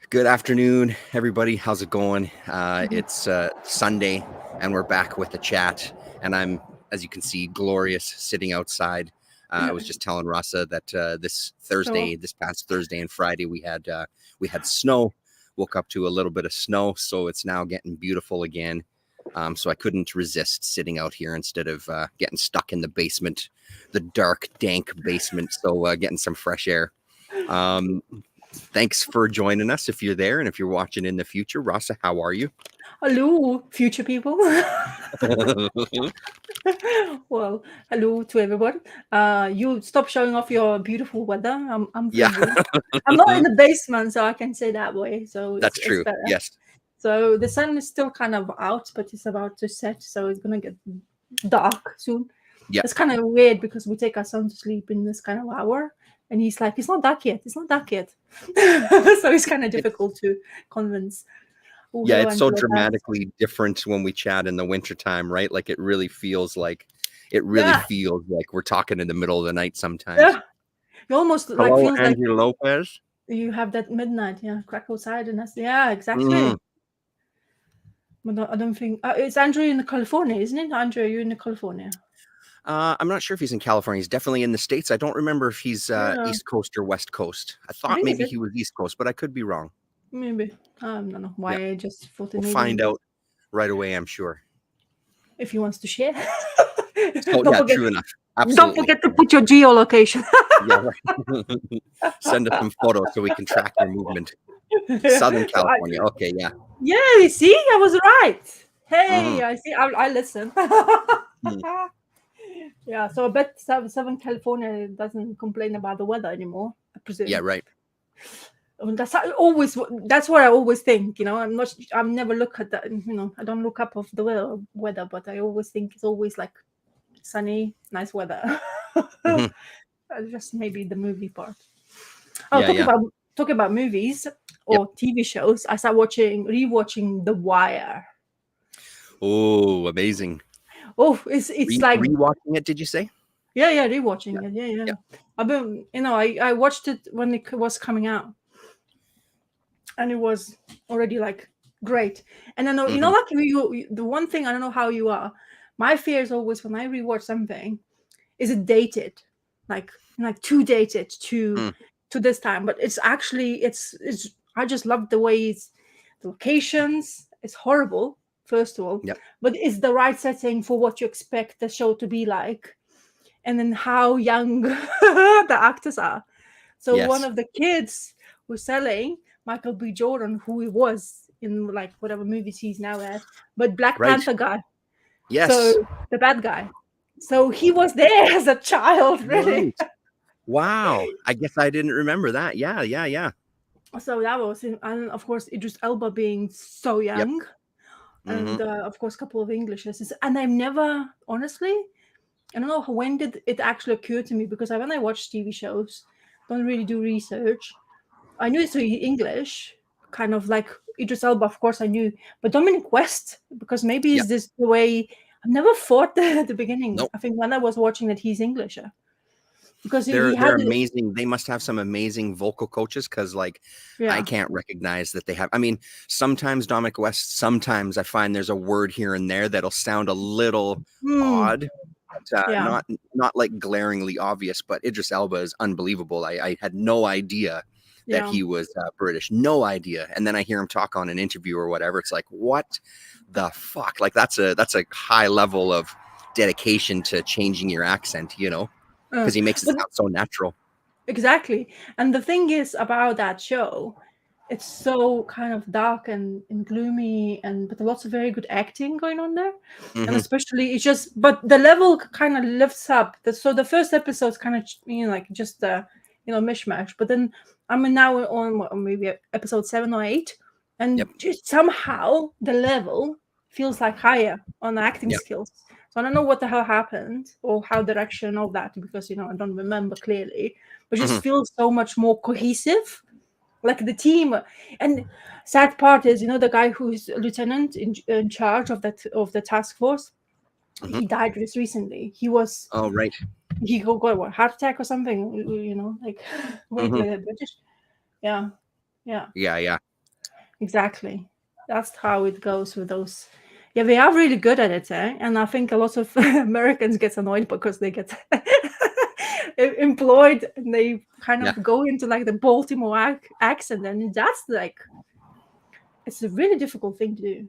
Good afternoon, everybody. How's it going? It's Sunday, and we're back with the chat. And I'm, as you can see, glorious sitting outside. I was just telling Rasa that this past Thursday and Friday, we had snow. Woke up to a little bit of snow, so it's now getting beautiful again. So I couldn't resist sitting out here instead of getting stuck in the basement, the dark, dank basement. So getting some fresh air. Thanks for joining us if you're there, and if you're watching in the future. Rasa, how are you? Hello, future people. Well, hello to everyone. You stop showing off your beautiful weather. I'm Yeah. thinking. I'm not in the basement, so I can say that way. So That's it's true. better. Yes. So the sun is still kind of out, but it's about to set, so it's gonna get dark soon. Yeah. It's kind of weird because we take our son to sleep in this kind of hour, and he's like, "It's not dark yet. It's not dark yet." So it's kind of difficult to convince. Oh, Yeah, hello, it's so Angela. dramatically different when we chat in the wintertime, right? Like it really feels like we're talking in the middle of the night sometimes. Yeah. You almost like Hello, feels like Angie Lopez. you have that midnight, crack outside, and that's exactly. Mhm. But I don't think it's Andrew in California, isn't it? Andrew, are you in California? I'm not sure if he's in California. He's definitely in the States. I don't remember if he's Yeah. East Coast or West Coast. I I thought think maybe it's he was East Coast, but I could be wrong. maybe. I don't know why Yeah, I just thought we'll maybe find out right away, I'm sure. if he wants to share. Oh, Don't yeah, forget. true enough. Don't Absolutely. forget to put your geolocation. Yeah, right. Send us some photos so we can track your movement. Southern So California. Okay, yeah. yeah, see, I was right. Hey, Mhm. I see. I listen. Mm. Yeah, so I bet Southern California doesn't complain about the weather anymore, I Yeah, presume. right. I mean, that's what I always think. I'm never look at that. I don't look up of the weather, but I always think it's always like sunny, nice weather. Mhm. Just maybe the movie part. Oh, Yeah, yeah. talking about movies Yep. or TV shows. I start rewatching The Wire. Oh, amazing. Oh, it's like Rewatching it, did you say? yeah, Yeah. rewatching it. Yeah. Yeah. I've been I watched it when it was coming out, and it was already like great. And I know Mhm. like the one thing I don't know how you are. My fear is always when I rewatch something, is it dated, like too dated Mm. to this time? But it's actually it's I just love the way the locations. It's horrible first of all, Yep. but it's the right setting for what you expect the show to be like, and then how young the actors are. So one Yes. of the kids was selling Michael B. Jordan, who he was in like whatever movies he's now at, but Black Right. Panther guy. So Yes. the bad guy. So he was there as a child, really. Right. Wow. I guess I didn't remember that. Yeah, yeah, yeah. So that was him. And of course, Idris Elba being so Yep. young. Mhm. And of course, a couple of Englishes. And I've never, honestly, I don't know when did it actually occur to me, because when I watch TV shows, don't really do research. I knew it's really English, kind of like Idris Elba, of course I knew, but Dominic West, because maybe Yep. is this the way I never thought that at the beginning. Nope. I think when I was watching that he's English, because he They're had it. amazing. They must have some amazing vocal coaches because, like, I Yeah. can't recognize that they have. I mean, sometimes Dominic West, sometimes I find there's a word here and there that'll sound a little odd, but Yeah. not like glaringly obvious. But Idris Elba is unbelievable. I had no idea that Yeah. he was British. No idea. And then I hear him talk on an interview or whatever. It's like, what the fuck? Like that's a high level of dedication to changing your accent, because he makes it But sound so natural. exactly. And the thing is about that show, it's so kind of dark and gloomy, and but lots of very good acting going on there. And Hmm. especially it's just, but the level kind of lifts up. So the first episode's kind of like just mishmash. But then I'm now on maybe episode 7 or 8, and Yep. just somehow the level feels like higher on the acting Yep. skills. So I don't know what the hell happened or how direction of that, because I don't remember clearly, but Hmm. just feels so much more cohesive, like the team. And sad part is, the guy who's lieutenant in charge of the task force, Hmm. he died just recently. Oh, right. He got what, heart attack or something, like way Hmm. like British. Yeah. Yeah, yeah. Exactly. That's how it goes with those. Yeah, they are really good at it, eh? And I think a lot of Americans get annoyed because they get employed and they kind Yeah. of go into like the Baltimore accent, and that's like it's a really difficult thing to do.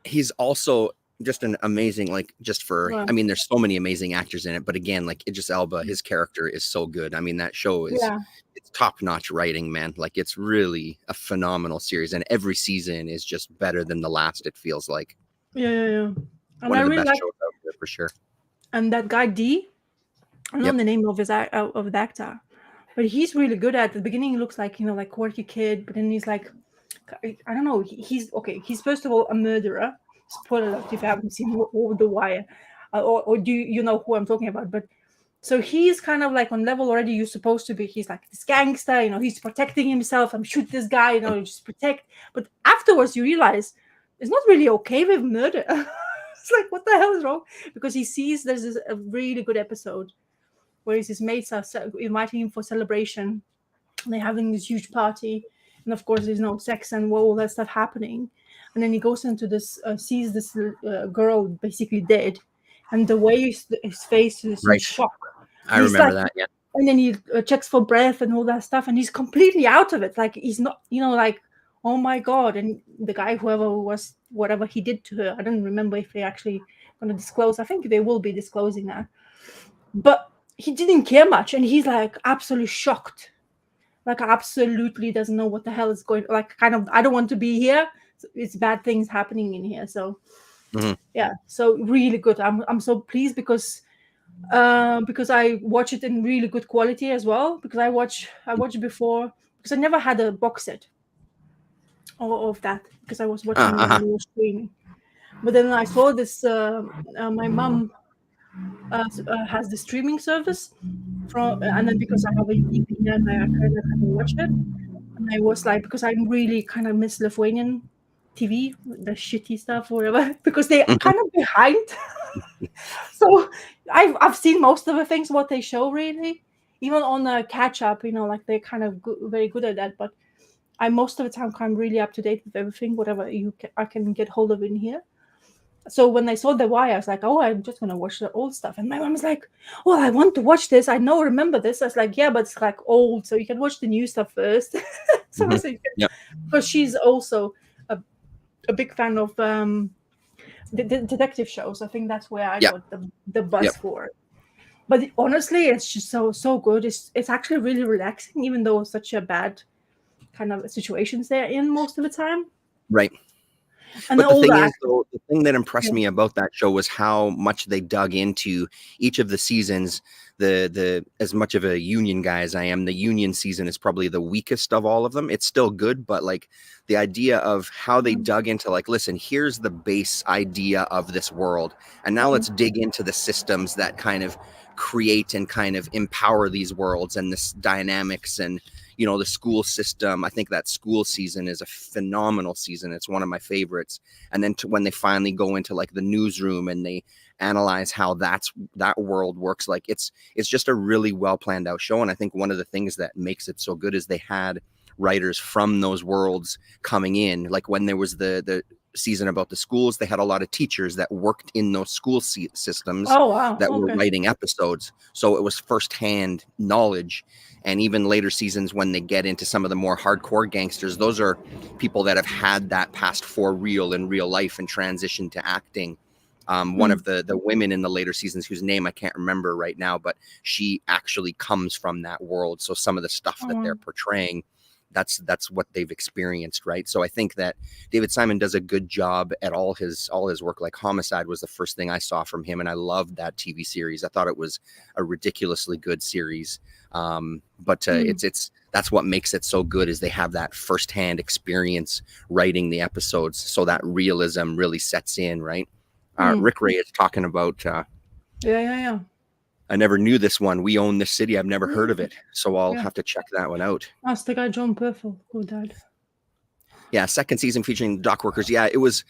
He's also just an amazing, like, just for, Yeah, I mean, there's so many amazing actors in it, but again, like Idris Elba, his character is so good. I mean, that show is, yeah, it's top-notch writing, man. Like, it's really a phenomenal series, and every season is just better than the last, it feels like. yeah, yeah, yeah. And One I of the really best like, shows out there for sure. and that guy D. I don't know Yep. the name of of the actor, but he's really good at the beginning. He looks like like quirky kid, but then he's like, I don't know. He's okay. He's first of all a murderer. Spoiler alert if you haven't seen Over the Wire, or do you know who I'm talking about? But so he's kind of like on level already you're supposed to be. He's like this gangster, he's protecting himself. I'm shoot this guy, just protect. But afterwards you realize it's not really okay with murder. It's like, what the hell is wrong? Because he sees there's a really good episode where his mates are inviting him for celebration. They're having this huge party, and of course there's no sex and all that stuff happening. And then he goes into this, sees this girl basically dead, and the way his face is in Right. shock. I And he's remember like, that. Yeah. and then he checks for breath and all that stuff, and he's completely out of it. Like he's not, like, oh my god. And the guy, whoever was, whatever he did to her, I don't remember if they actually going to disclose. I think they will be disclosing that, but he didn't care much, and he's like absolutely shocked, like absolutely doesn't know what the hell is going, like kind of, I don't want to be here, it's bad things happening in here. So yeah, so really good. I'm so pleased because I watch it in really good quality as well, because I watched it before, because I never had a box set of that, because I was watching it when we were streaming. But then I saw this, my mom has the streaming service from, and then because I have a VPN, I kind of watch it. And I was like, because I really kind of miss Lithuanian TV, the shitty stuff, or whatever, because they're kind of behind. So I've seen most of the things what they show, really, even on the catch up. Like they're kind of very good at that. But I most of the time I'm really up to date with everything, whatever I can get hold of in here. So when I saw The Wire, I was like, oh, I'm just gonna watch the old stuff. And my mom was like, well, I want to watch this. I remember this. I was like, yeah, but it's like old, so you can watch the new stuff first. So I said, Yep. because she's also a big fan of the detective shows. I think that's where I Yep. got the buzz Yep. for it. But honestly, it's just so good. It's actually really relaxing, even though it's such a bad kind of situations they're in most of the time. Right. And But the all thing that. is, though, the thing that impressed me about that show was how much they dug into each of the seasons. The as much of a Union guy as I am, the Union season is probably the weakest of all of them. It's still good, but like the idea of how they dug into, like, listen, here's the base idea of this world, and now let's dig into the systems that kind of create and kind of empower these worlds and this dynamics and the school system. I think that school season is a phenomenal season. It's one of my favorites. And then when they finally go into like the newsroom and they analyze how that world works, like it's just a really well planned out show. And I think one of the things that makes it so good is they had writers from those worlds coming in. Like when there was the season about the schools, they had a lot of teachers that worked in those school systems that were writing episodes. So it was firsthand knowledge. And even later seasons, when they get into some of the more hardcore gangsters, those are people that have had that past for real in real life and transitioned to acting. One of the women in the later seasons, whose name I can't remember right now, but she actually comes from that world. So some of the stuff that they're portraying, that's what they've experienced, right? So I think that David Simon does a good job at all his work. Like Homicide was the first thing I saw from him, and I loved that TV series. I thought it was a ridiculously good series. But it's that's what makes it so good, is they have that firsthand experience writing the episodes, so that realism really sets in, right? Rick Ray is talking about yeah. I never knew this one. We Own This City. I've never heard of it, so I'll have to check that one out. That's the guy John Purfell who died. Yeah, second season featuring dock workers. Yeah, it was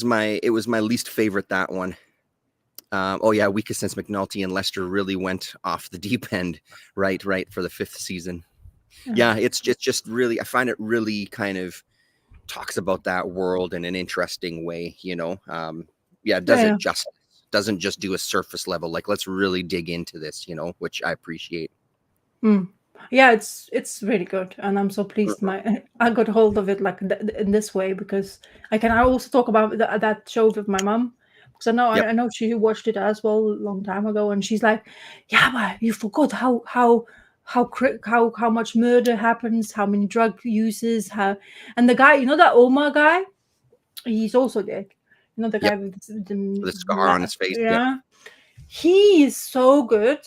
my least favorite, that one. Weakest since McNulty and Lester really went off the deep end, right, for the fifth season. Yeah, it's just really, I find it really kind of talks about that world in an interesting way, yeah, it does Yeah. it justice, doesn't just do a surface level, like let's really dig into this, which I appreciate. Mm. Yeah, it's really good, and I'm so pleased Mhm. I got hold of it like in this way, because I also talk about that show with my mom, because Yep. I know she watched it as well a long time ago, and she's like, "Yeah, but you forgot how much murder happens, how many drug uses, how." And the guy, that Omar guy, he's also dead. The guy Yep. with The scar on his face. Yep. yeah, he is so good.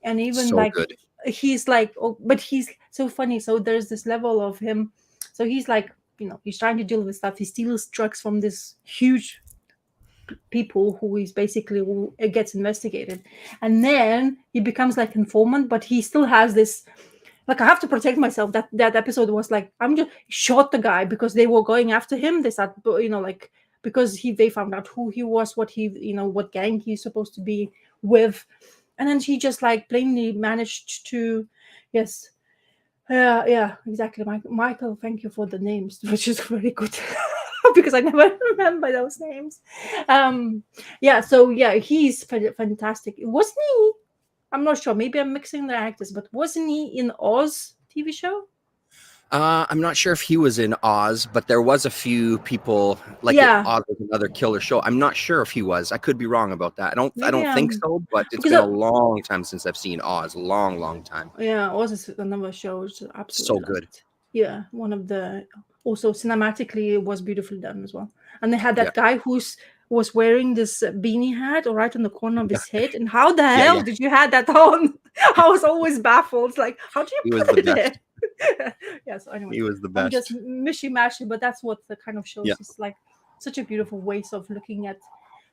And even So like good. he's like, oh, but he's so funny. So there's this level of him. So he's like, he's trying to deal with stuff. He steals drugs from this huge people who is basically who it gets investigated, and then he becomes like informant, but he still has this, like, I have to protect myself. That episode was like, I'm just shot the guy because they were going after him. They start, like, because they found out who he was, what he, what gang he's supposed to be with, and then he just like plainly managed to, yes, yeah, exactly. Michael, thank you for the names, which is very good. Because I never remember those names. Yeah, so yeah, he's fantastic. Wasn't he? I'm not sure. Maybe I'm mixing the actors, but wasn't he in Oz TV show? I'm not sure if he was in Oz, but there was a few people like Yeah, Oz was another killer show. I'm not sure if he was. I could be wrong about that. I maybe don't think so, but it's because been a long time since I've seen Oz. Long, long time. yeah, Oz is another show. Which I So absolutely love good. it. Yeah, one of the, also cinematically it was beautifully done as well. And they had Yeah. that guy who's was wearing this beanie hat right on the corner of Yeah. his head. And how the Yeah. hell Yeah. did you have that on? I was always baffled. It's like, how do you He was put the it there? best. Yeah. So anyway, He was the I'm just best. mishy mashy, but that's what the kind of Yeah. shows is like. Such a beautiful ways of looking at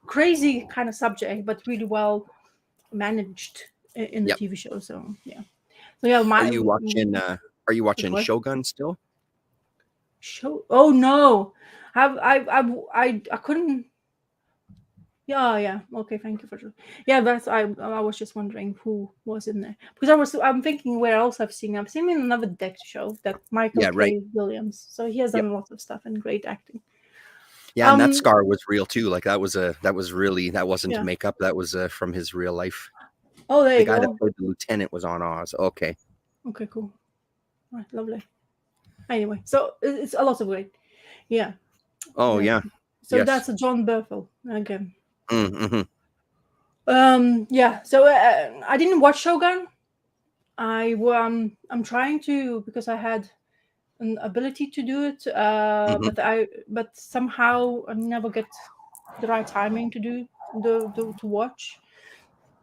crazy kind of subject, but really well managed in the Yep. TV show. So yeah. So yeah, Are you watching are you watching what Shogun still? show? Oh no, I couldn't. Yeah, yeah. Okay, thank you for sure. Yeah, that's I was just wondering who was in there, because I'm thinking where else I've seen him in another Dex show, that Michael Yeah, right. K. Williams. So he has Yep. done lots of stuff and great acting. Yeah, and that Um, scar was real too. Like that was really, that wasn't yeah. makeup. That was from his real life. Oh, there The you guy that go. played the lieutenant was on Oz. Okay. Okay, cool. Right, lovely. Anyway, so it's a lot of great. Yeah. Oh Yeah. yeah. So Yes. that's a John Berthel again. Mm-hmm. Yeah. So I didn't watch Shogun. I'm trying to, because I had an ability to do it, Mm-hmm. but somehow I never get the right timing to do the to watch.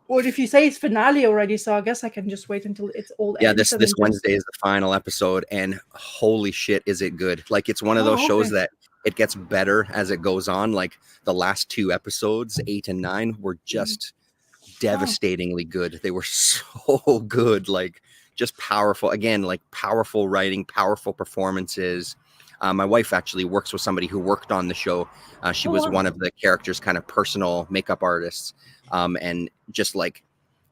Or if you say it's finale already, so I guess I can just wait until it's all Yeah, ends this and then just. Wednesday is the final episode, and holy shit, is it good! Like it's one of those Oh, shows okay. that it gets better as it goes on. Like the last two episodes, 8 and 9, were just Wow. devastatingly good. They were so good, like just powerful. Again, like powerful writing, powerful performances. My wife actually works with somebody who worked on the show. She Oh, was wow. one of the characters' kind of personal makeup artists, and just like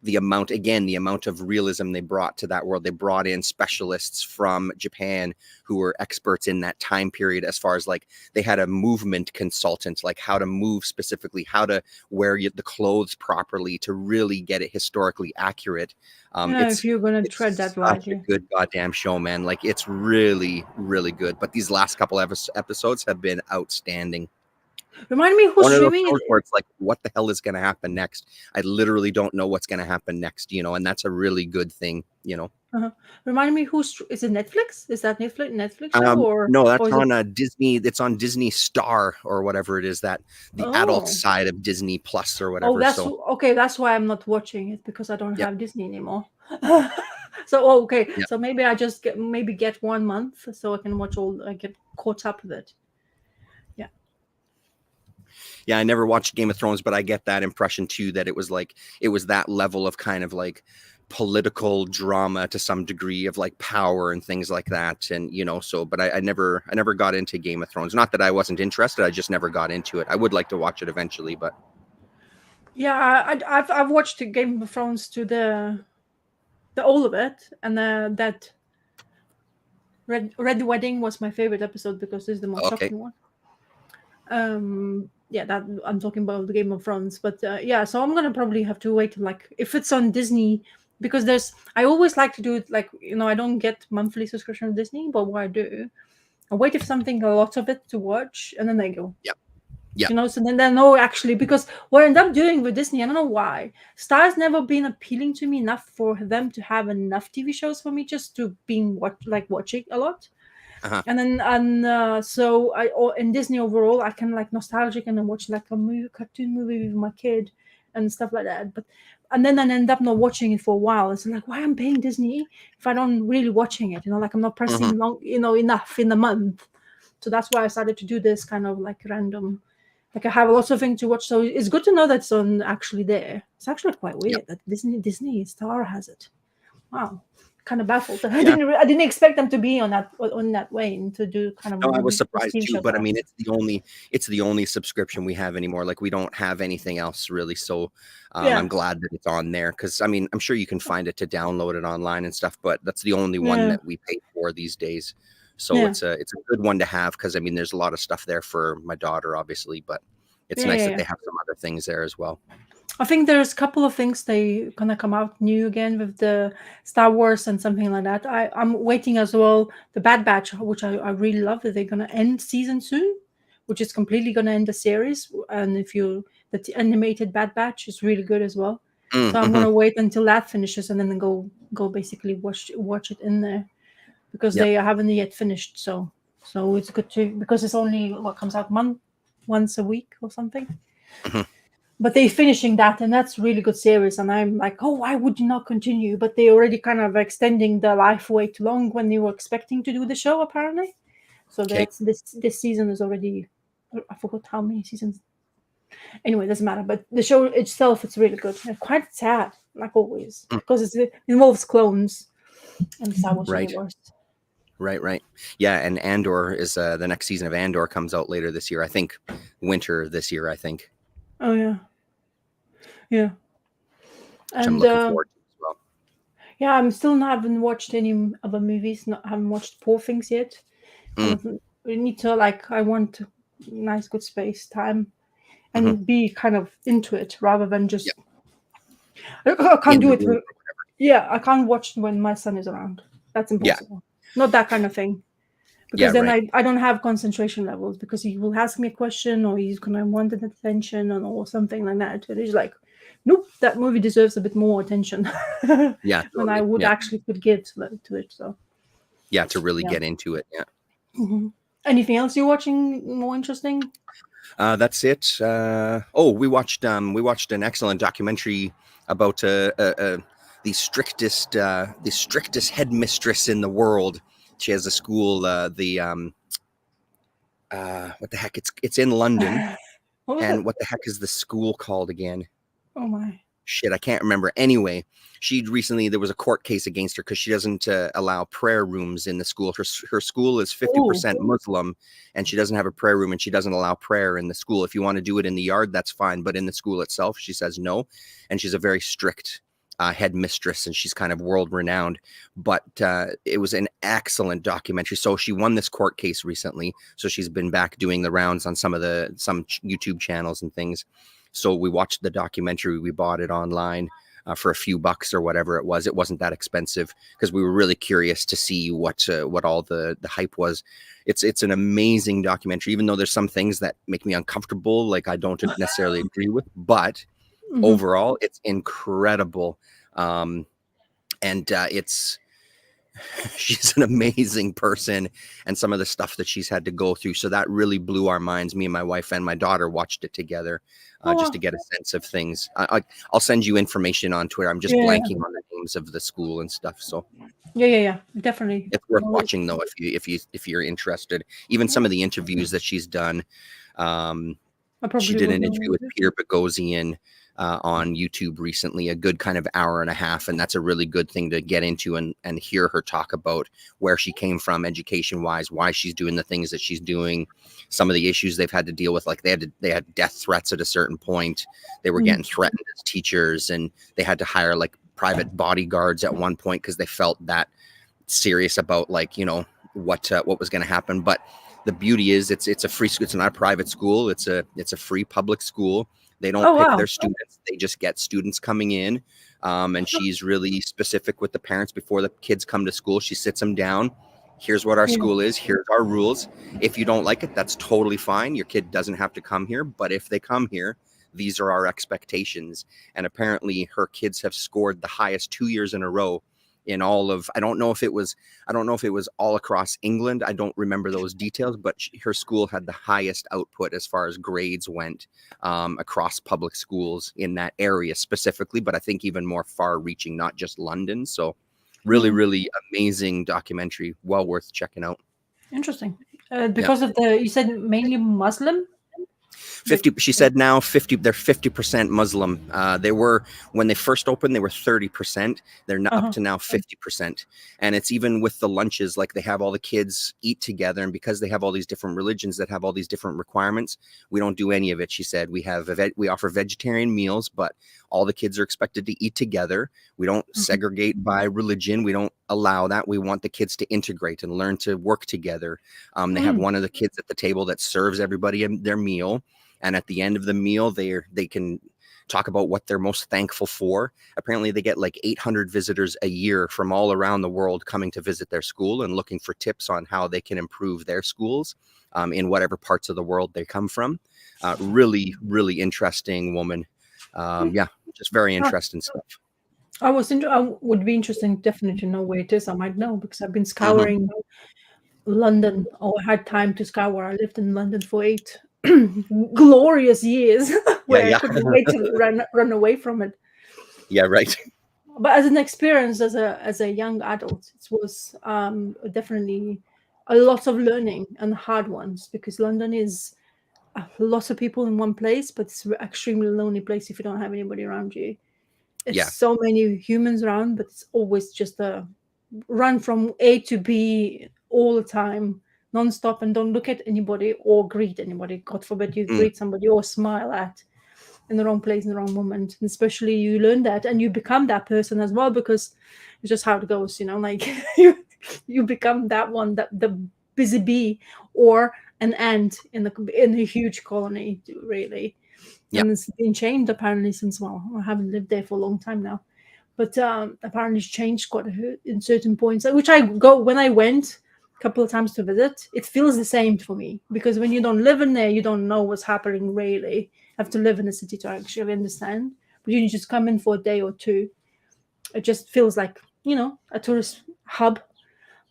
the amount of realism they brought to that world. They brought in specialists from Japan who were experts in that time period, as far as like they had a movement consultant, like how to move specifically, how to wear the clothes properly to really get it historically accurate. Yeah, if you're gonna tread It's that such a lightly. good goddamn show, man. Like it's really, really good. But these last couple episodes have been outstanding. Remind me who's One of those streaming shows it. where it's like, what the hell is going to happen next? I literally don't know what's going to happen next, and that's a really good thing. Uh-huh. Remind me is it Netflix? Is that Netflix show, No, or that's is it? on Disney. It's on Disney Star or whatever it is, that the adult Oh, side of Disney Plus or oh, whatever. that's So, okay. That's why I'm not watching it, because I don't yep, have Disney anymore. So, oh, okay. yep. So maybe I just get 1 month so I can watch all. I get caught up with it. Yeah. Yeah, I never watched Game of Thrones, but I get that impression too, that it was that level of kind of like political drama to some degree, of like power and things like that. And so, but I never got into Game of Thrones. Not that I wasn't interested, I just never got into it. I would like to watch it eventually, but Yeah, I've watched the Game of Thrones to the all of it, and that Red Wedding was my favorite episode because this is the most Okay. shocking one. Yeah, that I'm talking about the Game of Thrones, but yeah, so I'm gonna probably have to wait like if it's on Disney, because I always like to do it like, I don't get monthly subscription of Disney, but what I do, I wait if something a lot of it to watch, and then I go. Yep. Yep. So then I know actually, because what I end up doing with Disney, I don't know why. Star's never been appealing to me enough for them to have enough TV shows for me just to being watching a lot. Uh-huh. So in Disney overall, I can like nostalgic and then watch like a cartoon movie with my kid and stuff like that. And then I end up not watching it for a while. It's like, why I'm paying Disney if I don't really watching it? Like I'm not pressing enough in a month. So that's why I started to do this kind of like random. Like I have lots of things to watch, so it's good to know that's on actually there. It's actually quite weird that Disney Star has it. Wow, kind of baffled. I Yeah. didn't expect them to be on that way and to do kind of. No, I was surprised TV too, shows but I there. mean, it's the only subscription we have anymore. Like we don't have anything else really. So I'm glad that it's on there, because I mean, I'm sure you can find it to download it online and stuff, but that's the only one that we pay for these days. So it's a good one to have, because I mean, there's a lot of stuff there for my daughter, obviously, but it's nice that they have some other things there as well. I think there's a couple of things they gonna come out new again with the Star Wars and something like that. I'm waiting as well. The Bad Batch, which I really love, that they're gonna end season soon, which is completely gonna end the series. And the animated Bad Batch is really good as well. So I'm gonna wait until that finishes and then go basically watch it in there, because they haven't yet finished. So it's good to, because it's only what comes out once a week or something. But they're finishing that, and that's really good series. And I'm like, oh, why would you not continue? But they already kind of extending the life way too long when they were expecting to do the show, apparently. So that's this season is already, I forgot how many seasons. Anyway, it doesn't matter. But the show itself, it's really good. And quite sad, like always, because it involves clones and Star Wars universe. Right. Yeah, and Andor is the next season of Andor comes out later this year. I think winter this year, I think. Oh yeah. Yeah. Which I'm looking forward to as well. Yeah, I'm still haven't watched any other movies. Haven't watched Poor Things yet. We need to I want nice, good space time, and be kind of into it rather than just. I can't do it. I can't watch when my son is around. That's impossible. Not that kind of thing. Because then I don't have concentration levels, because he will ask me a question or he's gonna want an attention or something like that. And he's like, nope, that movie deserves a bit more attention. Yeah, totally. And I would actually could give to it. So to really get into it. Anything else you're watching more interesting? That's it. We watched an excellent documentary about the strictest headmistress in the world. She has a school. What the heck? It's in London. What the heck is the school called again? Oh my. Shit, I can't remember. Anyway, there was a court case against her because she doesn't allow prayer rooms in the school. Her school is 50% Muslim, and she doesn't have a prayer room, and she doesn't allow prayer in the school. If you want to do it in the yard, that's fine, but in the school itself, she says no. And she's a very strict headmistress, and she's kind of world renowned. But it was an excellent documentary. So she won this court case recently, so she's been back doing the rounds on some YouTube channels and things. So we watched the documentary. We bought it online for a few bucks or whatever it was. It wasn't that expensive because we were really curious to see what all the hype was. It's an amazing documentary, even though there's some things that make me uncomfortable, like I don't necessarily agree with, but overall it's incredible. She's an amazing person, and some of the stuff that she's had to go through. So that really blew our minds. Me and my wife and my daughter watched it together just to get a sense of things. I'll send you information on Twitter. I'm just blanking on the names of the school and stuff. So yeah, definitely. It's worth watching though, if you're interested. Even some of the interviews that she's done. She did an interview with Peter Boghossian on YouTube recently, a good kind of hour and a half, and that's a really good thing to get into and hear her talk about where she came from education wise, why she's doing the things that she's doing, some of the issues they've had to deal with. Like they had death threats at a certain point. They were getting threatened as teachers, and they had to hire like private bodyguards at one point because they felt that serious about what was going to happen. But the beauty is it's a free school. It's not a private school. It's a free public school. They don't Oh pick wow. their students. They just get students coming in. And she's really specific with the parents before the kids come to school. She sits them down. Here's what our Yeah. school is. Here's our rules. If you don't like it, that's totally fine. Your kid doesn't have to come here. But if they come here, these are our expectations. And apparently her kids have scored the highest 2 years in a row in all of, I don't know if it was all across England. I don't remember those details, but her school had the highest output as far as grades went across public schools in that area specifically, but I think even more far reaching, not just London. So really, really amazing documentary. Well worth checking out. Interesting. Because of you said mainly Muslim? 50, she said now 50, they're 50% Muslim. They were, when they first opened, they were 30%. They're up to now 50%. And it's even with the lunches, like they have all the kids eat together. And because they have all these different religions that have all these different requirements, we don't do any of it. She said, we offer vegetarian meals, but all the kids are expected to eat together. We don't segregate by religion. We don't allow that. We want the kids to integrate and learn to work together. They have one of the kids at the table that serves everybody their meal. And at the end of the meal, they can talk about what they're most thankful for. Apparently, they get like 800 visitors a year from all around the world coming to visit their school and looking for tips on how they can improve their schools in whatever parts of the world they come from. Really, really interesting woman. Yeah, just very interesting stuff. I would be interested definitely to know where it is. I might know because I've been scouring London, or I had time to scour. I lived in London for 8 glorious years where I couldn't wait to run away from it. Yeah, right. But as an experience as a young adult, it was definitely a lot of learning and hard ones, because London is lots of people in one place, but it's an extremely lonely place if you don't have anybody around you. It's so many humans around, but it's always just a run from A to B all the time, non-stop, and don't look at anybody or greet anybody. God forbid you greet somebody or smile at in the wrong place in the wrong moment. And especially you learn that and you become that person as well, because it's just how it goes, like you become that one, that the busy bee or an ant in a huge colony, really. And it's been changed apparently since, well, I haven't lived there for a long time now, but apparently it's changed quite a bit in certain points, which when I went a couple of times to visit, it feels the same for me, because when you don't live in there, you don't know what's happening really. You have to live in the city to actually understand, but you just come in for a day or two. It just feels like, a tourist hub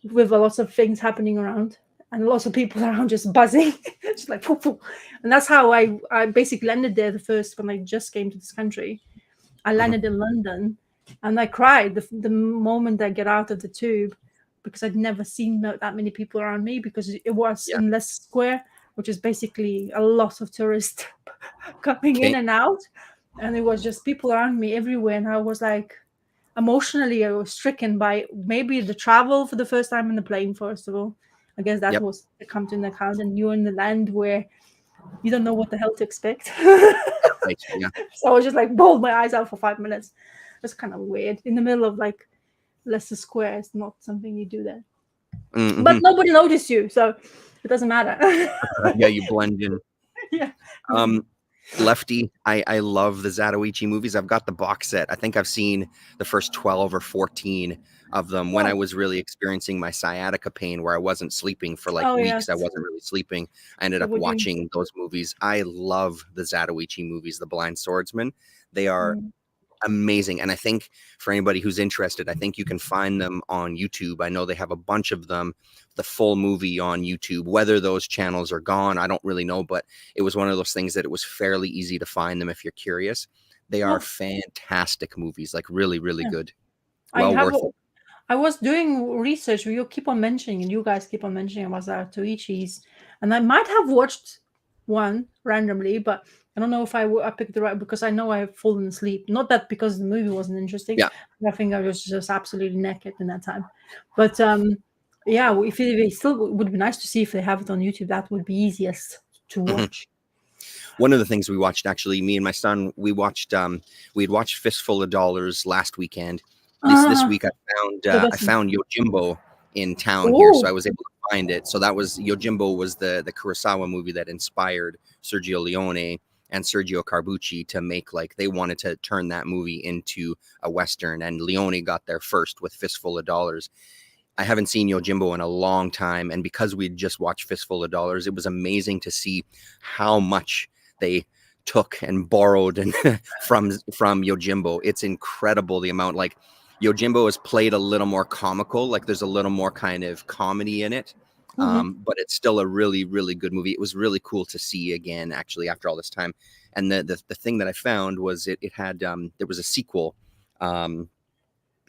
with a lot of things happening around and lots of people around just buzzing. Just like poof, poof. And that's how I basically landed there when I just came to this country. I landed in London and I cried the moment I get out of the tube, because I'd never seen that many people around me, because it was in Leicester Square, which is basically a lot of tourists coming in and out. And it was just people around me everywhere. And I was like, emotionally, I was stricken by maybe the travel for the first time in the plane, first of all. I guess that was to come to an account, and you're in the land where you don't know what the hell to expect. Right, yeah. So I was just like bawled my eyes out for 5 minutes. It was kind of weird. In the middle of like Leicester Square, it's not something you do there. But nobody noticed you, so it doesn't matter. Yeah, you blend in. Yeah. Lefty, I love the Zatoichi movies. I've got the box set. I think I've seen the first 12 or 14 of them when I was really experiencing my sciatica pain, where I wasn't sleeping for like weeks. Yes. I wasn't really sleeping. I ended up watching those movies. I love the Zatoichi movies, The Blind Swordsman. They are amazing. And I think for anybody who's interested, I think you can find them on YouTube. I know they have a bunch of them, the full movie on YouTube. Whether those channels are gone, I don't really know, but it was one of those things that it was fairly easy to find them if you're curious. They are fantastic movies, like really, really good. Well worth it. I was doing research. You keep on mentioning, and you guys keep on mentioning about Zatoichi's, and I might have watched one randomly, but I don't know if I picked the right, because I know I've fallen asleep. Not that because the movie wasn't interesting. Yeah. I think I was just absolutely naked in that time. But if it still would be nice to see if they have it on YouTube. That would be easiest to watch. One of the things we watched, actually, me and my son, we had watched Fistful of Dollars last weekend. This week I found Yojimbo in town here, so I Oh. was able to find it. So that was Yojimbo was the Kurosawa movie that inspired Sergio Leone and Sergio Carbucci to make, like, they wanted to turn that movie into a Western, and Leone got there first with Fistful of Dollars. I haven't seen Yojimbo in a long time, and because we'd just watched Fistful of Dollars, it was amazing to see how much they took and borrowed and from Yojimbo. It's incredible the amount. Like, Yojimbo is played a little more comical, like there's a little more kind of comedy in it. But it's still a really, really good movie. It was really cool to see again, actually, after all this time. And the thing that I found was it had there was a sequel.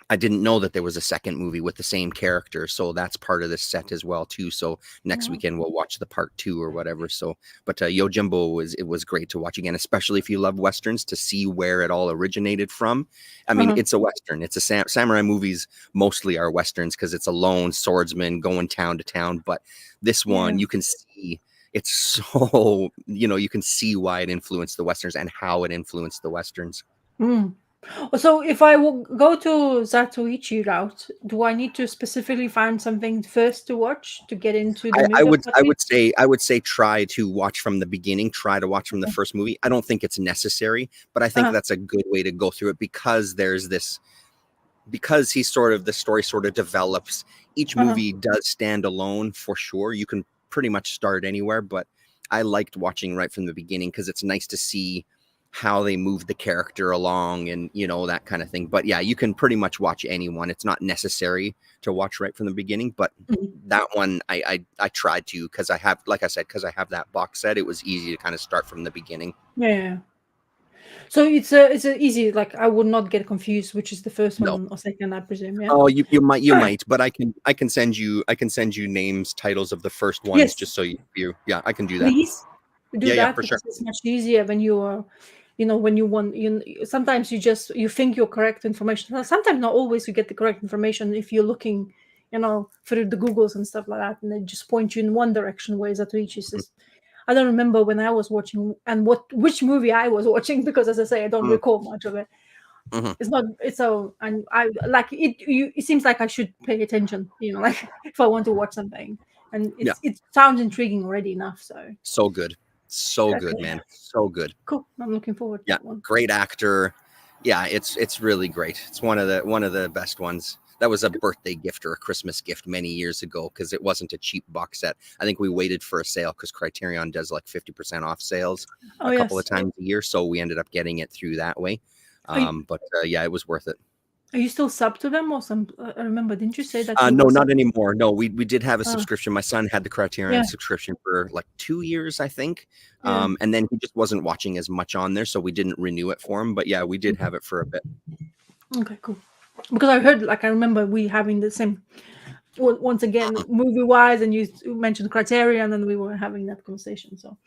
I didn't know that there was a second movie with the same character, so that's part of this set as well too. So next weekend we'll watch the part 2 or whatever. So, but Yojimbo was great to watch again, especially if you love westerns, to see where it all originated from. I mean, it's a western. It's a samurai movies mostly are westerns because it's a lone swordsman going town to town. But this one, you can see it's so you can see why it influenced the westerns and how it influenced the westerns. So if I will go to Zatoichi route, do I need to specifically find something first to watch to get into the mood of that I week? would say try to watch from the beginning. Try to watch from the first movie. I don't think it's necessary, but I think that's a good way to go through it because there's this. Because he's sort of the story sort of develops. Each movie does stand alone for sure. You can pretty much start anywhere, but I liked watching right from the beginning because it's nice to see how they move the character along and that kind of thing. But yeah, you can pretty much watch anyone. It's not necessary to watch right from the beginning, but that one I tried to because I have, like I said, because I have that box set. It was easy to kind of start from the beginning. Yeah. So it's a easy, like I would not get confused which is the first No. one or second, I presume. Yeah. Oh, you might, but I can send you names, titles of the first ones just so you yeah, I can do that. Please do Yeah, that for sure. because it's much easier when you are, when you want. Sometimes you think you're correct information. Sometimes not always you get the correct information if you're looking, through the Googles and stuff like that, and they just point you in one direction. Whereas Zatoichi says, I don't remember when I was watching and which movie I was watching because, as I say, I don't recall much of it. It's not. It's so, and I like it. It seems like I should pay attention. Like if I want to watch something, and it sounds intriguing already enough. So good, so good, Okay. man, so good. Cool. I'm looking forward to that one. Great actor. Yeah, it's really great. It's one of the best ones. That was a birthday gift or a Christmas gift many years ago because it wasn't a cheap box set. I think we waited for a sale because Criterion does like 50% off sales a couple of times a year, so we ended up getting it through that way. But yeah, it was worth it. Are you still sub to them or some? I remember, didn't you say that? No, not anymore. No, we did have a subscription. My son had the Criterion Yeah. subscription for like 2 years, I think. Yeah. And then he just wasn't watching as much on there, so we didn't renew it for him. But yeah, we did have it for a bit. Okay, cool. Because I heard, like, I remember we having the same, once again, movie-wise, and you mentioned Criterion, and we were having that conversation. So,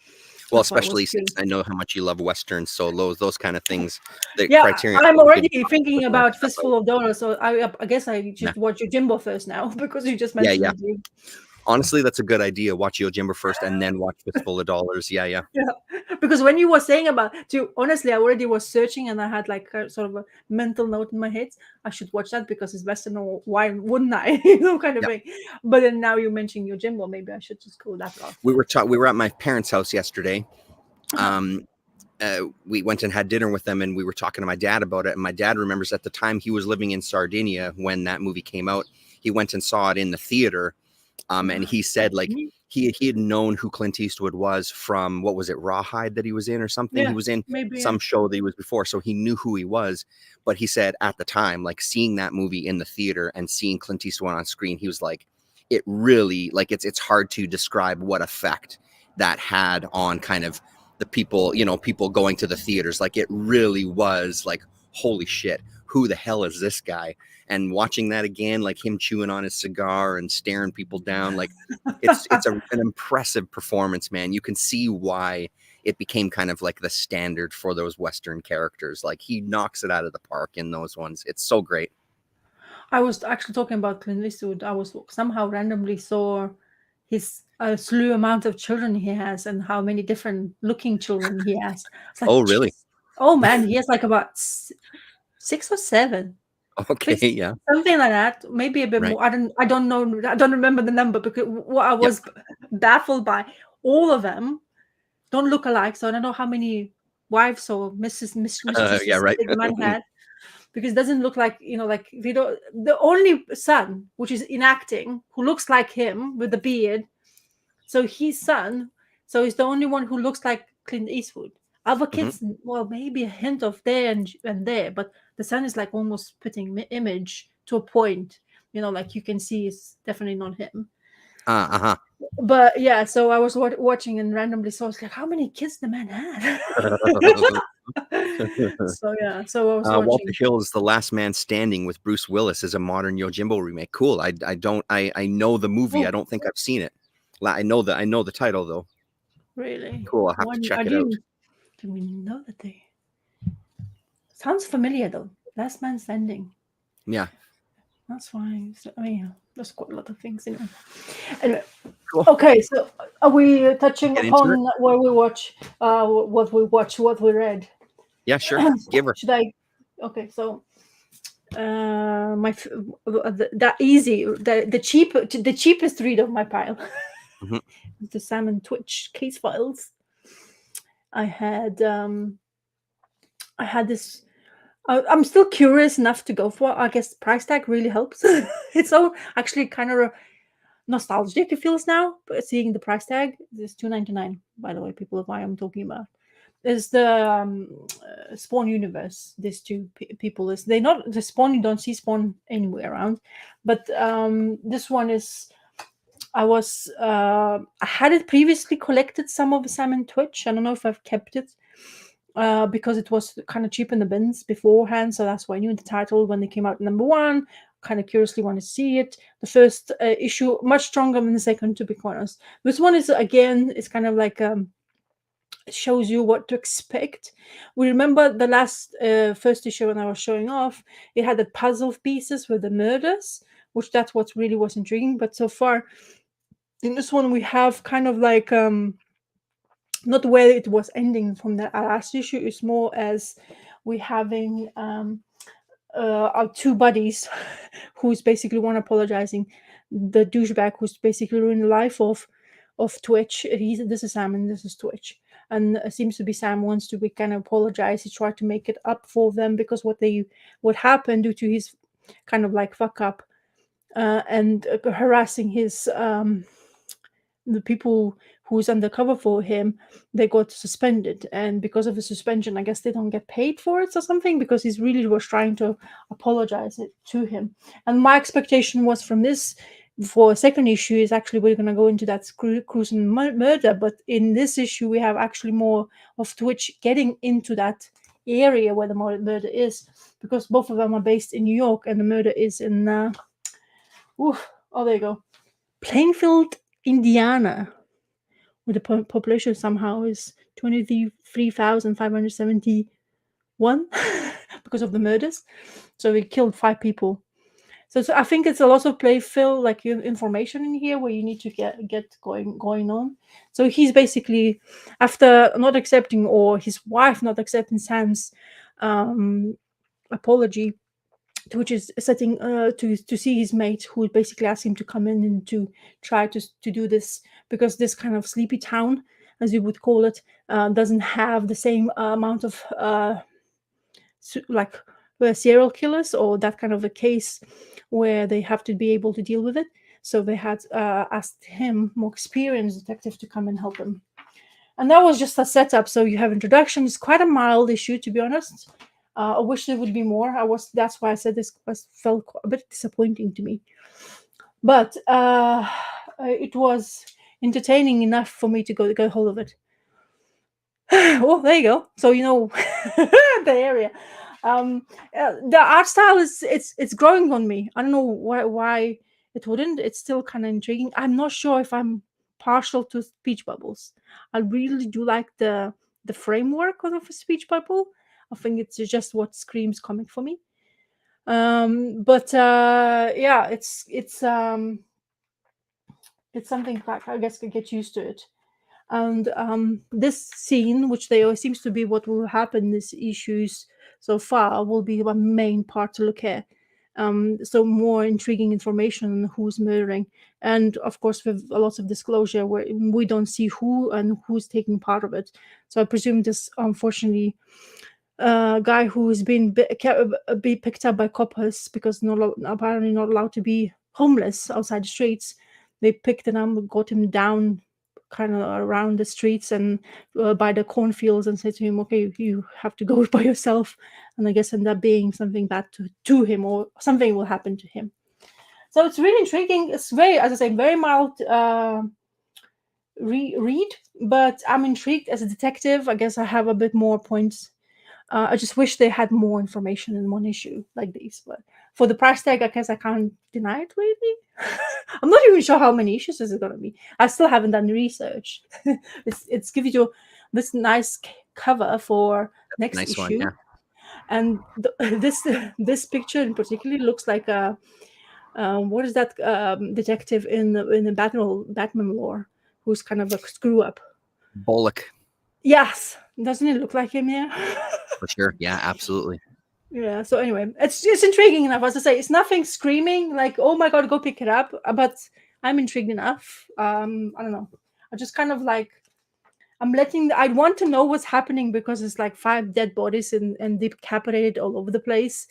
well, especially since I know how much you love westerns, so those kind of things. Criterion. I'm already thinking about Fistful of Dollars, so I guess I should watch Yojimbo first now because you just mentioned it. Yeah. Honestly, that's a good idea. Watch Yojimbo first and then watch Fistful of Dollars. Yeah. Because when you were saying about, honestly, I already was searching and I had like a sort of a mental note in my head. I should watch that because it's Western, or why wouldn't I? Kind of thing. But then now you mentioning Yojimbo, maybe I should just go that route. We were at my parents' house yesterday. We went and had dinner with them, and we were talking to my dad about it. And my dad remembers at the time he was living in Sardinia when that movie came out. He went and saw it in the theater. And he said like he had known who Clint Eastwood was from, what was it, Rawhide that he was in or something? Yeah, he was in maybe, some show that he was before, so he knew who he was. But he said at the time, like seeing that movie in the theater and seeing Clint Eastwood on screen, he was like, it really, like it's hard to describe what effect that had on kind of the people, people going to the theaters. Like it really was like, holy shit, who the hell is this guy? And watching that again, like him chewing on his cigar and staring people down, like it's an impressive performance, man. You can see why it became kind of like the standard for those Western characters. Like he knocks it out of the park in those ones. It's so great. I was actually talking about Clint Eastwood. I was somehow randomly saw his slew amount of children he has and how many different looking children he has. It's like, oh, really? Geez. Oh man, he has like about 6 or 7. Okay, yeah, Something like that, maybe a bit right. more. I don't know. I don't remember the number because what I Yep. was baffled by, all of them don't look alike. So I don't know how many wives or Yeah, mistresses right. the man had, because it doesn't look like, like they don't. The only son, which is in acting, who looks like him with the beard. So his son, so he's the only one who looks like Clint Eastwood. Other Mhm. kids, well, maybe a hint of there and there, but the son is like almost putting image to a point. Like you can see it's definitely not him. Uh-huh. But yeah, so I was watching and randomly saw, it's like, how many kids the man had. So yeah, so I was Walter watching. Hill's The Last Man Standing with Bruce Willis is a modern Yojimbo remake. Cool. I know the movie. I Oh, don't think I've seen it. I know the title though. really? Cool. I'll have to One, I check it out. didn't even know that they. Sounds familiar though. Last Man Standing. Yeah. That's fine. So, I mean, there's quite a lot of things in it. Anyway, Cool. okay. So, are we touching Get into it. upon where we watch, what we read? Yeah, sure. Give her. Should I? Okay. So, that easy, the cheapest read of my pile, Mhm. the Salmon Twitch case files. I had um, I had this. I'm still curious enough to go for it. I guess price tag really helps. It's so actually kind of nostalgic it feels now, but seeing the price tag, this $2.99, by the way, people of why I'm talking about, is the Spawn universe. These two people is they not the Spawn, you don't see Spawn anywhere around, but this one is. I had it previously collected some of the Salmon Twitch. I don't know if I've kept it because it was kind of cheap in the bins beforehand. So that's why I knew the title when they came out number one. Kind of curiously want to see it. The first issue much stronger than the second, to be honest. This one is again, it's kind of like it shows you what to expect. We remember the last first issue when I was showing off, it had the puzzle pieces with the murders, which that's what really was intriguing. But so far in this one, we have kind of like not where it was ending from the last issue. It's more as we having our two buddies who's basically one apologizing, the douchebag who's basically ruined the life of Twitch. This is Sam and this is Twitch, and it seems to be Sam wants to be kind of apologize. He tried to make it up for them because what happened due to his kind of like fuck up and harassing his the people who's undercover for him, they got suspended, and because of the suspension, I guess they don't get paid for it or something, because he's really was trying to apologize it to him. And my expectation was from this for a second issue is actually we're going to go into that gruesome murder, but in this issue we have actually more of Twitch getting into that area where the murder is, because both of them are based in New York and the murder is in there you go, Plainfield, Indiana, where the population somehow is 23,571 because of the murders. So we killed 5 people. So I think it's a lot of playfill, like information in here where you need to get going on. So he's basically, after not accepting, or his wife not accepting Sam's apology, which is setting to see his mate, who basically asked him to come in and to try to do this, because this kind of sleepy town, as you would call it, doesn't have the same amount of like serial killers or that kind of a case where they have to be able to deal with it. So they had asked him, more experienced detective, to come and help them. And that was just a setup. So you have introduction. It's quite a mild issue, to be honest. I wish there would be more. That's why I said this felt a bit disappointing to me. But it was entertaining enough for me to get hold of it. Oh, there you go. So the area. The art style it's growing on me. I don't know why it wouldn't. It's still kind of intriguing. I'm not sure if I'm partial to speech bubbles. I really do like the framework of a speech bubble. I think it's just what screams comic for me. But yeah, it's something like I guess I get used to it. And this scene, which they always seems to be what will happen in these issues so far, will be my main part to look at. So more intriguing information on who's murdering, and of course with a lot of disclosure where we don't see who and who's taking part of it. So I presume this, unfortunately, guy who has been be picked up by coppers because apparently not allowed to be homeless outside the streets. They picked him up, got him down kind of around the streets and by the cornfields, and said to him, okay, you have to go by yourself. And I guess end up being something bad to him, or something will happen to him. So it's really intriguing. It's very, as I say, very mild read, but I'm intrigued as a detective. I guess I have a bit more points. I just wish they had more information in one issue like this. But for the price tag, I guess I can't deny it, really. I'm not even sure how many issues is it going to be. I still haven't done the research. It's giving you this nice cover for next Nice issue. one, yeah. And this picture in particular looks like a what is that detective in the Batman lore who's kind of a screw up? Bullock. Yes, doesn't it look like him here? For sure, yeah, absolutely. Yeah. So anyway, it's intriguing enough. As I say, it's nothing screaming like, "Oh my god, go pick it up!" But I'm intrigued enough. I don't know. I just kind of like I want to know what's happening because it's like 5 dead bodies and decapitated all over the place.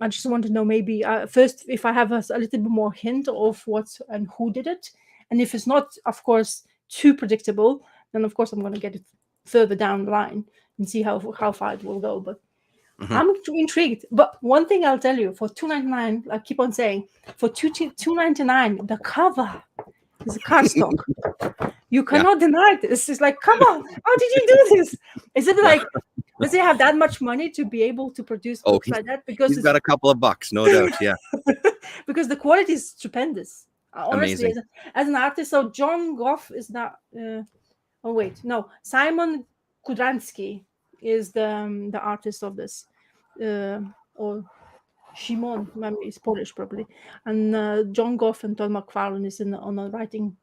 I just want to know maybe first if I have a little bit more hint of what and who did it, and if it's not, of course, too predictable, then of course I'm going to get it further down the line and see how far it will go. But I'm intrigued. But one thing I'll tell you, for $2.99, I keep on saying, for $2.99, the cover is a cardstock. You cannot deny this. It's like, come on, how did you do this? Is it like, does he have that much money to be able to produce books like that? Because he's got a couple of bucks, no doubt. Yeah. Because the quality is stupendous. Honestly, Amazing. as an artist, so John Goff is not. Oh wait, no, Simon Kudransky is the artist of this, or Shimon, is Polish probably, and John Goff and Todd McFarlane is on the writing,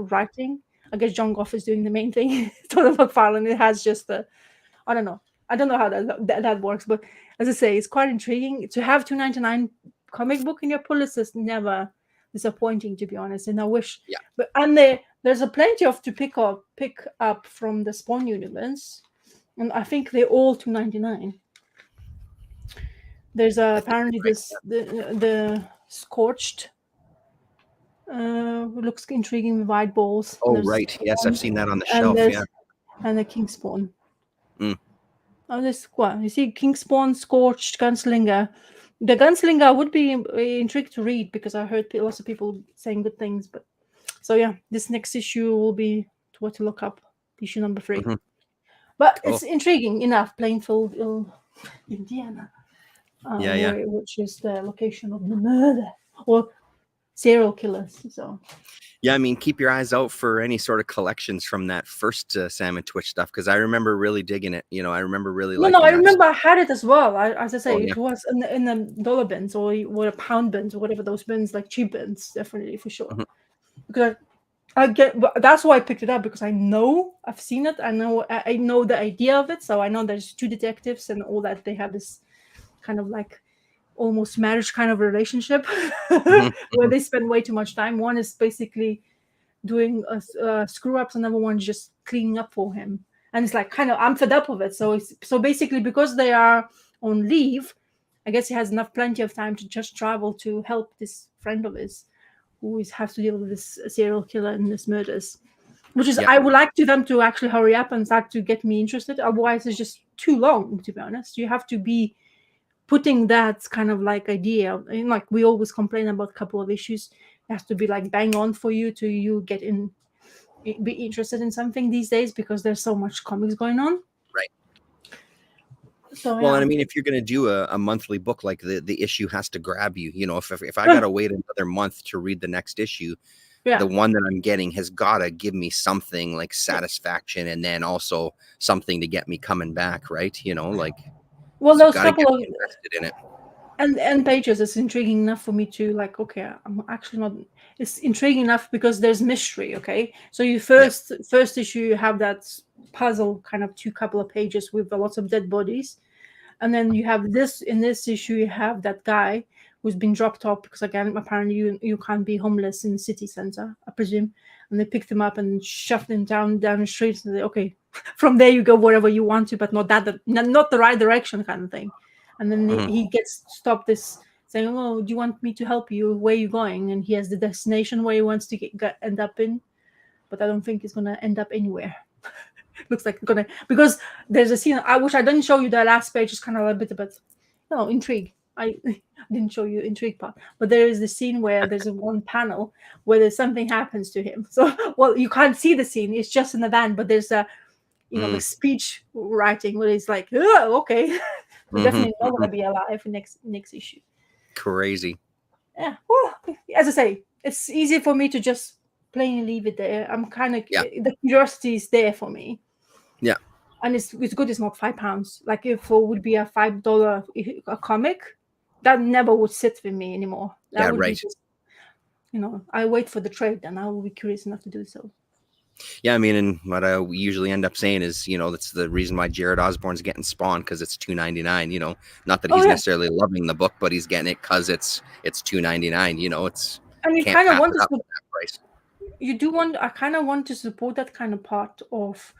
writing. I guess John Goff is doing the main thing. Todd McFarlane, it has just I don't know. I don't know how that works, but as I say, it's quite intriguing to have $2.99 comic book in your pull list is never disappointing, to be honest. And I wish, but and there's a plenty of to pick up from the Spawn universe, and I think they're all $2.99. There's apparently the Scorched. Looks intriguing with white balls. Oh, right. Yes, I've seen that on the shelf. Yeah. And the King Spawn. Oh, this what you see: King Spawn, Scorched, Gunslinger. The Gunslinger I would be intrigued to read because I heard lots of people saying good things. But so yeah, this next issue will be what to look up. Issue number 3. But it's intriguing enough. Plainfield, Indiana. Which is the location of the murder or serial killers. So. Yeah, I mean, keep your eyes out for any sort of collections from that first Sam and Twitch stuff, because I remember really digging it. You know, I remember really liking I that remember I had it as well. As I say, it was in the dollar bins or pound bins or whatever those bins, like cheap bins, definitely for sure. Because that's why I picked it up, because I know I've seen it. I know the idea of it, so I know there's 2 detectives and all that. They have this kind of like almost marriage kind of relationship where they spend way too much time. One is basically doing screw ups, another one's just cleaning up for him, and it's like kind of I'm fed up with it. So basically because they are on leave, I guess he has plenty of time to just travel to help this friend of his who has to deal with this serial killer and this murders, which is I would like them to actually hurry up and start to get me interested. Otherwise it's just too long, to be honest. You have to be putting that kind of like idea, and like we always complain about a couple of issues, it has to be like bang on for you to get in, be interested in something these days, because there's so much comics going on. Right. So well, and I mean, if you're going to do a monthly book, like the issue has to grab you. You know, if I got to wait another month to read the next issue, the one that I'm getting has got to give me something like satisfaction, and then also something to get me coming back, right? You know, like. Well, those couple of invested in it. And pages is intriguing enough for me to like, okay, I'm actually not. It's intriguing enough because there's mystery. Okay, so you first issue you have that puzzle kind of couple of pages with lots of dead bodies, and then you have this in this issue you have that guy, who's been dropped off because, again, apparently you can't be homeless in the city center, I presume. And they picked him up and shoved him down the street and say, okay, from there you go wherever you want to, but not the right direction kind of thing. And then he gets stopped this saying, oh, do you want me to help you? Where are you going? And he has the destination where he wants to end up in, but I don't think he's going to end up anywhere. Looks like it's gonna, because there's a scene which I didn't show you. The last page is kind of a bit intrigue. I didn't show you intrigue part, but there is the scene where there's one panel where there's something happens to him. So, well, you can't see the scene; it's just in the van. But there's a, the speech writing where he's like, "Oh, okay, we're definitely not gonna be alive next issue." Crazy. Yeah. Well, as I say, it's easy for me to just plainly leave it there. I'm kind of the curiosity is there for me. Yeah. And it's good it's not £5. Like if it would be a $5 a comic, that never would sit with me anymore. That would be just, I wait for the trade and I will be curious enough to do so. Yeah, I mean, and what I usually end up saying is, that's the reason why Jared Osborne's getting Spawn, because it's $2.99. Not that he's necessarily loving the book, but he's getting it because it's $2.99. It's and you kind of want to that price. You do want. I kind of want to support that kind of part of,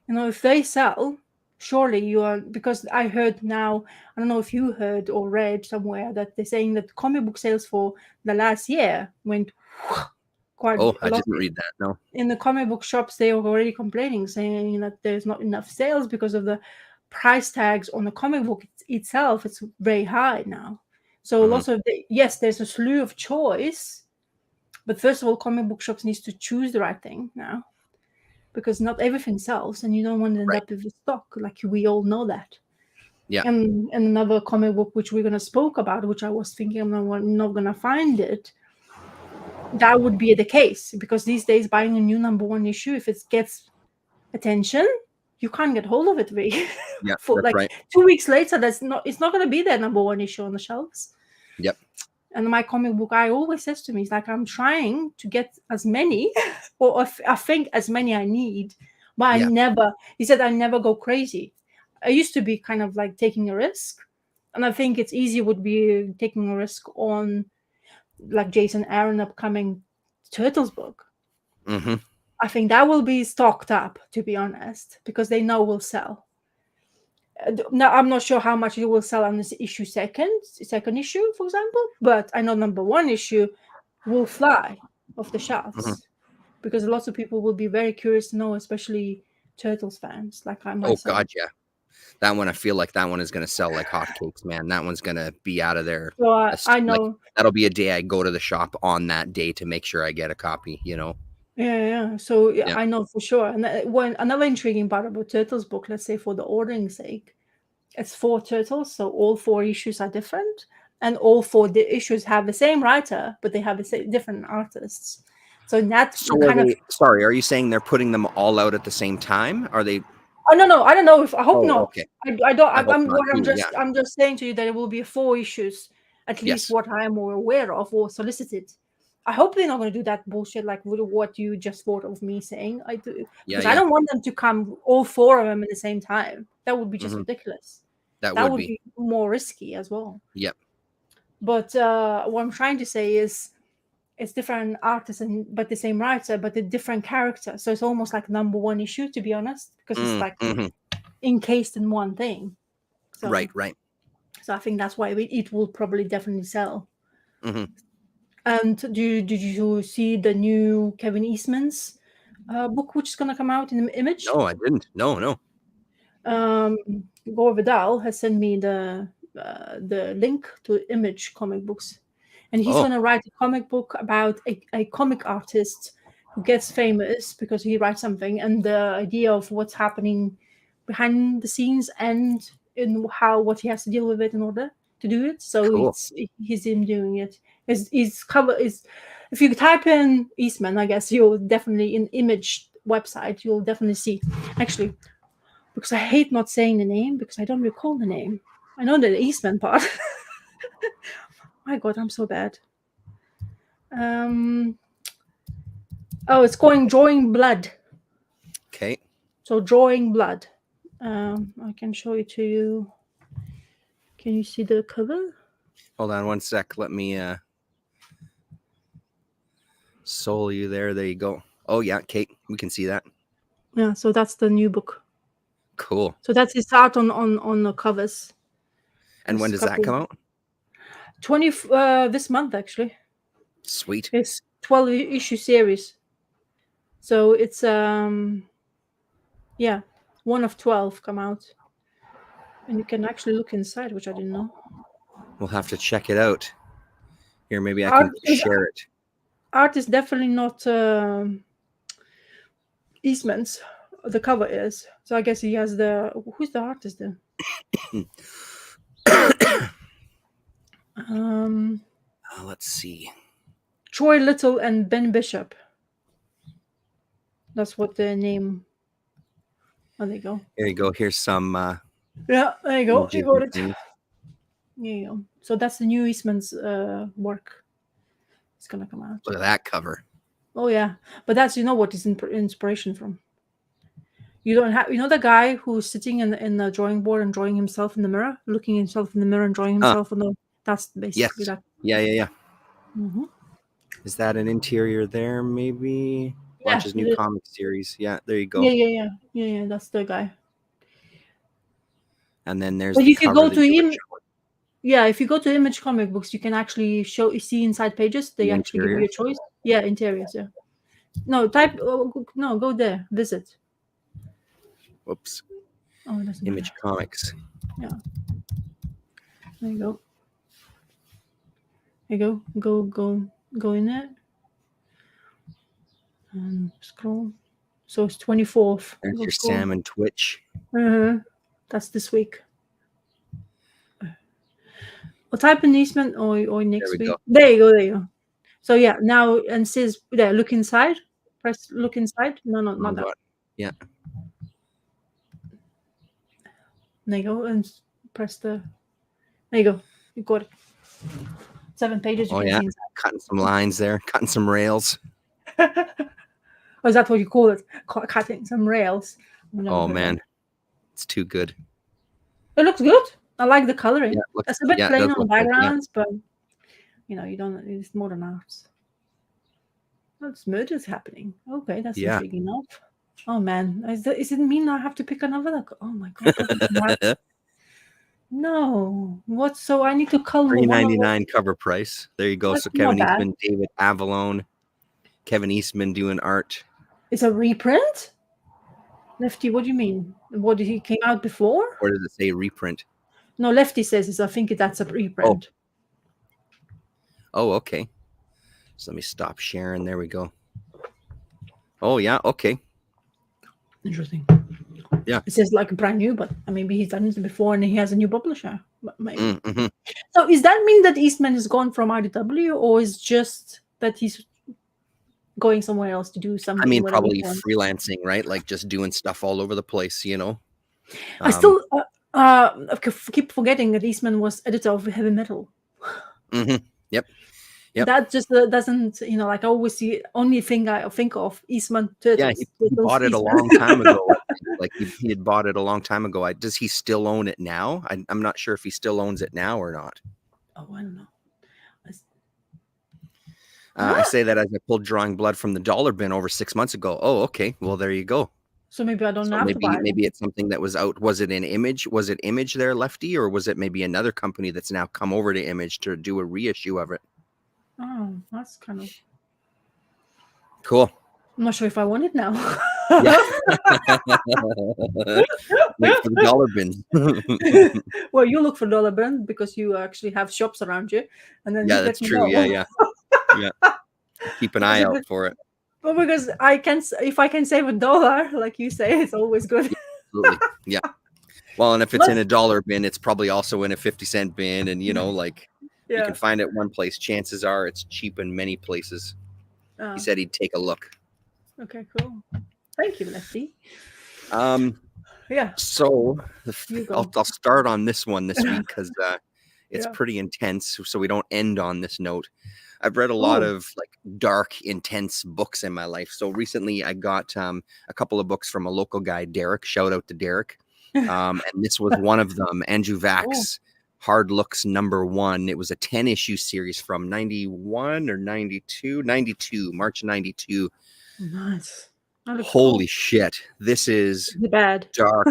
if they sell, surely you are, because I heard now. I don't know if you heard or read somewhere that they're saying that comic book sales for the last year went quite. Oh, I didn't read that. No. In the comic book shops, they were already complaining, saying that there's not enough sales because of the price tags on the comic book itself. It's very high now. So lots of there's a slew of choice. But first of all, comic book shops needs to choose the right thing now, because not everything sells, and you don't want to end up with a stock. Like we all know that. Yeah. And another comic book which we're gonna spoke about, which I was thinking I'm not gonna find it. That would be the case, because these days buying a new #1 issue, if it gets attention, you can't get hold of it really. Yeah. For 2 weeks later, it's not gonna be their #1 issue on the shelves. Yep. And my comic book guy always says to me, it's like, I'm trying to get as many, or I think as many I need, but he said, I never go crazy. I used to be kind of like taking a risk. And I think it's easy would be taking a risk on like Jason Aaron upcoming Turtles book. Mm-hmm. I think that will be stocked up, to be honest, because they know will sell. Now, I'm not sure how much it will sell on this second issue, for example, but I know #1 issue will fly off the shelves because lots of people will be very curious to know, especially Turtles fans like I myself. Oh, God, yeah. That one, I feel like that one is going to sell like hotcakes, man. That one's going to be out of there. So I know. Like, that'll be a day I go to the shop on that day to make sure I get a copy, Yeah. So I know for sure. And another intriguing part about Turtles book, let's say for the ordering sake, it's 4 Turtles, so all 4 issues are different, and all 4 issues have the same writer, but they have different artists. So that's Sorry, are you saying they're putting them all out at the same time? Are they? Oh no, I don't know. I hope not. Okay. I don't. I'm just saying to you that it will be 4 issues, at least what I am more aware of or solicited. I hope they're not going to do that bullshit like what you just thought of me saying. I do, because I don't want them to come all 4 of them at the same time. That would be just ridiculous. That would be more risky as well. Yep. But what I'm trying to say is, it's different artists but the same writer, but a different character. So it's almost like #1 issue, to be honest, because it's like encased in one thing. So, right. So I think that's why it will probably definitely sell. Mm-hmm. And did you see the new Kevin Eastman's book, which is going to come out in Image? No, I didn't. No. Gore Vidal has sent me the link to Image comic books, and he's going to write a comic book about a comic artist who gets famous because he writes something, and the idea of what's happening behind the scenes and in what he has to deal with it in order to do it. So he's him doing it. His cover is, if you type in Eastman, I guess you'll definitely, in Image website, you'll definitely see. Actually, because I hate not saying the name because I don't recall the name. I know the Eastman part. My God, I'm so bad. It's going Drawing Blood. Okay. So Drawing Blood. I can show it to you. Can you see the cover? Hold on one sec. Let me soul you there. There you go. Oh yeah, Kate, we can see that. Yeah, so that's the new book. Cool. So that's his art on the covers. And when does that come out? 20 this month actually. Sweet. It's 12-issue series. So it's yeah, 1 of 12 come out. And you can actually look inside, which I didn't know. We'll have to check it out. Here, maybe I can share it. Art is definitely not Eastman's. The cover is. So I guess he has the... Who's the artist then? Let's see. Troy Little and Ben Bishop. That's what the name... Oh, there you go. Here you go. Here's some... yeah, there you go. You got it. Things. There you go. So that's the new Eastman's work. It's going to come out. Look at that cover. Oh, yeah. But that's, you know, what is inspiration from. You don't have... You know the guy who's sitting in the drawing board and drawing himself in the mirror? Looking himself in the mirror and drawing himself in the... That's basically that. Yeah. Mm-hmm. Is that an interior there, maybe? Yeah, Launches new comic series. Yeah, there you go. Yeah. That's the guy. And then there's but the if you go to if you go to Image Comic Books, you can actually see inside pages. They actually give you a choice. Yeah, interiors. Yeah. No, go there. Visit. Whoops. Oh, it doesn't Image matter. Comics. Yeah. There you go. There you go. Go in there. And scroll. So it's 24th. There's your Sam and Twitch. That's this week. I'll type in Eastman or next week. There you go. So yeah, now and says there, look inside. Press look inside. No, not that. Yeah. There you go, and press the... There you go. You got it. 7 pages. You can see inside. Cutting some lines there. Cutting some rails. Oh, is that what you call it? Cutting some rails. Oh, man. It's too good. It looks good. I like the coloring. Yeah, it's a bit plain on the backgrounds, but you know, you don't... It's modern arts. There's murders happening. Okay, that's intriguing enough. Oh, man. Is it mean I have to pick another? Oh, my God. No. What? So I need to color... $3.99 cover price. There you go. That's so Kevin Eastman, David Avalone, Kevin Eastman doing art. It's a reprint? Lefty, what do you mean? What, did he came out before? Or does it say reprint? No, Lefty says I think that's a reprint. Oh, okay. So let me stop sharing. There we go. Oh, yeah. Okay. Interesting. Yeah. It says like brand new, but maybe he's done it before and he has a new publisher. Maybe. Mm-hmm. So does that mean that Eastman is gone from IDW, or is just that he's going somewhere else to do something? I mean, probably freelancing, right? Like just doing stuff all over the place, you know? I still keep forgetting that Eastman was editor of Heavy Metal. Mm-hmm. Yep. That just doesn't, you know, like I always see... Only thing I think of Eastman Turtles. Yeah, he bought it a long time ago. Like he had bought it a long time ago. Does he still own it now? I'm not sure if he still owns it now or not. Oh, I don't know. I say that as I pulled Drawing Blood from the dollar bin over 6 months ago. Oh, okay. Well, there you go. So maybe I don't have to buy it. Maybe it's something that was out. Was it an Image? Was it Image there, Lefty? Or was it maybe another company that's now come over to Image to do a reissue of it? Oh, that's kind of cool. I'm not sure if I want it now. Wait for the dollar bin. Well, you look for dollar bin because you actually have shops around you, and then that's true. Yeah. Keep an eye out for it. Well, because if I can save $1, like you say, it's always good. Absolutely. Yeah. Well, and if it's in a dollar bin, it's probably also in a 50-cent bin, and you know, like. Yeah. You can find it one place. Chances are it's cheap in many places. He said he'd take a look. Okay, cool. Thank you, Lefty. Yeah. So I'll start on this one this week because it's pretty intense. So we don't end on this note. I've read a lot of like dark, intense books in my life. So recently I got a couple of books from a local guy, Derek. Shout out to Derek. And this was one of them. Andrew Vax Hard Looks #1. It was a 10-issue series from 91 or 92, March 92. Nice. That looks Holy cool. shit. This is Bad. dark,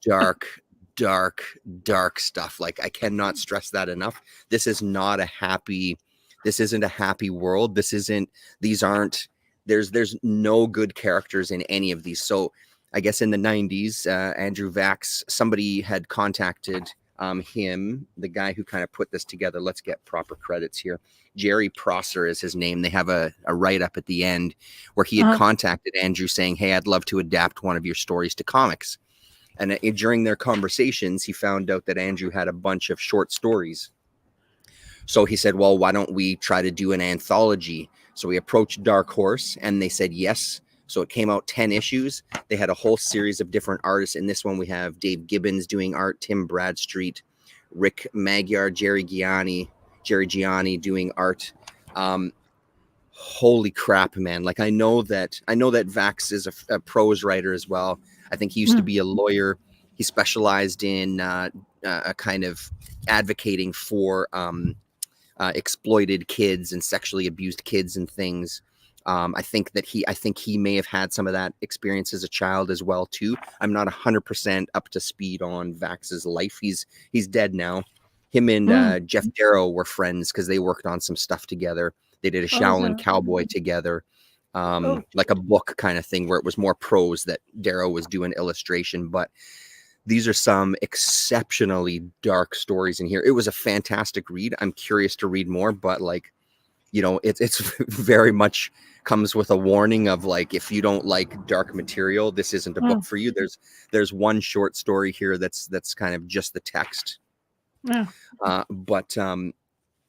dark, dark, dark stuff. Like, I cannot stress that enough. This is not a happy, this isn't a happy world. These aren't, there's no good characters in any of these. So I guess in the 90s, Andrew Vax, somebody had contacted him, the guy who kind of put this together. Let's get proper credits here. Jerry Prosser is his name. They have a write-up at the end where he had contacted Andrew saying, hey, I'd love to adapt one of your stories to comics. And during their conversations, he found out that Andrew had a bunch of short stories. So he said, well, why don't we try to do an anthology? So we approached Dark Horse and they said yes. So it came out 10 issues. They had a whole series of different artists. In this one, we have Dave Gibbons doing art, Tim Bradstreet, Rick Magyar, Jerry Gianni doing art. Holy crap, man. Like, I know that Vax is a prose writer as well. I think he used to be a lawyer. He specialized in a kind of advocating for exploited kids and sexually abused kids and things. I think he may have had some of that experience as a child as well too. I'm not 100% up to speed on Vax's life. He's dead now. Him and Jeff Darrow were friends because they worked on some stuff together. They did a Shaolin Cowboy together, like a book kind of thing where it was more prose that Darrow was doing illustration. But these are some exceptionally dark stories in here. It was a fantastic read. I'm curious to read more, but like, you know, it's very much comes with a warning of like, if you don't like dark material, this isn't a book for you. There's one short story here that's kind of just the text. But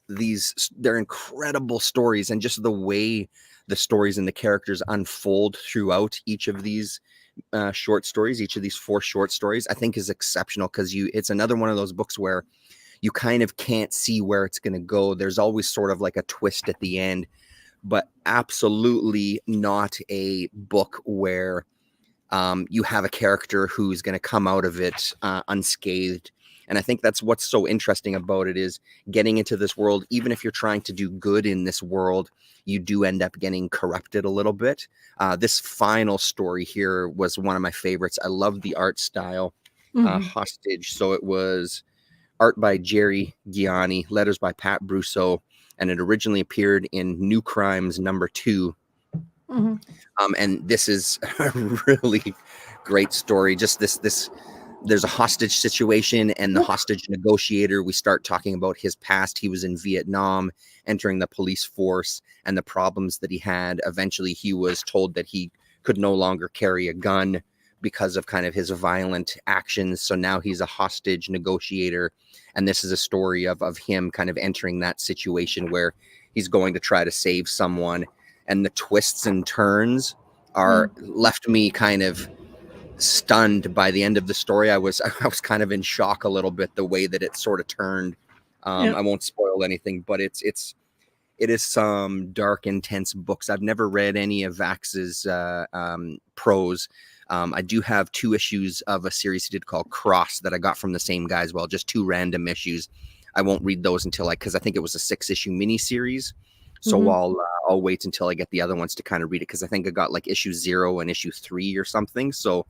they're incredible stories, and just the way the stories and the characters unfold throughout each of these short stories, each of these 4 short stories, I think is exceptional, because it's another one of those books where you kind of can't see where it's going to go. There's always sort of like a twist at the end, but absolutely not a book where you have a character who's going to come out of it unscathed. And I think that's what's so interesting about it, is getting into this world. Even if you're trying to do good in this world, you do end up getting corrupted a little bit. This final story here was one of my favorites. I love the art style. Hostage. So it was art by Jerry Gianni, letters by Pat Brousseau, and it originally appeared in New Crimes #2. And this is a really great story. Just this there's a hostage situation, and the hostage negotiator, we start talking about his past. He was in Vietnam, entering the police force, and the problems that he had. Eventually, he was told that he could no longer carry a gun because of kind of his violent actions. So now he's a hostage negotiator. And this is a story of him kind of entering that situation where he's going to try to save someone. And the twists and turns are left me kind of stunned by the end of the story. I was kind of in shock a little bit, the way that it sort of turned. I won't spoil anything, but it is some dark, intense books. I've never read any of Vax's prose. I do have 2 issues of a series he did called Cross that I got from the same guy as well, just 2 random issues. I won't read those until because I think it was a 6-issue mini series. So I'll wait until I get the other ones to kind of read it, because I think I got like issue 0 and issue 3 or something. So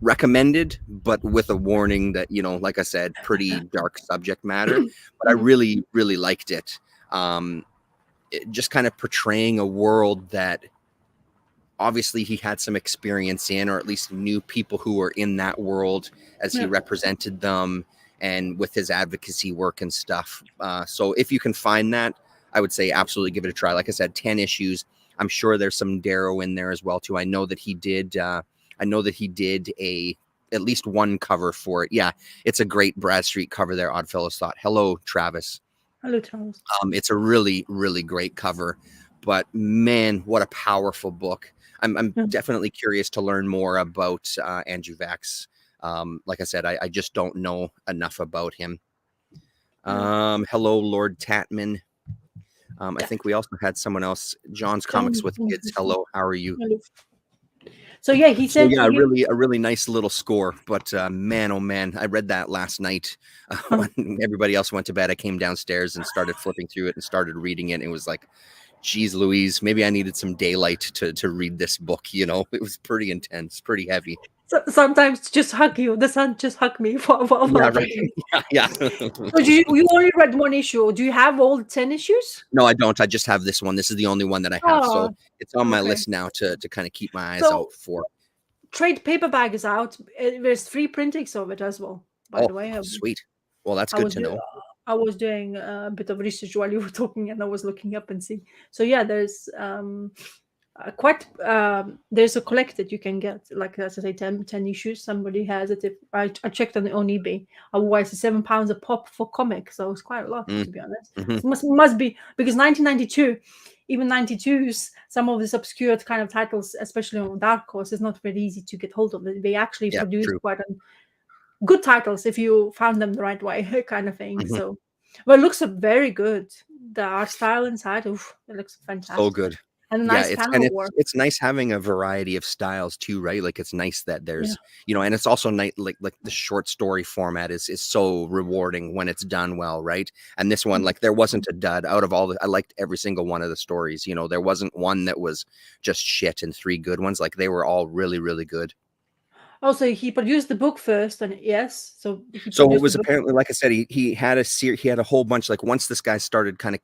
recommended, but with a warning that, you know, like I said, pretty dark subject matter. But I really, really liked it. Just kind of portraying a world that obviously he had some experience in, or at least knew people who were in that world as he represented them, and with his advocacy work and stuff. So if you can find that, I would say absolutely give it a try. Like I said, 10 issues. I'm sure there's some Darrow in there as well too. I know that he did at least one cover for it. Yeah, it's a great Bradstreet cover there. Oddfellows thought. Hello, Travis. Hello, Travis. It's a really, really great cover. But man, what a powerful book. I'm definitely curious to learn more about Andrew Vax. Like I said, I just don't know enough about him. Hello, Lord Tatman. I think we also had someone else. John's Comics with Kids. Hello, how are you? So yeah, he So said yeah, he. a really nice little score. But man, oh man, I read that last night Uh, when everybody else went to bed. I came downstairs and started flipping through it and started reading it. And it was like, geez, Louise, maybe I needed some daylight to read this book. You know, it was pretty intense, pretty heavy. so sometimes just hug you. The sun just hug me Yeah, while right. reading. Yeah. So you only read one issue? Do you have all 10 issues? No, I don't. I just have this one. This is the only one that I have. So Oh, it's on my okay. list now to kind of keep my eyes out So for. trade paperback is out. There's free printings of it as well. By Oh, the way, sweet. Well, that's I good was to know. I was doing a bit of research while you were talking, and I was looking up and seeing. So yeah, there's quite there's a collected you can get, like as I say, 10 issues. Somebody has it. If I checked on eBay, otherwise it's £7 a pop for comics, so it's quite a lot, Mm, to be honest. hmm It must be because 1992, even 92's, some of these obscure kind of titles, especially on Dark Horse, is not very easy to get hold of. They actually Yeah, produced true. quite good titles if you found them the right way, kind of thing. Hmm So, well, it looks very good. The art style inside, oof, it looks So fantastic, good. and a Yeah, nice it's and panel work. it's nice having a variety of styles too, right? Like it's nice that Yeah. there's, and it's also nice like the short story format is so rewarding when it's done well, right? And this one, like there wasn't a dud out of all the, I liked every single one of the stories. There wasn't one that was just shit and three good ones. Like they were all really, really good. Also, he produced the book first, and yes, so he So it produced the was book. apparently, like I said, he had he had a whole bunch. Like once this guy started kind of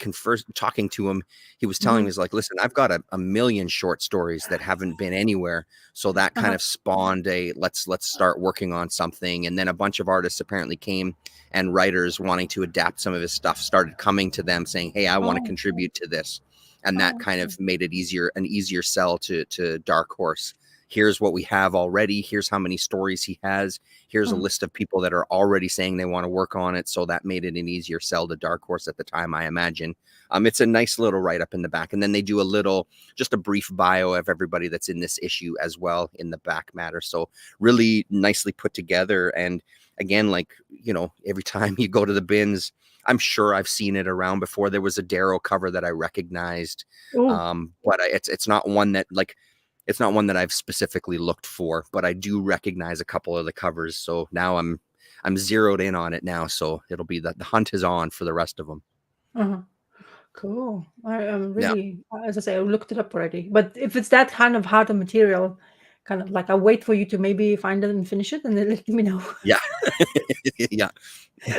talking to him, he was telling Mhm. me, he's like, listen, I've got a million short stories that haven't been anywhere. So that kind Uh-huh. of spawned a let's start working on something. And then a bunch of artists apparently came, and writers wanting to adapt some of his stuff started coming to them saying, hey, I want to Oh, contribute to this. And that oh, kind okay. of made it an easier sell to Dark Horse. Here's what we have already. Here's how many stories he has. Here's a Uh-huh. list of people that are already saying they want to work on it. So that made it an easier sell to Dark Horse at the time, I imagine. It's a nice little write up in the back. And then they do just a brief bio of everybody that's in this issue as well in the back matter. So really nicely put together. And again, like, every time you go to the bins, I'm sure I've seen it around before. There was a Darrow cover that I recognized. Oh, But it's not one that like, it's not one that I've specifically looked for, but I do recognize a couple of the covers. So now I'm zeroed in on it now. So it'll be the hunt is on for the rest of them. uh-huh. Cool. I am Yeah. really, as I say, I looked it up already. But if it's that kind of harder material, kind of like I'll wait for you to maybe find it and finish it, and then let me know. Yeah. Yeah.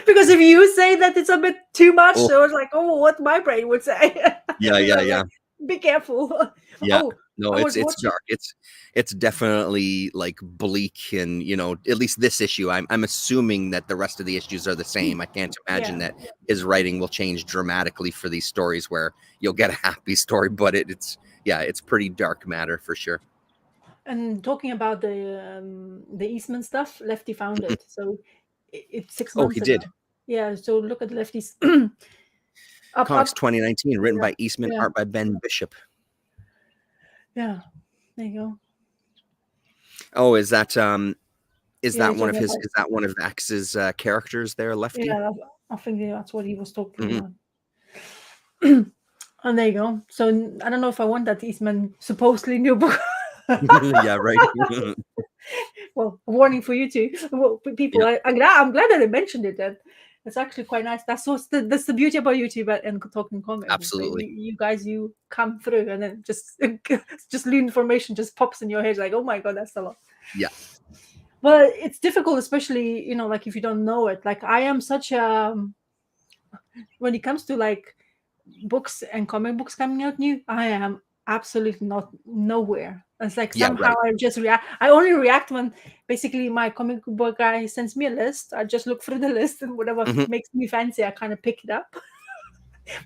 Because if you say that it's a bit too much, Oh, so it's like, oh, what my brain would say. yeah, And yeah, I'm yeah. like, be careful. Yeah. Oh, No, I was it's watching. dark. It's definitely like bleak, and at least this issue. I'm assuming that the rest of the issues are the same. I can't imagine Yeah. that his writing will change dramatically for these stories where you'll get a happy story, but it's pretty dark matter for sure. And talking about the Eastman stuff, Lefty found it. So it's six Oh, months he ago. did. Yeah. So look at Lefty's Comics up. 2019, written Yeah. by Eastman, Yeah. art by Ben Bishop. Yeah. There you go. Oh, is Yeah. You're talking about. that one of X's characters there, Lefty? Yeah. I think that's what he was talking Hmm about. And there you go. So I don't know if I want that Eastman supposedly new book. Yeah, right. Well, a warning for you too. Well, people, Yeah, I'm glad that I mentioned it. That it's actually quite nice. That's the beauty about YouTube and talking comics. Is that absolutely. you guys come through and then just just new information just pops in your head like, oh my god, that's a lot. Yeah. Well, it's difficult, especially like if you don't know it. Like I am such a when it comes to like books and comic books coming out new, I am absolutely not nowhere. It's like Yeah, somehow right. I just react. I only react when basically my comic book guy sends me a list. I just look through the list and whatever hmm makes me fancy, I kind of pick it up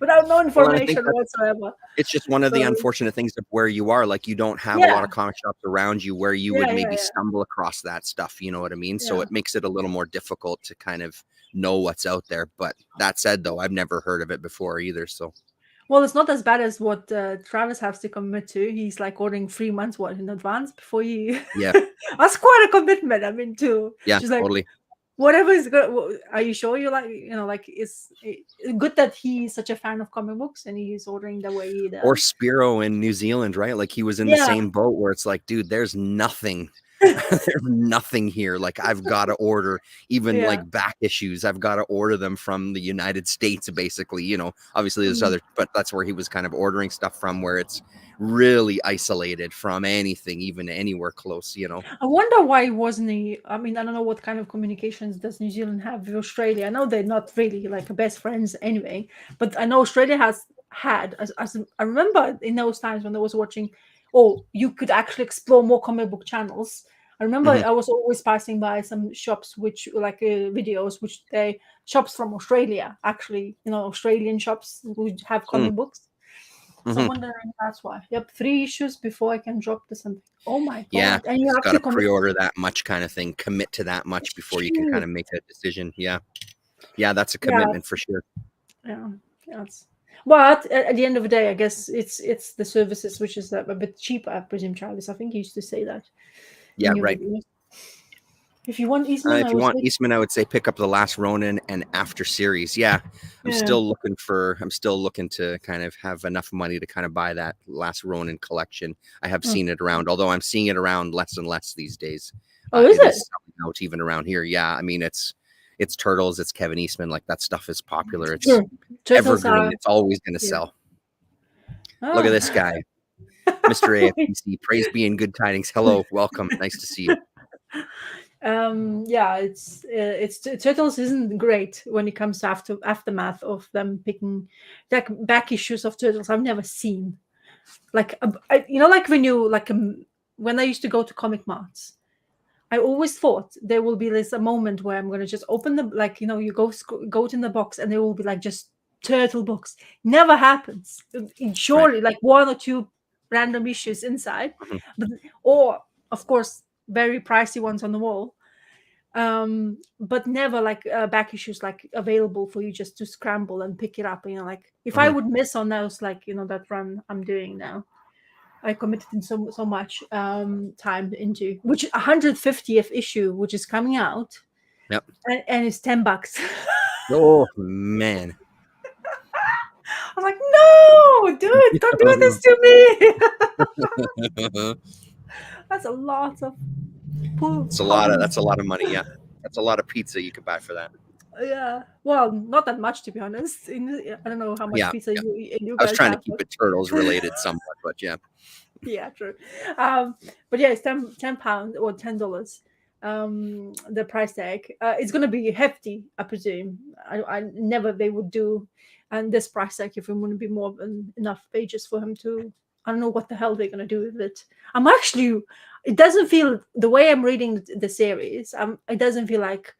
without no Well, and I think information whatsoever. it's just one of the So unfortunate things of where you are. Like you don't have a lot yeah, of comic shops around you where you would yeah, yeah, maybe yeah, stumble across that stuff. You know what I mean? So yeah. it makes it a little more difficult to kind of know what's out there. But that said, though, I've never heard of it before either. So Well, it's not as bad as what Travis has to commit to. He's like ordering 3 months in advance before he. yeah, That's quite a commitment. I mean, to yeah, just like totally. whatever is good. Are you sure you like, like, it's good that he's such a fan of comic books and he's ordering the way he Or does? Spiro in New Zealand, right? Like he was in the Yeah. same boat where it's like, dude, there's nothing. There's nothing here. Like I've got to order even Yeah. like back issues. I've got to order them from the United States, basically. Obviously there's other, but that's where he was kind of ordering stuff from, where it's really isolated from anything, even anywhere close. I wonder why wasn't he? I mean, I don't know what kind of communications does New Zealand have with Australia. I know they're not really like best friends anyway, but I know Australia has had, as I remember in those times when I was watching, oh, you could actually explore more comic book channels. I remember Mhm. I was always passing by some shops which like videos which they shops from Australia, actually, Australian shops would have comic books. So I'm Mhm. wondering that's why. Yep, 3 issues before I can drop to something. Oh my Yeah, god! And you just have got to to commit. pre-order that much kind of thing, commit to that much before you can kind of make a decision. Yeah, that's a Yeah, commitment for sure. yeah, yes. But at the end of the day, I guess it's the services which is a bit cheaper. I presume Charles. I think he used to say that Yeah, in your right. videos. If you want Eastman, If I you would want say, Eastman, I would say pick up the Last Ronin and After series. Yeah, I'm yeah. still looking to kind of have enough money to kind of buy that Last Ronin collection. I have seen it around, although I'm seeing it around less and less these days. Oh, is It is it? selling out even around here. Yeah, I mean it's Turtles, it's Kevin Eastman, like that stuff is popular. It's Sure. Turtles evergreen. are. It's always going to Yeah. sell. Look at this Ah. guy, Mr. AFPC. Praise be and good tidings. Hello, welcome. Nice to see you. Yeah, it's Turtles isn't great when it comes to aftermath of them picking like back issues of Turtles. I've never seen like like when you like when I used to go to comic marts. I always thought there will be this a moment where I'm gonna just open the like you go in the box and there will be like just turtle books. Never happens. Right. Surely like one or two random issues inside, Mhm. but or of course very pricey ones on the wall. But never like back issues like available for you just to scramble and pick it up. Like if I Mhm. would miss on those, like that run I'm doing now, I committed in so much time into which 150th issue, which is coming out, Yep. and it's $10. Oh man. I was like, no, dude, don't do this to me. That's a lot of That's a pounds. lot of money. Yeah, that's a lot of pizza you could buy for that. Yeah, well, not that much to be honest. I don't know how much Yeah, pizza yeah. you I was guys trying to have, keep but it Turtles related somewhat, but yeah. yeah, true. But yeah, it's 10 pounds or $10. The price tag. It's gonna be hefty, I presume. I never they would do, and this price tag if it wouldn't be more than enough pages for him to. I don't know what the hell they're gonna do with it. I'm actually. It doesn't feel the way I'm reading the series. It doesn't feel like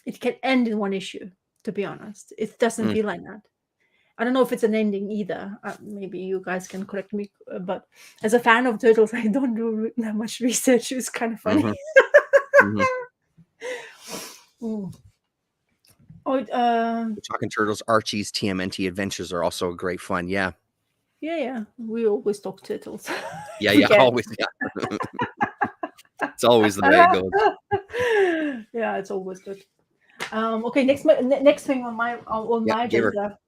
it can end in one issue. To be honest, it doesn't Mm, feel like that. I don't know if it's an ending either. Maybe you guys can correct me. But as a fan of turtles, I don't do that much research. It's kind of funny. mhm, mhm. Mm. Oh, We're talking Turtles. Archie's TMNT Adventures are also great fun. Yeah, yeah, yeah. We always talk turtles. yeah, We yeah. can. Always, yeah. It's always the way it goes. Yeah, it's always good. Okay, next thing on Yeah, my give her agenda.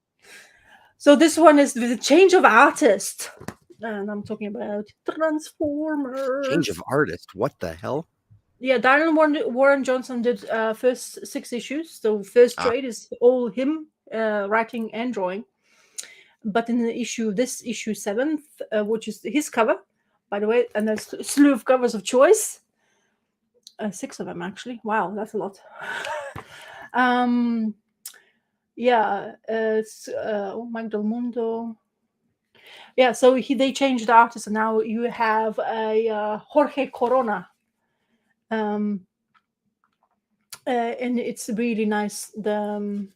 So this one is with a change of artist, and I'm talking about change Transformers. of artist. What the hell? Yeah, Darren Warren Johnson did first 6 issues. So first Ah, trade is all him writing and drawing. But in this issue 7th, which is his cover, by the way, and there's a slew of covers of choice. 6 of them actually. Wow, that's a lot. um, yeah, it's Mike Del Mundo. Yeah, so they changed the artist, and now you have a Jorge Corona. Um, and it's really nice. The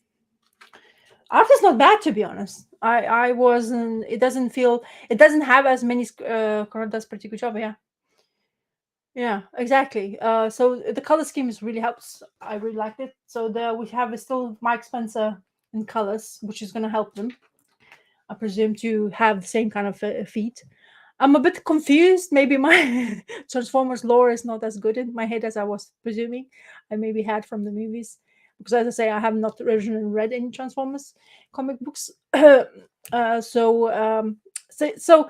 art is not bad, to be honest. I wasn't. It doesn't feel. It doesn't have as many. Corona does pretty good job. Yeah, yeah, exactly. So the color scheme is really helps. I really liked it. So there we have still Mike Spencer in colors, which is going to help them, I presume, to have the same kind of feet. I'm a bit confused. Maybe my Transformers lore is not as good in my head as I was presuming I maybe had from the movies. Because as I say, I have not originally read any Transformers comic books. So so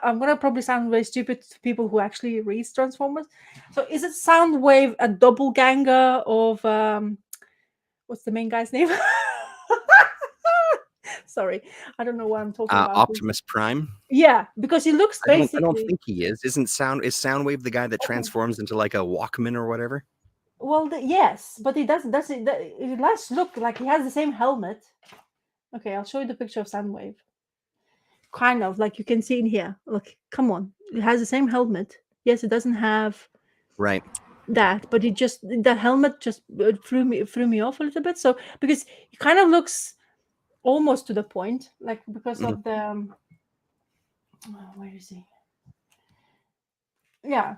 I'm gonna probably sound very stupid to people who actually read Transformers. So is it Soundwave a doppelganger of what's the main guy's name? Sorry, I don't know what I'm talking about. Optimus Prime. Yeah, because he looks I don't basically think he is. Is Soundwave the guy that transforms into like a Walkman or whatever? well, yes, but he doesn't. Does it? It does look like he has the same helmet. Okay, I'll show you the picture of Soundwave. Kind of like you can see in here. Look, come on, it has the same helmet. Yes, it doesn't have Right. that, but it just the helmet just threw me off a little bit. So because he kind of looks almost to the point, like because Mhm. of the where is he? Yeah,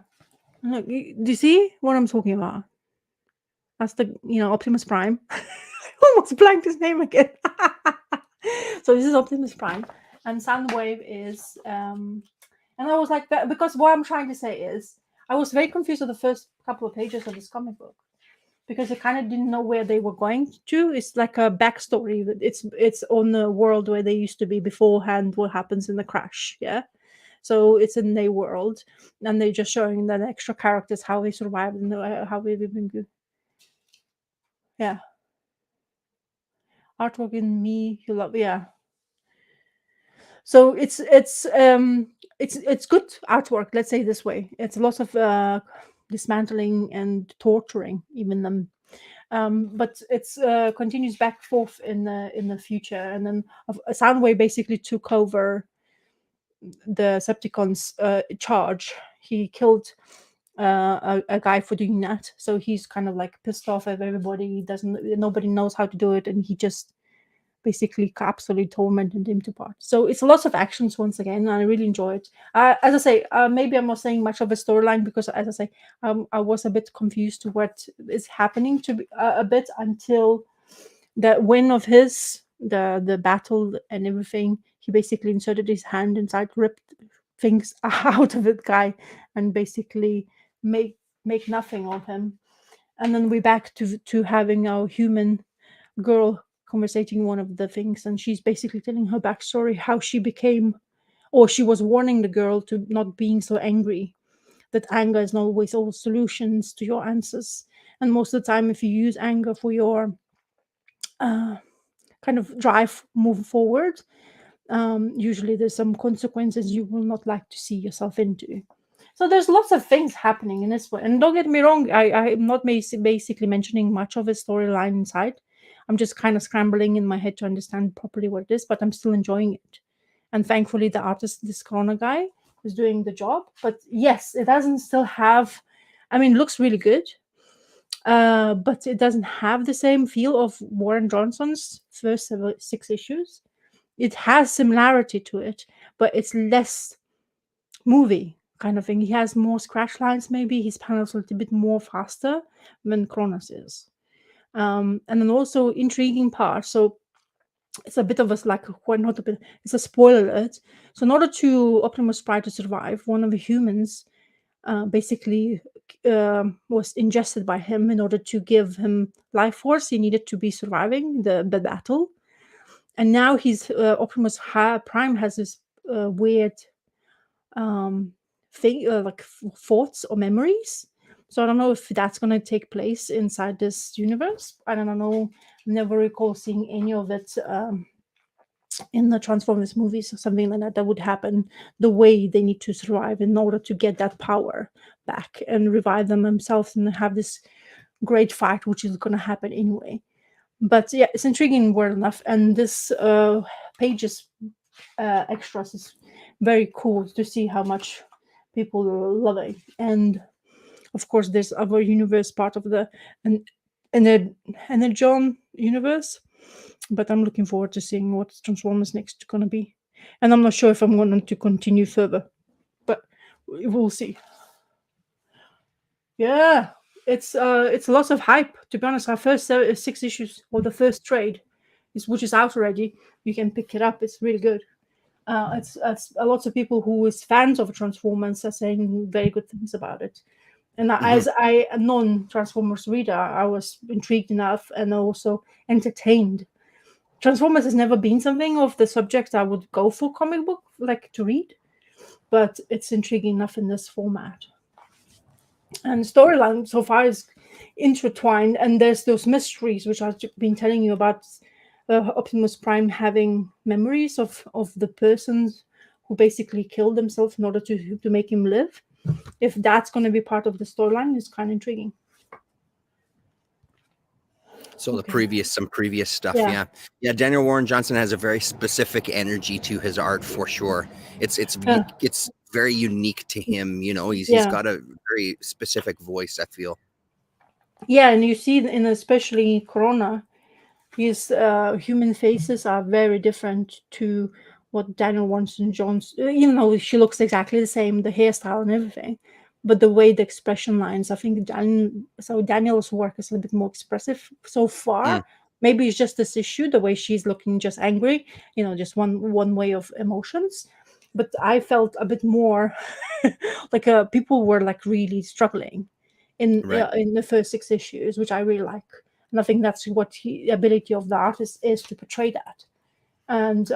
look, do you see what I'm talking about? That's the Optimus Prime. I almost blanked his name again. So this is Optimus Prime, and Soundwave is and I was like that because what I'm trying to say is I was very confused with the first couple of pages of this comic book because I kind of didn't know where they were going to. It's like a backstory. It's on the world where they used to be beforehand. What happens in the crash? Yeah. So it's in their world, and they're just showing the extra characters how they survived and how they've been good. Yeah, artwork in me you love. Yeah, so it's good artwork. Let's say this way. It's a lot of dismantling and torturing even them. But it's continues back forth in the future, and then Soundwave basically took over the Septicons charge. He killed a guy for doing that, so he's kind of like pissed off at everybody. He doesn't Nobody knows how to do it, and he just basically absolutely tormented him to part. So it's lots of actions once again, and I really enjoy it. As I say, maybe I'm not saying much of a storyline because, as I say, I was a bit confused to what is happening to a bit until the win of the battle and everything. He basically inserted his hand inside, ripped things out of the guy, and basically make make nothing of him. And then we're back to having our human girl conversating one of the things, and she's basically telling her backstory, how she became, or she was warning the girl to not being so angry, that anger is not always all solutions to your answers, and most of the time if you use anger for your uh, kind of drive move forward, usually there's some consequences you will not like to see yourself into. So there's lots of things happening in this way. And don't get me wrong, I'm not basically mentioning much of a storyline inside. I'm just kind of scrambling in my head to understand properly what it is, but I'm still enjoying it. And thankfully, the artist, this Corona guy, is doing the job. But yes, it doesn't still have, I mean, it looks really good, but it doesn't have the same feel of Warren Johnson's first 6 issues. It has similarity to it, but it's less movie kind of thing. He has more scratch lines, maybe his panels are a little bit more faster than Kronos is. And then also intriguing part. So it's a bit of a like well, not a bit. It's a spoiler alert. So in order to Optimus Prime to survive, one of the humans basically was ingested by him in order to give him life force. He needed to be surviving the battle, and now he's Prime has this weird um thing like thoughts or memories. So I don't know if that's going to take place inside this universe. I don't know. Never recall seeing any of it in the Transformers movies or something like that that would happen the way they need to survive in order to get that power back and revive them themselves and have this great fight, which is going to happen anyway. But yeah, it's intriguing word enough, and this pages extras is very cool to see how much people are loving. And of course, there's other universe part of the and the John universe. But I'm looking forward to seeing what Transformers next going to be, and I'm not sure if I'm going to continue further, but we'll see. Yeah, it's lots of hype. To be honest, our first 6 issues or the first trade is which is out already. You can pick it up. It's really good. It's lots of people who is fans of Transformers are saying very good things about it. And Hmm. as a non-Transformers reader, I was intrigued enough and also entertained. Transformers has never been something of the subject I would go for comic book like to read, but it's intriguing enough in this format. And storyline so far is intertwined, and there's those mysteries which I've been telling you about. Optimus Prime having memories of the persons who basically killed themselves in order to make him live. If that's going to be part of the storyline, is kind of intriguing. So Okay. some previous stuff, Yeah. yeah, yeah. Daniel Warren Johnson has a very specific energy to his art for sure. Yeah. It's very unique to him. You know, he's Yeah. got a very specific voice, I feel. Yeah. And you see in especially Corona, his human faces are very different to what Daniel Winston Jones, even though she looks exactly the same, the hairstyle and everything, but the way the expression lines, I think Daniel's work is a little bit more expressive so Mm, far. Maybe it's just this issue, the way she's looking, just angry, just one way of emotions. But I felt a bit more like people were like really struggling right. in the first six issues, which I really like. And I think that's what the ability of the artist is to portray that. And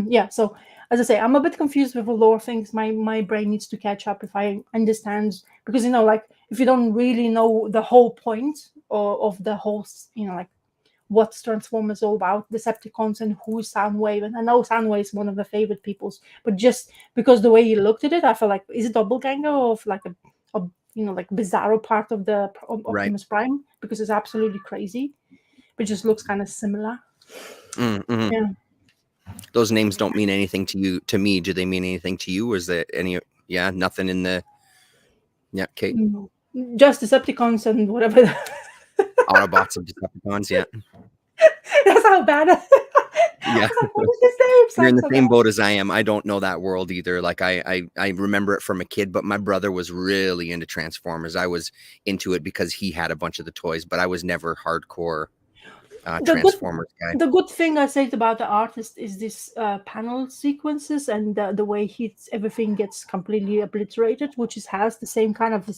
yeah, so as I say, I'm a bit confused with a lot of things. My brain needs to catch up if I understand, because like if you don't really know the whole point of the whole, like what Transformers is all about, Decepticons and who's Soundwave. And I know Soundwave is one of the favorite people's, but just because the way you looked at it, I felt like, is it doppelganger of like a like bizarro part of the Right. Optimus Prime, because it's absolutely crazy, but just looks kind of similar. Mm-hmm. Yeah. Those names don't mean anything to you. To me, do they mean anything to you? Was there any? Yeah, nothing in the. Yeah, Kate. Mm. Just Decepticons and whatever. Autobots and Decepticons. Yeah, That's how bad. I yeah. was like, what is this name? You're in Sounds the so same bad. boat as I am. I don't know that world either. Like I remember it from a kid, but my brother was really into Transformers. I was into it because he had a bunch of the toys, but I was never hardcore the good Transformers guy. the good thing I said about the artist is this panel sequences and the way everything gets completely obliterated, which has the same kind of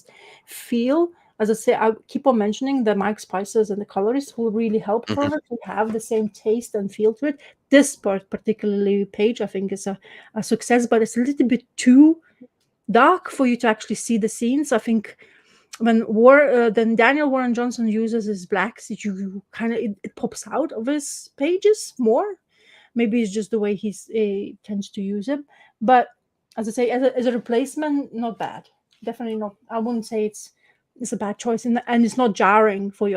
feel. As I say, I keep on mentioning the Mike Spicers and the colorists who really helped Hmm. Corona to have the same taste and feel to it. This part, particularly page, I think is a success, but it's a little bit too dark for you to actually see the scenes. I think then Daniel Warren Johnson uses his blacks, you kind of it pops out of his pages more. Maybe it's just the way he tends to use him. But as I say, as a replacement, not bad. Definitely not. I wouldn't say it's a bad choice, and it's not jarring for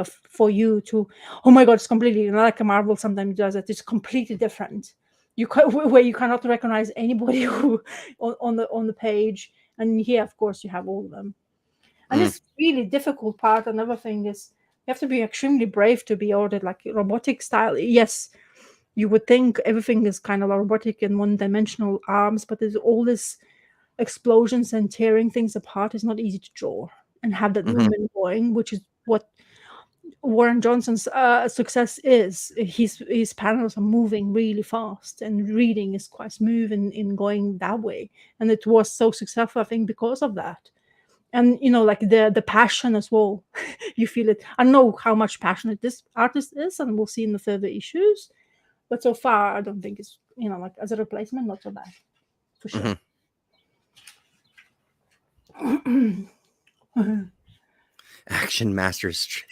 you to, oh my god, it's completely like a Marvel sometimes does it. It's completely different. Where you cannot recognize anybody who on the page, and here, of course, you have all of them. And Mm, this really difficult part, another thing is you have to be extremely brave to be ordered like robotic style. Yes, you would think everything is kind of robotic and one-dimensional arms, but there's all this explosions and tearing things apart is not easy to draw and have that hmm. movement going, which is what Warren Johnson's success is. His panels are moving really fast, and reading is quite smooth in going that way. And it was so successful, I think, because of that. And like the passion as well. You feel it. I don't know how much passionate this artist is, and we'll see in the further issues. But so far, I don't think it's like as a replacement, not so bad for sure. Hmm. Action Masters.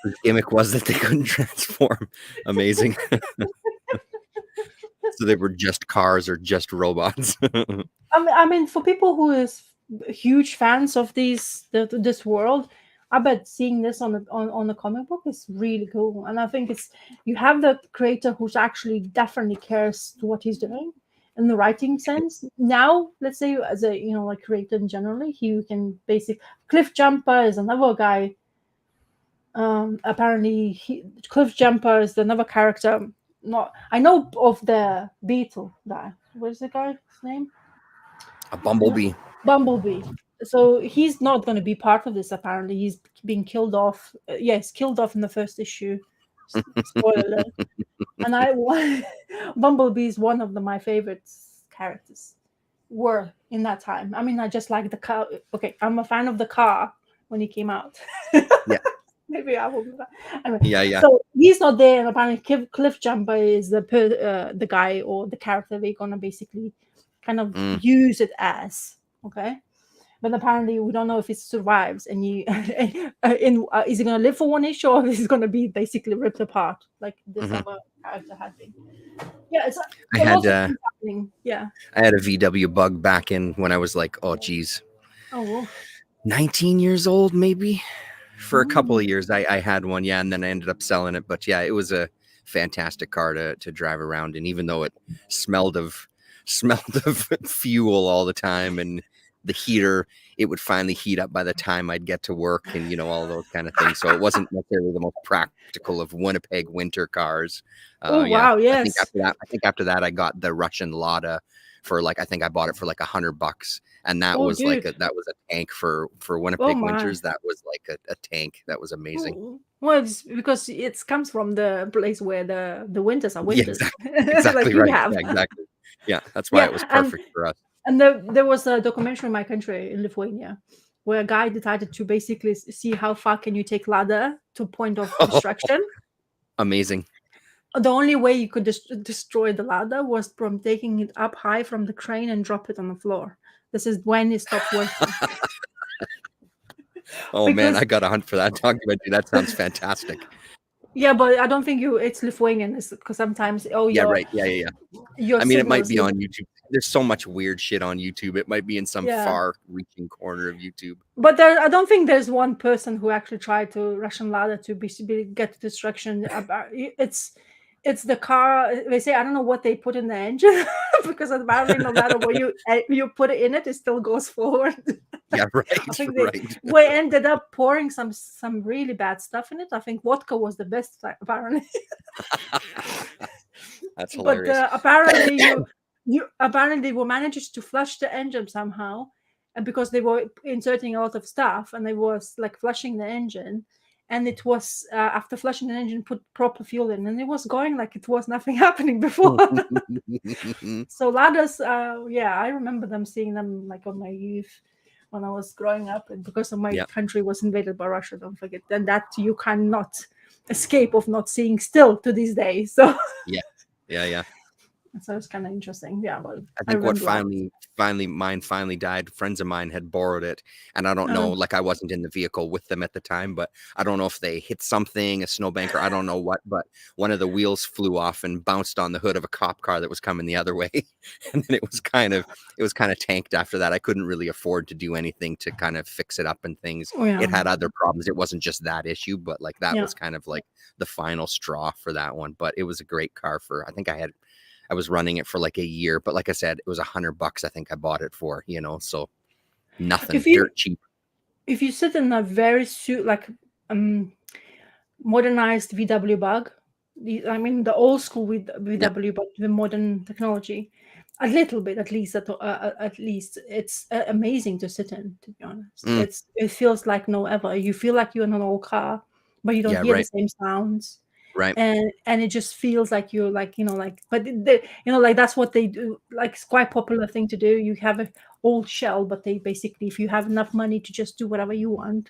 Whose gimmick was that they couldn't transform. Amazing. So they were just cars or just robots. I mean, for people who is huge fans of this world, I bet seeing this on a comic book is really cool. And I think you have the creator who's actually definitely cares to what he's doing in the writing sense. Now, let's say as a like creator in generally, he can basic Cliff Jumper is another guy. Apparently, Cliff Jumper is another character. Not I know of the Beetle guy. What's the guy's name? A bumblebee. Bumblebee. So he's not going to be part of this. Apparently, he's being killed off. Yes, killed off in the first issue. Spoiler alert. And Bumblebee is one of my favorites characters were in that time. I mean, I just like the car. Okay, I'm a fan of the car when he came out. Yeah. Maybe I will do that. Anyway, Yeah. so he's not there, and apparently Cliff Jumper is the guy or the character they're gonna basically kind of use it as. Okay, but apparently we don't know if it survives. And is he gonna live for one issue, or is he gonna be basically ripped apart like this other character had been? Yeah, it's I a had lot of things happening. Yeah. I had a VW bug back in when I was like, oh geez, Oh. 19 years old maybe. For a couple of years I had one, yeah, and then I ended up selling it. But yeah, it was a fantastic car to drive around in, even though it smelled of fuel all the time, and the heater, it would finally heat up by the time I'd get to work, and all those kind of things. So it wasn't necessarily the most practical of Winnipeg winter cars. Oh Yeah, wow! Yes. I think after that I got the Russian Lada for like, I think I bought it for like $100, and that was dude. like that was a tank for Winnipeg winters. That was like a tank. That was amazing. Well, it's because it comes from the place where the winters are winters. Yeah, exactly like right. Have. Yeah, exactly. Yeah, that's why it was perfect for us. And there was a documentary in my country, in Lithuania, where a guy decided to basically see how far can you take ladder to point of destruction. Amazing. The only way you could destroy the ladder was from taking it up high from the crane and drop it on the floor. This is when it stopped working. Oh man, I got to hunt for that documentary. That sounds fantastic. Yeah, but I don't think it's Lithuanian, because sometimes yeah, right. Yeah. I mean, it might be on YouTube. There's so much weird shit on YouTube. It might be in some far-reaching corner of YouTube. But I don't think there's one person who actually tried to Russian ladder to get to destruction. It's the car. They say, I don't know what they put in the engine, because apparently no matter what you put it in it still goes forward. Yeah, right. I think right. we ended up pouring some really bad stuff in it. I think vodka was the best, apparently. That's hilarious. But apparently they were managed to flush the engine somehow, and because they were inserting a lot of stuff, and they was like flushing the engine. And it was after flushing the engine, put proper fuel in, and it was going like it was nothing happening before. So ladders, I remember seeing them like on my youth when I was growing up, and because of my country was invaded by Russia, don't forget. And that you cannot escape of not seeing still to this day. So yeah. So it's kind of interesting. Yeah, but I think what finally died, friends of mine had borrowed it, and I don't know, like I wasn't in the vehicle with them at the time, but I don't know if they hit something, a snowbank, or I don't know what, but one of the wheels flew off and bounced on the hood of a cop car that was coming the other way. And then it was kind of tanked after that. I couldn't really afford to do anything to kind of fix it up and things. It had other problems. It wasn't just that issue, but like that was kind of like the final straw for that one. But it was a great car I think I was running it for like a year, but like I said, it was $100. I think I bought it for, so nothing, dirt cheap. If you sit in a very modernized VW bug, I mean the old school VW, but the modern technology, a little bit at least. At least it's amazing to sit in. To be honest, it feels like no ever. You feel like you're in an old car, but you don't hear the same sounds. Right. And it just feels like you're like, but like that's what they do. Like it's quite popular thing to do. You have an old shell, but they basically, if you have enough money to just do whatever you want,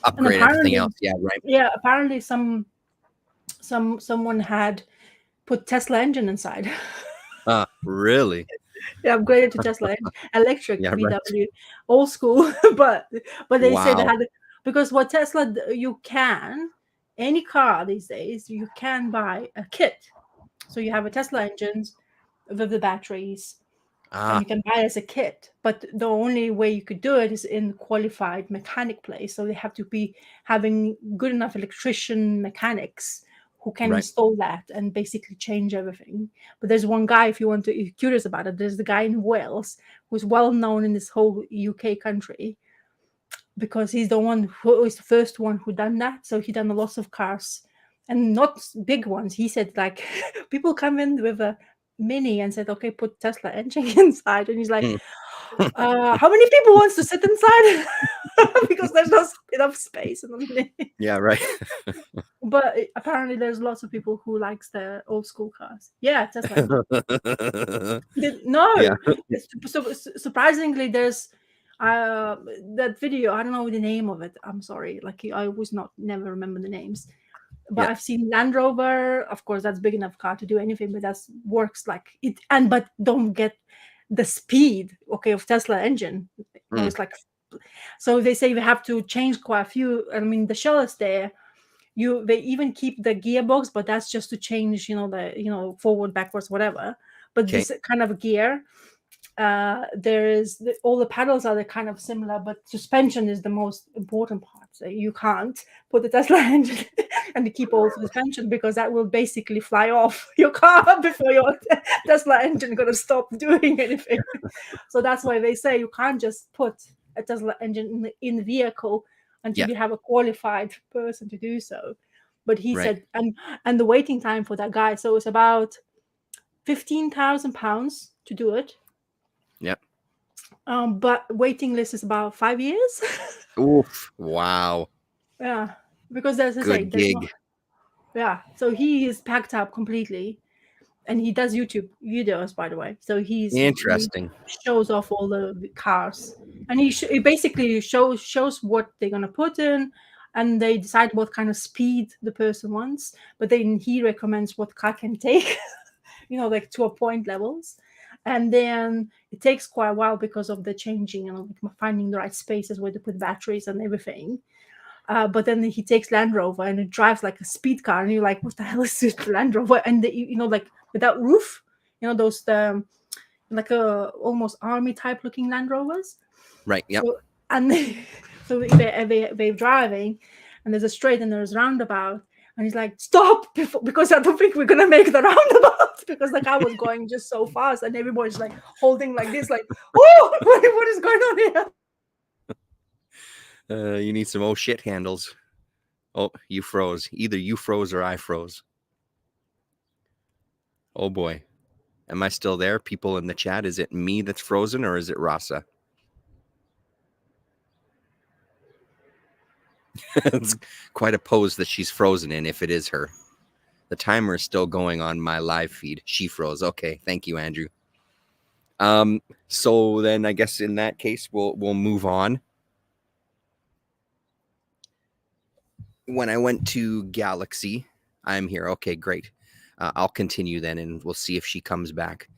upgrade everything else. Yeah, right. Yeah, apparently someone had put Tesla engine inside. Really? Yeah, upgraded to Tesla electric VW, old school. but they say they had, because what Tesla you can. Any car these days, you can buy a kit. So you have a Tesla engines with the batteries, and you can buy it as a kit. But the only way you could do it is in qualified mechanic place. So they have to be having good enough electrician mechanics who can install that and basically change everything. But there's one guy, if you're curious about it, there's the guy in Wales who's well known in this whole UK country, because he's the one who is the first one who done that. So he done a lot of cars, and not big ones. He said like people come in with a Mini and said, okay, put Tesla engine inside, and he's like, how many people wants to sit inside? Because there's not enough space in the Mini. Yeah, right. But apparently there's lots of people who likes the old school cars. Yeah, Tesla engine. Yeah. No, it's surprisingly there's that video. I don't know the name of it. I'm sorry. Like I was not never remember the names. But Yeah. I've seen Land Rover. Of course, that's big enough car to do anything, but that's works like it. And but don't get the speed, okay, of Tesla engine. It's like, so they say we have to change quite a few. I mean, the shell is there. They even keep the gearbox, but that's just to change, the forward, backwards, whatever. But Okay. this kind of gear, all the pedals are kind of similar, but suspension is the most important part. So you can't put the Tesla engine and keep all suspension, because that will basically fly off your car before your Tesla engine gonna stop doing anything. So that's why they say you can't just put a Tesla engine in the vehicle until Yeah. you have a qualified person to do so. But he Right. said, and the waiting time for that guy, so it's about £15,000 to do it. Yep. But waiting list is about 5 years. Oof. Wow. Yeah, because as I say, Good there's no. gig. Yeah, so he is packed up completely, and he does YouTube videos, by the way. So he Interesting. shows off all the cars, and he basically shows what they're gonna put in, and they decide what kind of speed the person wants. But then he recommends what car can take, like to a point levels. And then it takes quite a while because of the changing, like finding the right spaces where to put batteries and everything. But then he takes Land Rover and it drives like a speed car, and you're like, what the hell is this Land Rover? And like without roof, those like almost army type looking Land Rovers. Right. Yep. So and so they're driving, and there's a straight and there's a roundabout, and he's like, stop, because I don't think we're gonna make the roundabout, because the car was going just so fast, and everybody's like holding like this, like, oh, what is going on here? You need some shit handles. Oh, you froze. Either you froze or I froze. Oh boy. Am I still there? People in the chat, is it me that's frozen or is it Rasa? It's quite a pose that she's frozen in if it is her. The timer is still going on my live feed. She froze. Okay, thank you, Andrew. So then I guess in that case we'll move on. When I went to Galaxy, I'm here. Okay, great. I'll continue then, and we'll see if she comes back.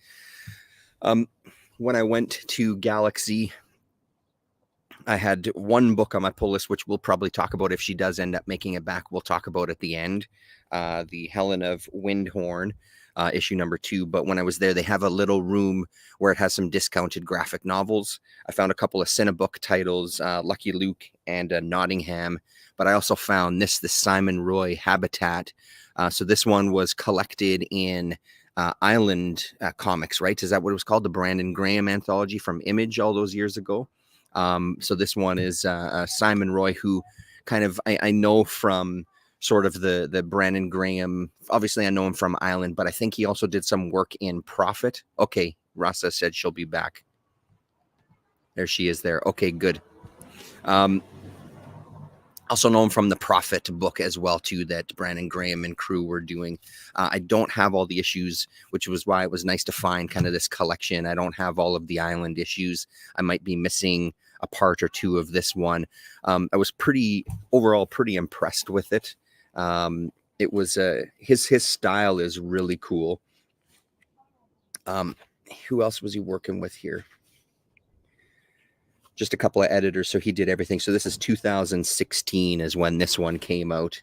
When I went to Galaxy, I had one book on my pull list, which we'll probably talk about if she does end up making it back. We'll talk about at the end, the Helen of Windhorn, issue number 2. But when I was there, they have a little room where it has some discounted graphic novels. I found a couple of Cinebook titles, Lucky Luke and Nottingham. But I also found this Simon Roy Habitat. So this one was collected in Island Comics, right? Is that what it was called? The Brandon Graham anthology from Image all those years ago. So this one is Simon Roy, who kind of I know from sort of the Brandon Graham. Obviously, I know him from Island, but I think he also did some work in Prophet. Okay, Rasa said she'll be back. There she is there. Okay, good. Also know him from the Prophet book as well, too, that Brandon Graham and crew were doing. I don't have all the issues, which was why it was nice to find kind of this collection. I don't have all of the Island issues. I might be missing a part or two of this one. I was overall pretty impressed with it. It was his style is really cool. Who else was he working with here? Just a couple of editors, so he did everything. So this is 2016 is when this one came out.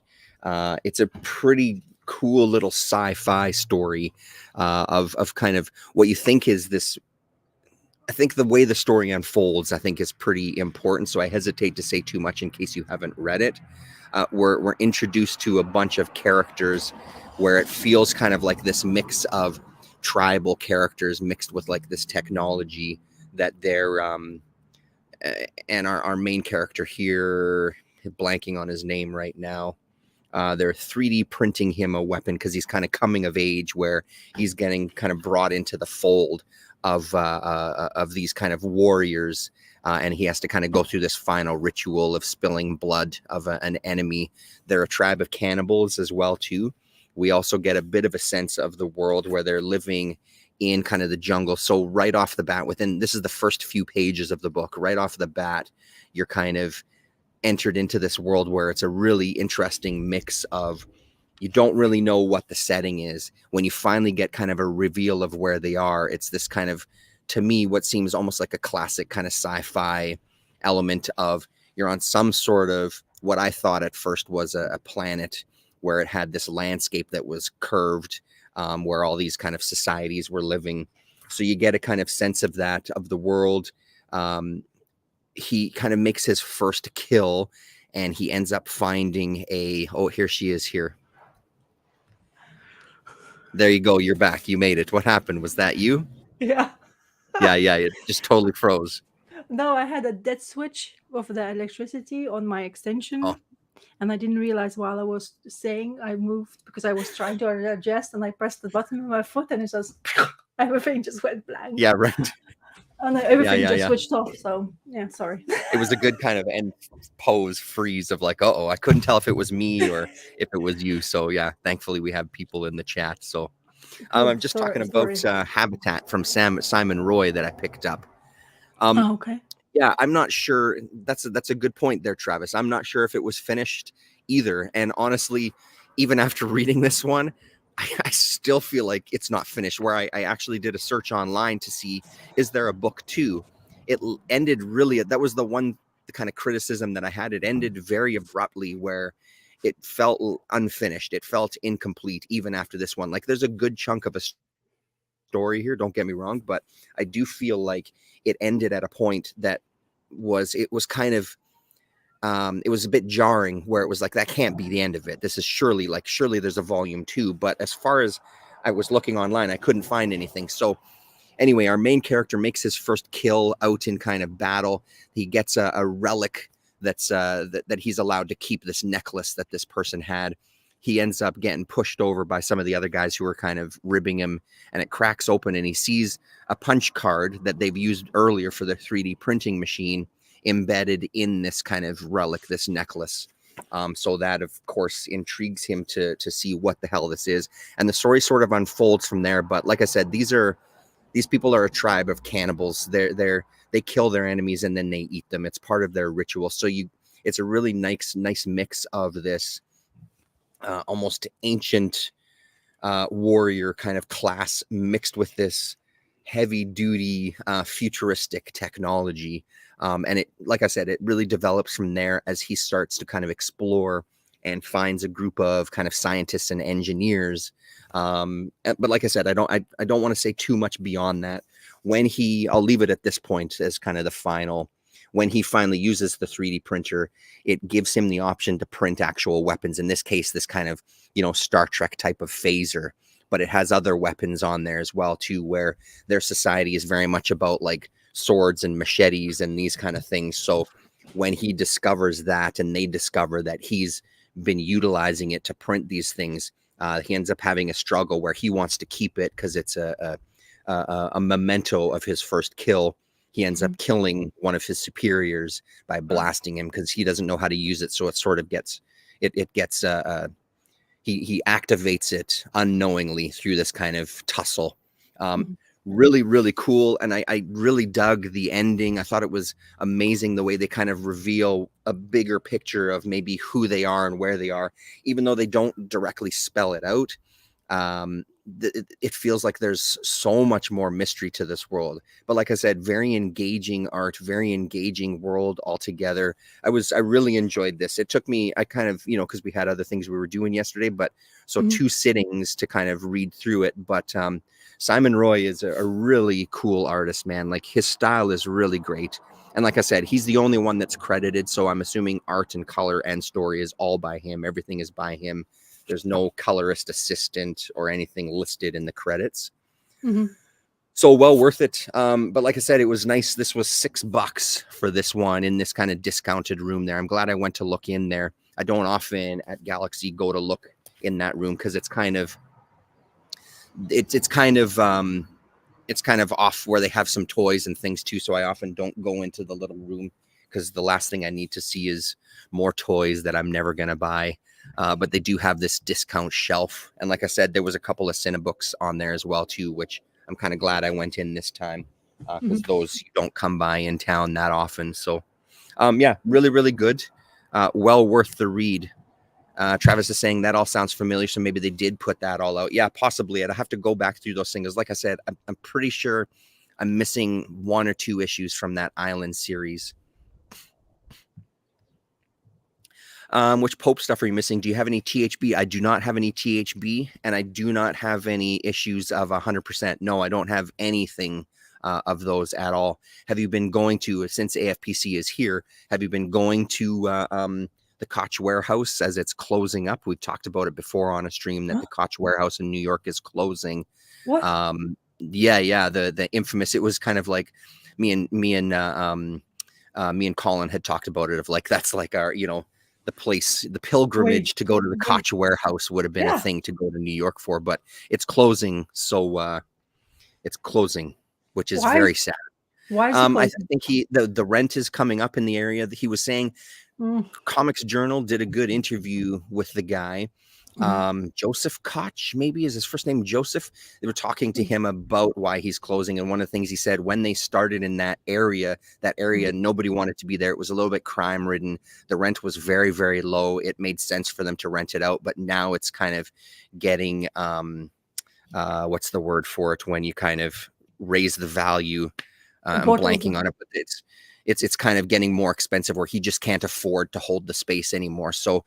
It's a pretty cool little sci-fi story of kind of what you think is this. I think the way the story unfolds, I think, is pretty important. So I hesitate to say too much in case you haven't read it. We're introduced to a bunch of characters where it feels kind of like this mix of tribal characters mixed with like this technology that they're and our main character here, blanking on his name right now, they're 3D printing him a weapon because he's kind of coming of age where he's getting kind of brought into the fold of these kind of warriors and he has to kind of go through this final ritual of spilling blood of an enemy. They're a tribe of cannibals as well too. We also get a bit of a sense of the world where they're living in kind of the jungle. So right off the bat, this is the first few pages of the book, right off the bat, you're kind of entered into this world where it's a really interesting mix of, you don't really know what the setting is. When you finally get kind of a reveal of where they are, it's this kind of, to me, what seems almost like a classic kind of sci-fi element of, you're on some sort of, what I thought at first was a planet where it had this landscape that was curved, where all these kind of societies were living. So you get a kind of sense of that, of the world. He kind of makes his first kill, and he ends up finding here she is here. There you go. You're back. You made it. What happened? Was that you? Yeah. Yeah. It just totally froze. No, I had a dead switch of the electricity on my extension. Oh. And I didn't realize while I was saying I moved, because I was trying to adjust, and I pressed the button with my foot, and it just everything just went blank. Yeah, right. And everything just switched off. So yeah, sorry. It was a good kind of end pose freeze of like, I couldn't tell if it was me or if it was you. So yeah, thankfully we have people in the chat. So I'm just talking about Habitat from Simon Roy that I picked up. Okay. Yeah, I'm not sure. That's a good point there, Travis. I'm not sure if it was finished either. And honestly, even after reading this one, I still feel like it's not finished. Where I actually did a search online to see, is there a book 2? It ended really, that was the kind of criticism that I had. It ended very abruptly, where it felt unfinished. It felt incomplete even after this one. Like, there's a good chunk of a story here, don't get me wrong, but I do feel like it ended at a point that it was kind of it was a bit jarring, where it was like, that can't be the end of it. This is surely there's a volume 2. But as far as I was looking online, I couldn't find anything. So anyway, our main character makes his first kill out in kind of battle. He gets a relic that's that he's allowed to keep, this necklace that this person had. He ends up getting pushed over by some of the other guys who are kind of ribbing him, and it cracks open, and he sees a punch card that they've used earlier for their 3D printing machine embedded in this kind of relic, this necklace. So that, of course, intrigues him to see what the hell this is. And the story sort of unfolds from there. But like I said, these people are a tribe of cannibals. They kill their enemies and then they eat them. It's part of their ritual. So it's a really nice mix of this almost ancient warrior kind of class mixed with this heavy duty futuristic technology. And it, like I said, it really develops from there as he starts to kind of explore and finds a group of kind of scientists and engineers. But like I said, I don't want to say too much beyond that. I'll leave it at this point as kind of the final. When he finally uses the 3D printer, it gives him the option to print actual weapons. In this case, this kind of, Star Trek type of phaser, but it has other weapons on there as well too, where their society is very much about like swords and machetes and these kind of things. So when he discovers that, and they discover that he's been utilizing it to print these things, he ends up having a struggle where he wants to keep it because it's a memento of his first kill. He ends up killing one of his superiors by blasting him because he doesn't know how to use it. So it sort of gets he activates it unknowingly through this kind of tussle. Really, really cool. And I really dug the ending. I thought it was amazing the way they kind of reveal a bigger picture of maybe who they are and where they are, even though they don't directly spell it out. It feels like there's so much more mystery to this world. But like I said, very engaging art, very engaging world altogether. I really enjoyed this. It took me, I kind of, because we had other things we were doing yesterday, but so 2 sittings to kind of read through it. But Simon Roy is a really cool artist, man. Like, his style is really great. And like I said, he's the only one that's credited. So I'm assuming art and color and story is all by him. Everything is by him. There's no colorist assistant or anything listed in the credits. So well worth it. But like I said, it was nice. This was $6 for this one in this kind of discounted room there. I'm glad I went to look in there. I don't often at Galaxy go to look in that room because it's kind of it's kind of off where they have some toys and things too. So I often don't go into the little room because the last thing I need to see is more toys that I'm never going to buy. But they do have this discount shelf. And like I said, there was a couple of Cinebooks on there as well too, which I'm kind of glad I went in this time because those you don't come by in town that often. So yeah, really, really good. Well worth the read. Travis is saying that all sounds familiar, so maybe they did put that all out. Yeah, possibly. I'd have to go back through those things. Like I said, I'm pretty sure I'm missing 1 or 2 issues from that Island series. Which Pope stuff are you missing? Do you have any THB? I do not have any THB, and I do not have any issues of 100%. No, I don't have anything of those at all. Have you been going to, since AFPC is here, have you been going to the Koch warehouse as it's closing up? We've talked about it before on a stream that the Koch warehouse in New York is closing. What? Yeah. The infamous. It was kind of like me and Colin had talked about it. Of like that's like our the place, the pilgrimage to go to the Koch warehouse would have been a thing to go to New York for, but it's closing. So it's closing, which is very sad. Why is it closing? I think the rent is coming up in the area. He was saying Comics Journal did a good interview with the guy. Joseph Koch, maybe is his first name, Joseph. They were talking to him about why he's closing. And one of the things he said, when they started in that area, nobody wanted to be there. It was a little bit crime ridden. The rent was very, very low. It made sense for them to rent it out. But now it's kind of getting, what's the word for it? When you kind of raise the value, I'm blanking on it, but it's kind of getting more expensive where he just can't afford to hold the space anymore. So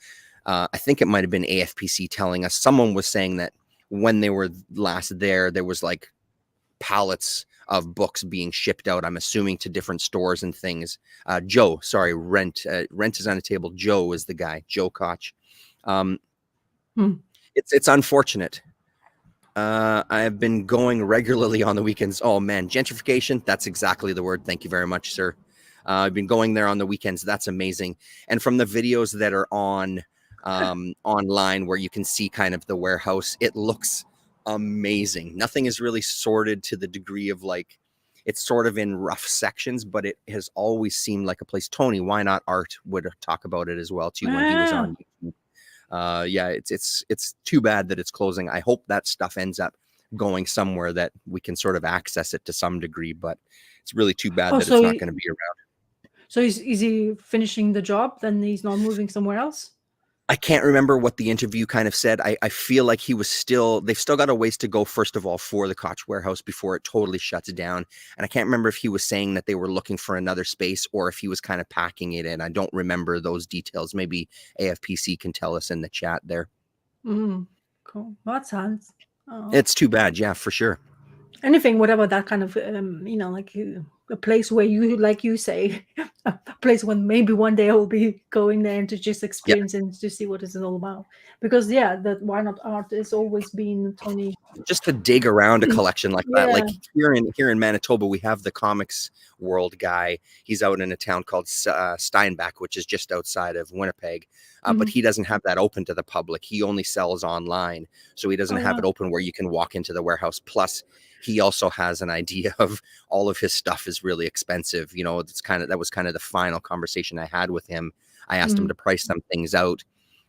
I think it might have been AFPC telling us. Someone was saying that when they were last there was like pallets of books being shipped out, I'm assuming to different stores and things. Joe, sorry, Rent is on the table. Joe is the guy, Joe Koch. It's unfortunate. I've been going regularly on the weekends. Oh man, gentrification, that's exactly the word. Thank you very much, sir. I've been going there on the weekends. That's amazing. And from the videos that are on online where you can see kind of the warehouse, it looks amazing. Nothing is really sorted to the degree of like, it's sort of in rough sections, but it has always seemed like a place. Tony, why not Art would talk about it as well too when he was on YouTube. Yeah, it's too bad that it's closing. I hope that stuff ends up going somewhere that we can sort of access it to some degree, but it's really too bad that it's not going to be around. So is he finishing the job? Then he's not moving somewhere else? I can't remember what the interview kind of said. I feel like they've still got a ways to go, first of all, for the Koch warehouse before it totally shuts down. And I can't remember if he was saying that they were looking for another space or if he was kind of packing it in. I don't remember those details. Maybe AFPC can tell us in the chat there. Cool. That sounds. It's too bad. Yeah, for sure. Anything, whatever that kind of, like a place where you, like you say, a place when maybe one day I will be going there and to just experience and to see what it's all about. Because that Why Not Art has always been Tony. Just to dig around a collection like that. Like here in Manitoba, we have the Comics World guy. He's out in a town called Steinbach, which is just outside of Winnipeg. But he doesn't have that open to the public. He only sells online. So he doesn't have it open where you can walk into the warehouse. Plus, he also has an idea of all of his stuff is really expensive. That was kind of the final conversation I had with him. I asked him to price some things out,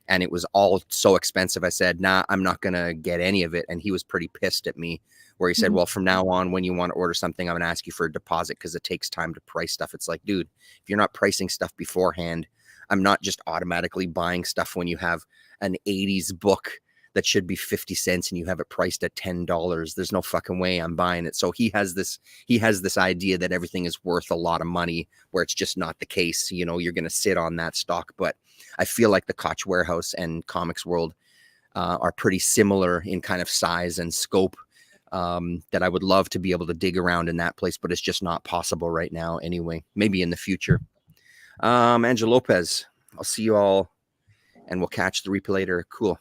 and it was all so expensive. I said, nah, I'm not going to get any of it. And he was pretty pissed at me, where he said, well, from now on, when you want to order something, I'm going to ask you for a deposit because it takes time to price stuff. It's like, dude, if you're not pricing stuff beforehand, I'm not just automatically buying stuff when you have an 80s book that should be 50 cents and you have it priced at $10. There's no fucking way I'm buying it. So he has this idea that everything is worth a lot of money, where it's just not the case. You're going to sit on that stock. But I feel like the Koch warehouse and Comics World are pretty similar in kind of size and scope, that I would love to be able to dig around in that place, but it's just not possible right now anyway. Maybe in the future. Angela Lopez, I'll see you all and we'll catch the replay later. Cool.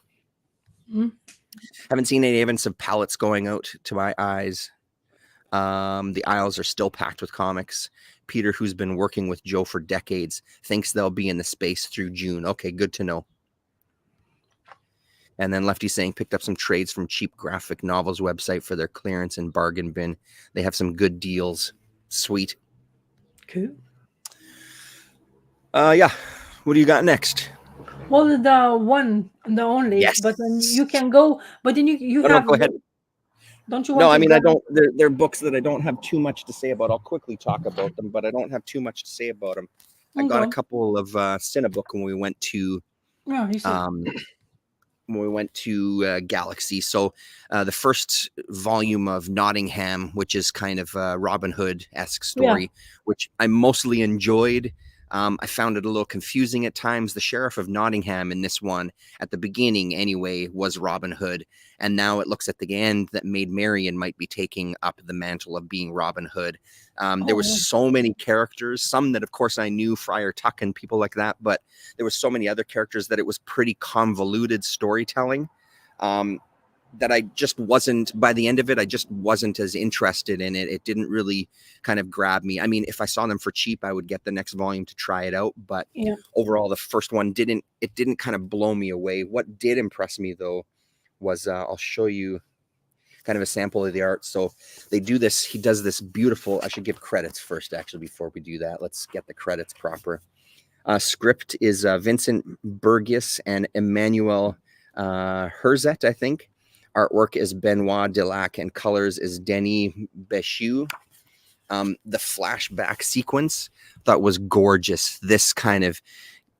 Haven't seen any evidence of pallets going out to my eyes. The aisles are still packed with comics. Peter, who's been working with Joe for decades, thinks they'll be in the space through June. Okay, good to know. And then Lefty saying picked up some trades from cheap graphic novels website for their clearance and bargain bin. They have some good deals. Sweet. Cool. Yeah. What do you got next? Well, the one, the only, Yes. but then you can go. But then you No, have. go ahead. Don't you want No, to I mean, go? I don't. They're books that I don't have too much to say about. I'll quickly talk about them, but I don't have too much to say about them. I got a Okay. couple of Cinebook when we went to Yeah, you said. Galaxy. So the first volume of Nottingham, which is kind of a Robin Hood-esque story, which I mostly enjoyed. I found it a little confusing at times. The Sheriff of Nottingham in this one, at the beginning anyway, was Robin Hood. And now it looks at the end that Maid Marian might be taking up the mantle of being Robin Hood. There was so many characters, some that, of course, I knew, Friar Tuck and people like that, but there was so many other characters that it was pretty convoluted storytelling. That I just wasn't, by the end of it, I just wasn't as interested in it. It didn't really kind of grab me. I mean, if I saw them for cheap, I would get the next volume to try it out. But overall, the first one didn't kind of blow me away. What did impress me, though, was I'll show you kind of a sample of the art. So they do this, he does this beautiful, I should give credits first, actually, before we do that. Let's get the credits proper. Script is Vincent Burgess and Emmanuel Herzet, I think. Artwork is Benoit Delac, and colors is Denis Béchu. The flashback sequence thought was gorgeous. This kind of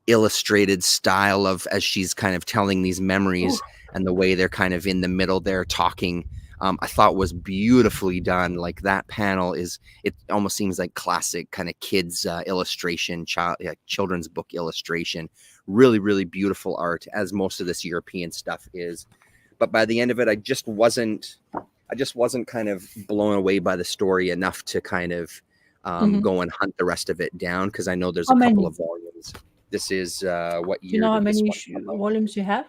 illustrated style of as she's kind of telling these memories and the way they're kind of in the middle there talking, I thought was beautifully done. Like that panel it almost seems like classic kind of kids illustration, children's book illustration. Really, really beautiful art, as most of this European stuff is. But by the end of it, I just wasn't kind of blown away by the story enough to kind of go and hunt the rest of it down, because I know there's a couple of volumes. This is what year? You know how did this many one come out? volumes you have?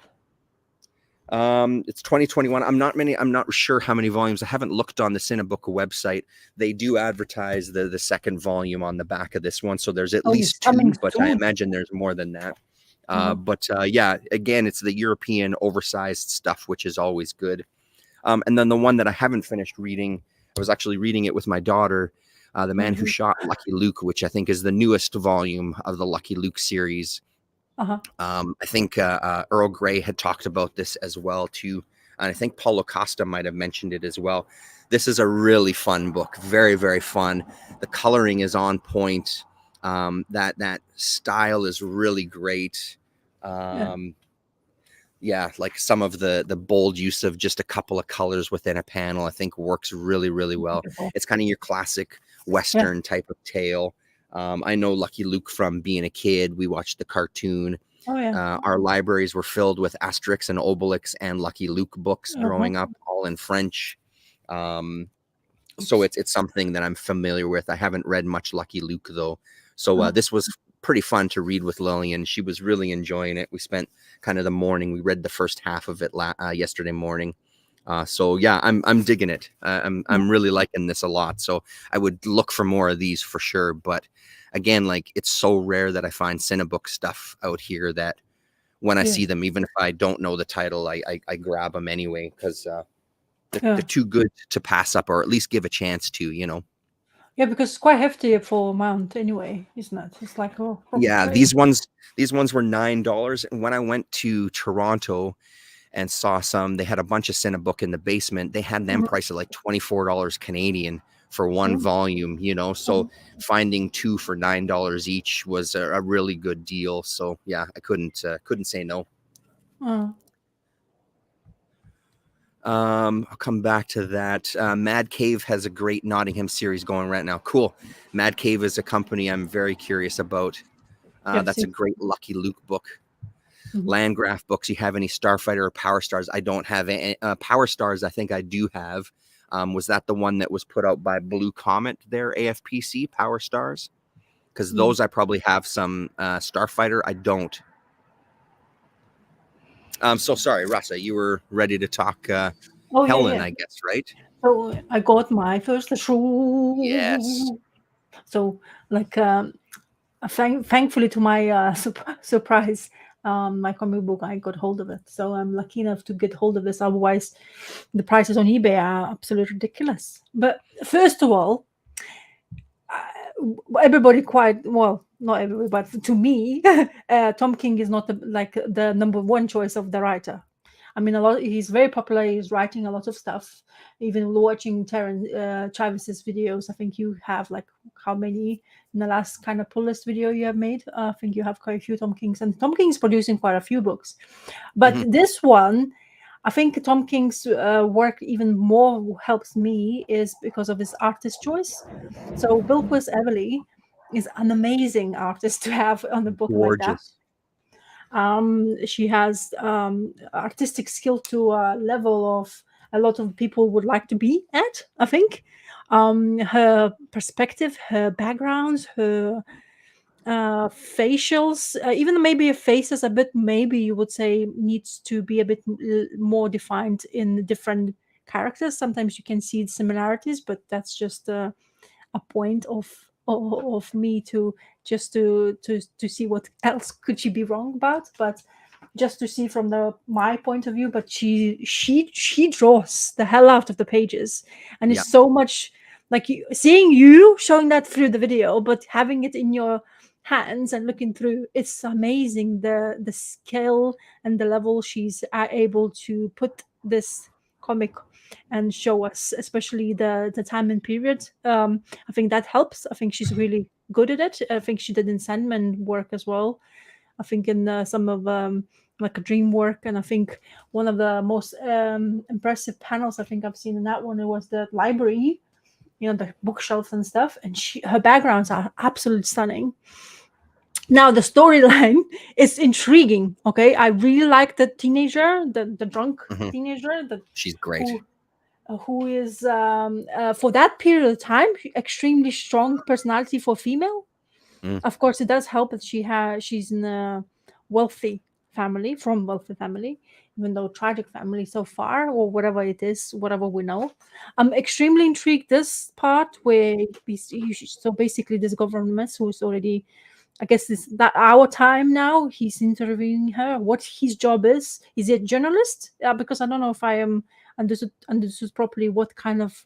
It's 2021. I'm not sure how many volumes. I haven't looked on the Cinebook website. They do advertise the second volume on the back of this one, so there's at least two, but I imagine there's more than that. But yeah, again, it's the European oversized stuff, which is always good. And then the one that I haven't finished reading, I was actually reading it with my daughter, The Man Who Shot Lucky Luke, which I think is the newest volume of the Lucky Luke series. I think Earl Grey had talked about this as well too, and I think Paulo Costa might have mentioned it as well. This is a really fun book, very, very fun. The coloring is on point. That style is really great. Yeah, like some of the bold use of just a couple of colors within a panel, I think works really, really well. It's kind of your classic Western type of tale. I know Lucky Luke from being a kid. We watched the cartoon. Our libraries were filled with Asterix and Obelix and Lucky Luke books growing up, all in French. So it's something that I'm familiar with. I haven't read much Lucky Luke, though. So this was pretty fun to read with Lillian. She was really enjoying it. We spent kind of the morning. We read the first half of it yesterday morning. So yeah, I'm digging it. I'm really liking this a lot. So I would look for more of these for sure. But again, like it's so rare that I find Cinebook stuff out here that when I see them, even if I don't know the title, I grab them anyway, because they're too good to pass up, or at least give a chance to, you know. Yeah, because it's quite hefty for amount anyway, isn't it? It's like these ones were $9. And when I went to Toronto and saw some, they had a bunch of Cinebook in the basement. They had them priced at like $24 Canadian for one volume, you know. So finding two for $9 each was a really good deal. So yeah, I couldn't say no. I'll come back to that. Mad Cave has a great Nottingham series going right now. Cool. Mad Cave is a company I'm very curious about. That's a great Lucky Luke book. Landgraf books. You have any Starfighter or Power Stars? I don't have any. Power Stars, I think I do have. Was that the one that was put out by Blue Comet there, AFPC, Power Stars? Because those I probably have some. Starfighter, I don't. So sorry, Rasa, you were ready to talk Helen, I guess, right? So I got my first shoe. Yes. So like thankfully to my surprise, my comic book, I got hold of it. So I'm lucky enough to get hold of this. Otherwise, the prices on eBay are absolutely ridiculous. But first of all, everybody quite well, not everybody, but to me, Tom King is not like the number one choice of the writer. I mean, a lot. He's very popular. He's writing a lot of stuff. Even watching Terence Chavez's videos, I think you have like how many in the last kind of pull list video you have made. I think you have quite a few Tom Kings, and Tom King's producing quite a few books. But this one, I think Tom King's work even more helps me is because of his artist choice. So Bilquis Evely is an amazing artist to have on a book like that. Gorgeous. She has artistic skill to a level of a lot of people would like to be at, I think. Her perspective, her backgrounds, her facials, even maybe a face is a bit, maybe you would say, needs to be a bit more defined in different characters. Sometimes you can see similarities, but that's just a point of me to just to see what else could she be wrong about, but just to see from the my point of view. But she draws the hell out of the pages, and Yeah. it's so much like seeing you showing that through the video, but having it in your hands and looking through, it's amazing the skill and the level she's able to put this comic and show us, especially the time and period. I think that helps. I think she's really good at it. I think she did in Sandman work as well. I think in some of like a dream work, and I think one of the most impressive panels I think I've seen in that one, it was the library, the bookshelves and stuff, and her backgrounds are absolutely stunning. Now the storyline is intriguing. Okay, I really like the teenager, the drunk teenager, She's great. Who is for that period of time extremely strong personality for female. Of course, it does help that she's in a wealthy family, from wealthy family, even though tragic family so far, or whatever it is, whatever we know. I'm extremely intrigued this part where so basically this government who's already, I guess it's that our time now. He's interviewing her. What his job is? Is he a journalist? Because I don't know if I am understood properly what kind of,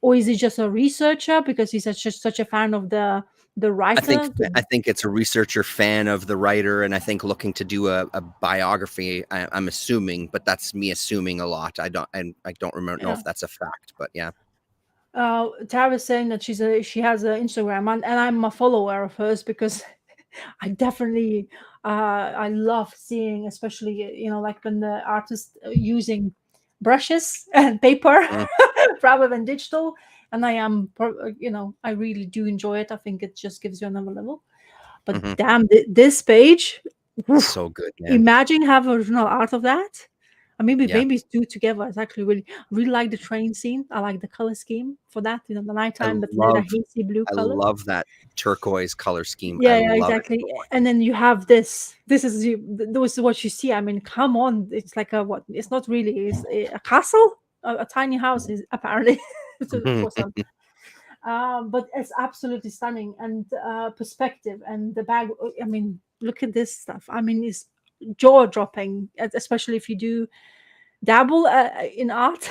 or is he just a researcher because he's such a fan of the writer? I think it's a researcher fan of the writer, and I think looking to do a biography. I'm assuming, but that's me assuming a lot. I don't remember know if that's a fact, but yeah. Tara was saying that she has an Instagram, and I'm a follower of hers because I definitely I love seeing, especially like when the artist using brushes and paper rather than digital. And I really do enjoy it. I think it just gives you another level. But damn, this page, so good, man. Imagine have original art of that. Maybe babies do together. It's actually really like the train scene. I like the color scheme for that. The nighttime, but the hazy blue color. I love that turquoise color scheme. Yeah, exactly. And then you have this. This is what you see. I mean, come on. It's like a what? It's not really. It's a castle, a tiny house is apparently for some. But it's absolutely stunning, and perspective and the bag. I mean, look at this stuff. I mean, it's jaw dropping, especially if you do dabble in art.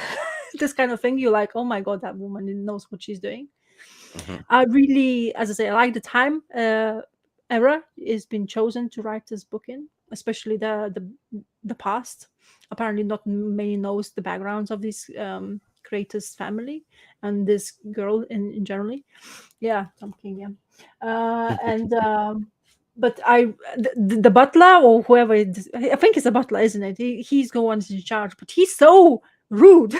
This kind of thing, you're like, oh my god, that woman knows what she's doing. I really, as I say, I like the time era is been chosen to write this book in, especially the past. Apparently, not many knows the backgrounds of this creator's family and this girl in generally. Yeah, Tom King. Yeah, and but the butler or whoever I think it's a butler, isn't it? He's the one in charge, but he's so rude.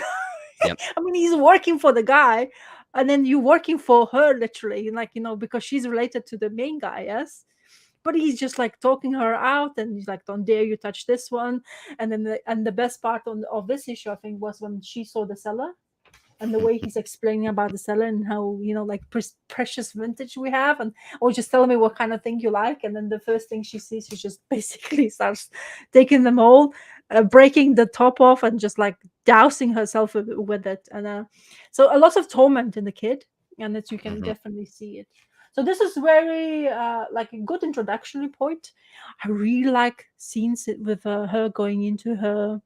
Yep. I mean, he's working for the guy, and then you're working for her literally, like because she's related to the main guy, yes. But he's just like talking her out, and he's like, "Don't dare you touch this one." And then the best part of this issue, I think, was when she saw the cellar, and the way he's explaining about the cellar and how like precious vintage we have, and just telling me what kind of thing you like. And then the first thing she sees, she just basically starts taking them all, breaking the top off, and just like dousing herself with it. And so a lot of torment in the kid, and that you can definitely see it. So this is very like a good introductory point. I really like scenes with her going into her,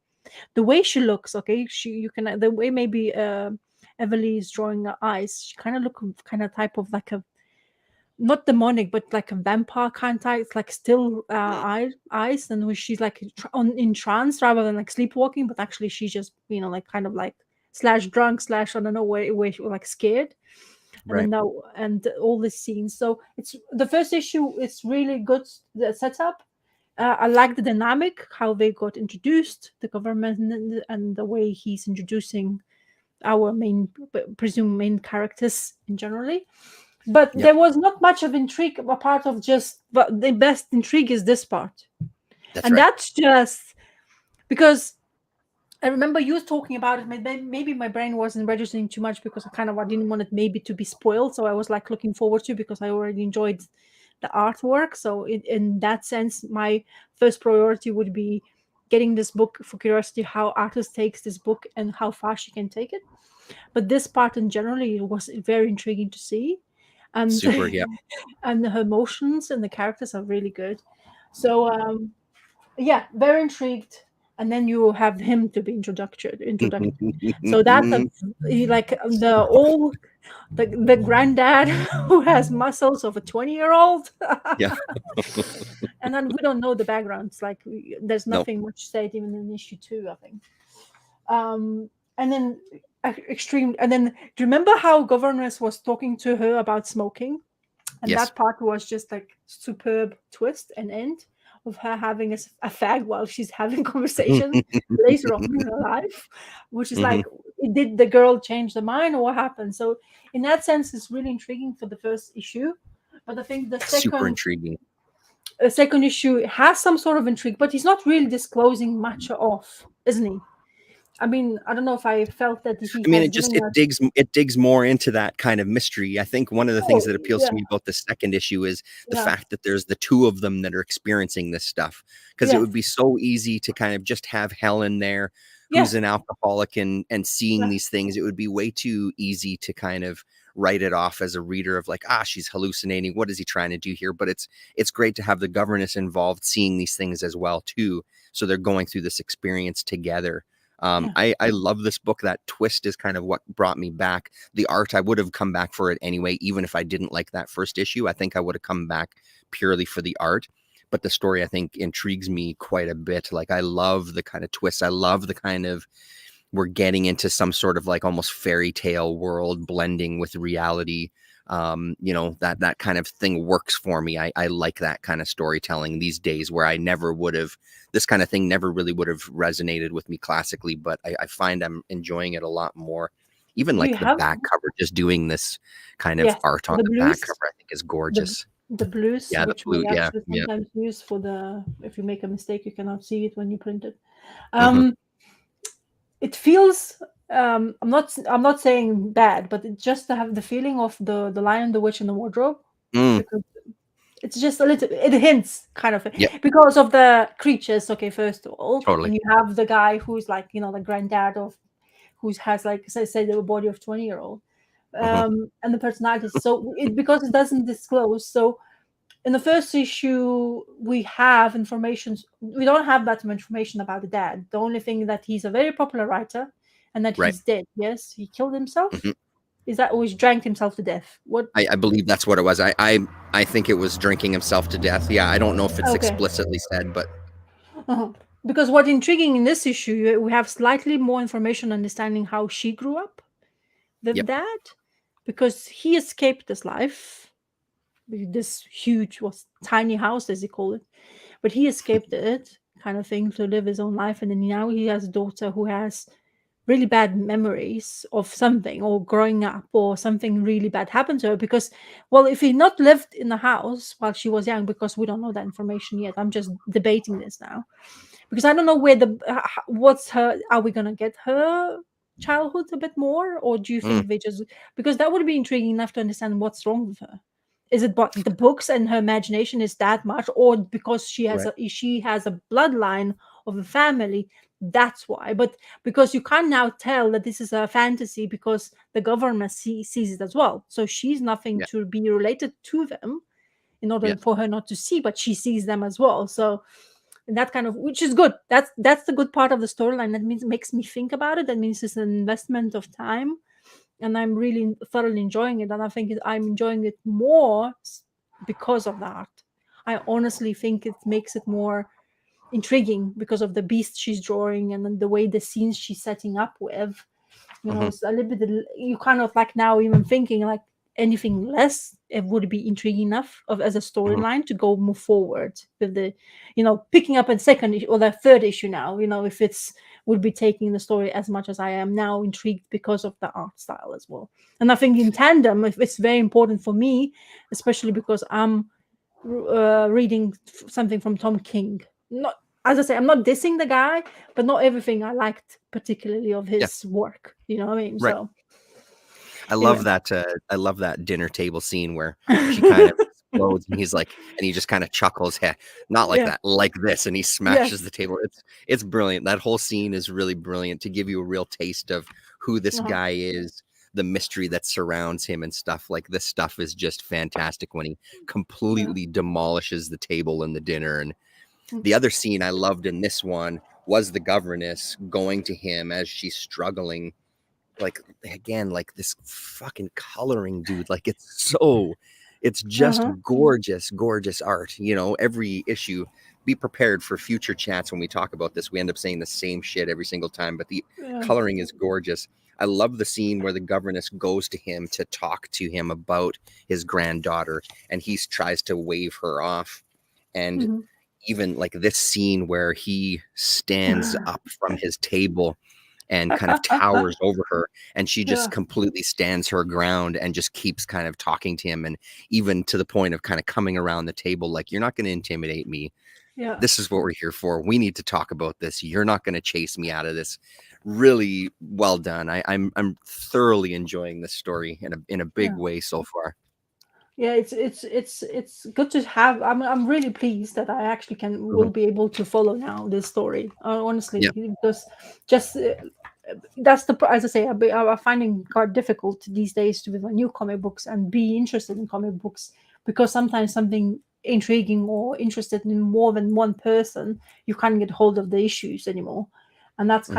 the way she looks. Okay, you can, the way maybe Everly is drawing her eyes. She kind of look kind of type of like a, not demonic, but like a vampire kind of type. It's like still eyes, and when she's like in trance rather than like sleepwalking, but actually she's just, you know, like kind of like slash drunk slash, I don't know, where she was like scared. And Right. then now and all these scenes. So it's the first issue. It's really good, the setup. I like the dynamic, how they got introduced, the government, and the way he's introducing our main, presumed main characters in generally. But Yep. there was not much of intrigue apart of just, but the best intrigue is this part. That's And right. that's just because I remember you talking about it. Maybe my brain wasn't registering too much because I didn't want it maybe to be spoiled. So I was like looking forward to, because I already enjoyed the artwork. So in that sense, my first priority would be getting this book for curiosity, how artist takes this book and how far she can take it. But this part in generally, it was very intriguing to see. And Super. Yeah. and her emotions and the characters are really good. So yeah, very intrigued. And then you have him to be introduced. So that's like the granddad who has muscles of a 20-year-old. Yeah. And then we don't know the backgrounds. Like there's No. nothing much said even in issue 2, I think. And then extreme. And then do you remember how Governess was talking to her about smoking? And Yes. that part was just like superb twist and end of her having a fag while she's having conversations later on in her life, which is like, did the girl change the mind or what happened? So in that sense, it's really intriguing for the first issue. But I think the Super intriguing. second issue has some sort of intrigue, but he's not really disclosing much of, isn't he? I mean, I don't know if I felt that he I mean, has given us. it digs more into that kind of mystery. I think one of the things Oh, that appeals yeah, to me about the second issue is the yeah, fact that there's the two of them that are experiencing this stuff. Because it yes, would be so easy to kind of just have Helen there, who's yes, an alcoholic, and seeing yeah, these things. It would be way too easy to kind of write it off as a reader of like, she's hallucinating. What is he trying to do here? But it's great to have the governess involved, seeing these things as well too. So they're going through this experience together. yeah. I love this book. That twist is kind of what brought me back. The art, I would have come back for it anyway, even if I didn't like that first issue. I think I would have come back purely for the art. But the story, I think, intrigues me quite a bit. Like, I love the kind of twists. I love the kind of, we're getting into some sort of like almost fairy tale world blending with reality. That kind of thing works for me. I like that kind of storytelling these days, where I never would have, this kind of thing never really would have resonated with me classically, but I find I'm enjoying it a lot more. Even Do you like the have, back cover, just doing this kind of yes, art on the the back blues? cover, I think is the gorgeous. the blues, Yeah, the which blue. we Yeah, actually yeah. sometimes use for the, if you make a mistake you cannot see it when you print it. Hmm. It feels, I'm not saying bad, but it just to have the feeling of the Lion, the Witch, and the Wardrobe, Mm, because it's just a little, it hints kind of yep, because of the creatures. Okay, first of all, totally. and you have the guy who's like, the granddad of, who has like say the body of 20-year-old, Hmm. and the personalities. So because it doesn't disclose. So in the first issue, we have information. We don't have that much information about the dad. The only thing that he's a very popular writer, and that Right. he's dead. Yes, he killed himself. Hmm. Is that, or he drank himself to death? What? I believe that's what it was. I think it was drinking himself to death. Yeah, I don't know if it's Okay. explicitly said, but Uh-huh. Because what's intriguing in this issue, we have slightly more information understanding how she grew up, the yep. dad, because he escaped this life, this huge, was tiny house as they call it, but he escaped it, kind of thing, to live his own life, and then now he has a daughter who has really bad memories of something, or growing up, or something really bad happened to her. Because, well, if he not lived in the house while she was young, because we don't know that information yet, I'm just debating this now, because I don't know where what's her, are we gonna get her childhood a bit more, or do you Mm, think they just, because that would be intriguing enough to understand what's wrong with her. Is it but the books and her imagination is that much, or because she has right. a bloodline of a family. That's why. But because you can now tell that this is a fantasy because the government sees it as well. So she's nothing Yeah. to be related to them in order Yeah. for her not to see, but she sees them as well. So that kind of, which is good. That's the good part of the storyline. That means makes me think about it. That means it's an investment of time, and I'm really thoroughly enjoying it. And I think I'm enjoying it more because of that. I honestly think it makes it more intriguing because of the beast she's drawing and then the way the scenes she's setting up with. Hmm. It's a little bit, you kind of like now even thinking like anything less, it would be intriguing enough of as a Hmm. storyline to go move forward with the, picking up a second issue or the third issue now, if it's would be taking the story as much as I am now intrigued because of the art style as well. And I think in tandem, if it's very important for me, especially because I'm reading something from Tom King. Not, as I say, I'm not dissing the guy, but not everything I liked particularly of Yeah. his work. You know what I mean? Right. So I anyway, love that. I love that dinner table scene where she kind of explodes, and he's like, and he just kind of chuckles. Hey, not like yeah, that, like this, and he smashes yes, the table. It's brilliant. That whole scene is really brilliant to give you a real taste of who this uh-huh. guy is, the mystery that surrounds him, and stuff. Like this stuff is just fantastic when he Yeah. completely demolishes the table and the dinner. And Mm. the other scene I loved in this one was the governess going to him as she's struggling, like again, like this fucking coloring, dude. Like it's just Uh-huh. gorgeous art. Every issue. Be prepared for future chats when we talk about this. We end up saying the same shit every single time, but the Yeah. coloring is gorgeous. I love the scene where the governess goes to him to talk to him about his granddaughter, and he tries to wave her off. And Mhm. even like this scene where he stands up from his table and kind of towers over her, and she just Yeah. completely stands her ground and just keeps kind of talking to him, and even to the point of kind of coming around the table like, you're not going to intimidate me. Yeah. This is what we're here for. We need to talk about this. You're not going to chase me out of this. Really well done. I'm thoroughly enjoying this story in a big Yeah. way so far. Yeah, it's good to have. I'm really pleased that I actually will Mhm. be able to follow now this story. Honestly, Yeah. because just that's as I say, I'm finding quite difficult these days to with my new comic books and be interested in comic books, because sometimes something intriguing or interested in more than one person, you can't get hold of the issues anymore. And that's Hmm.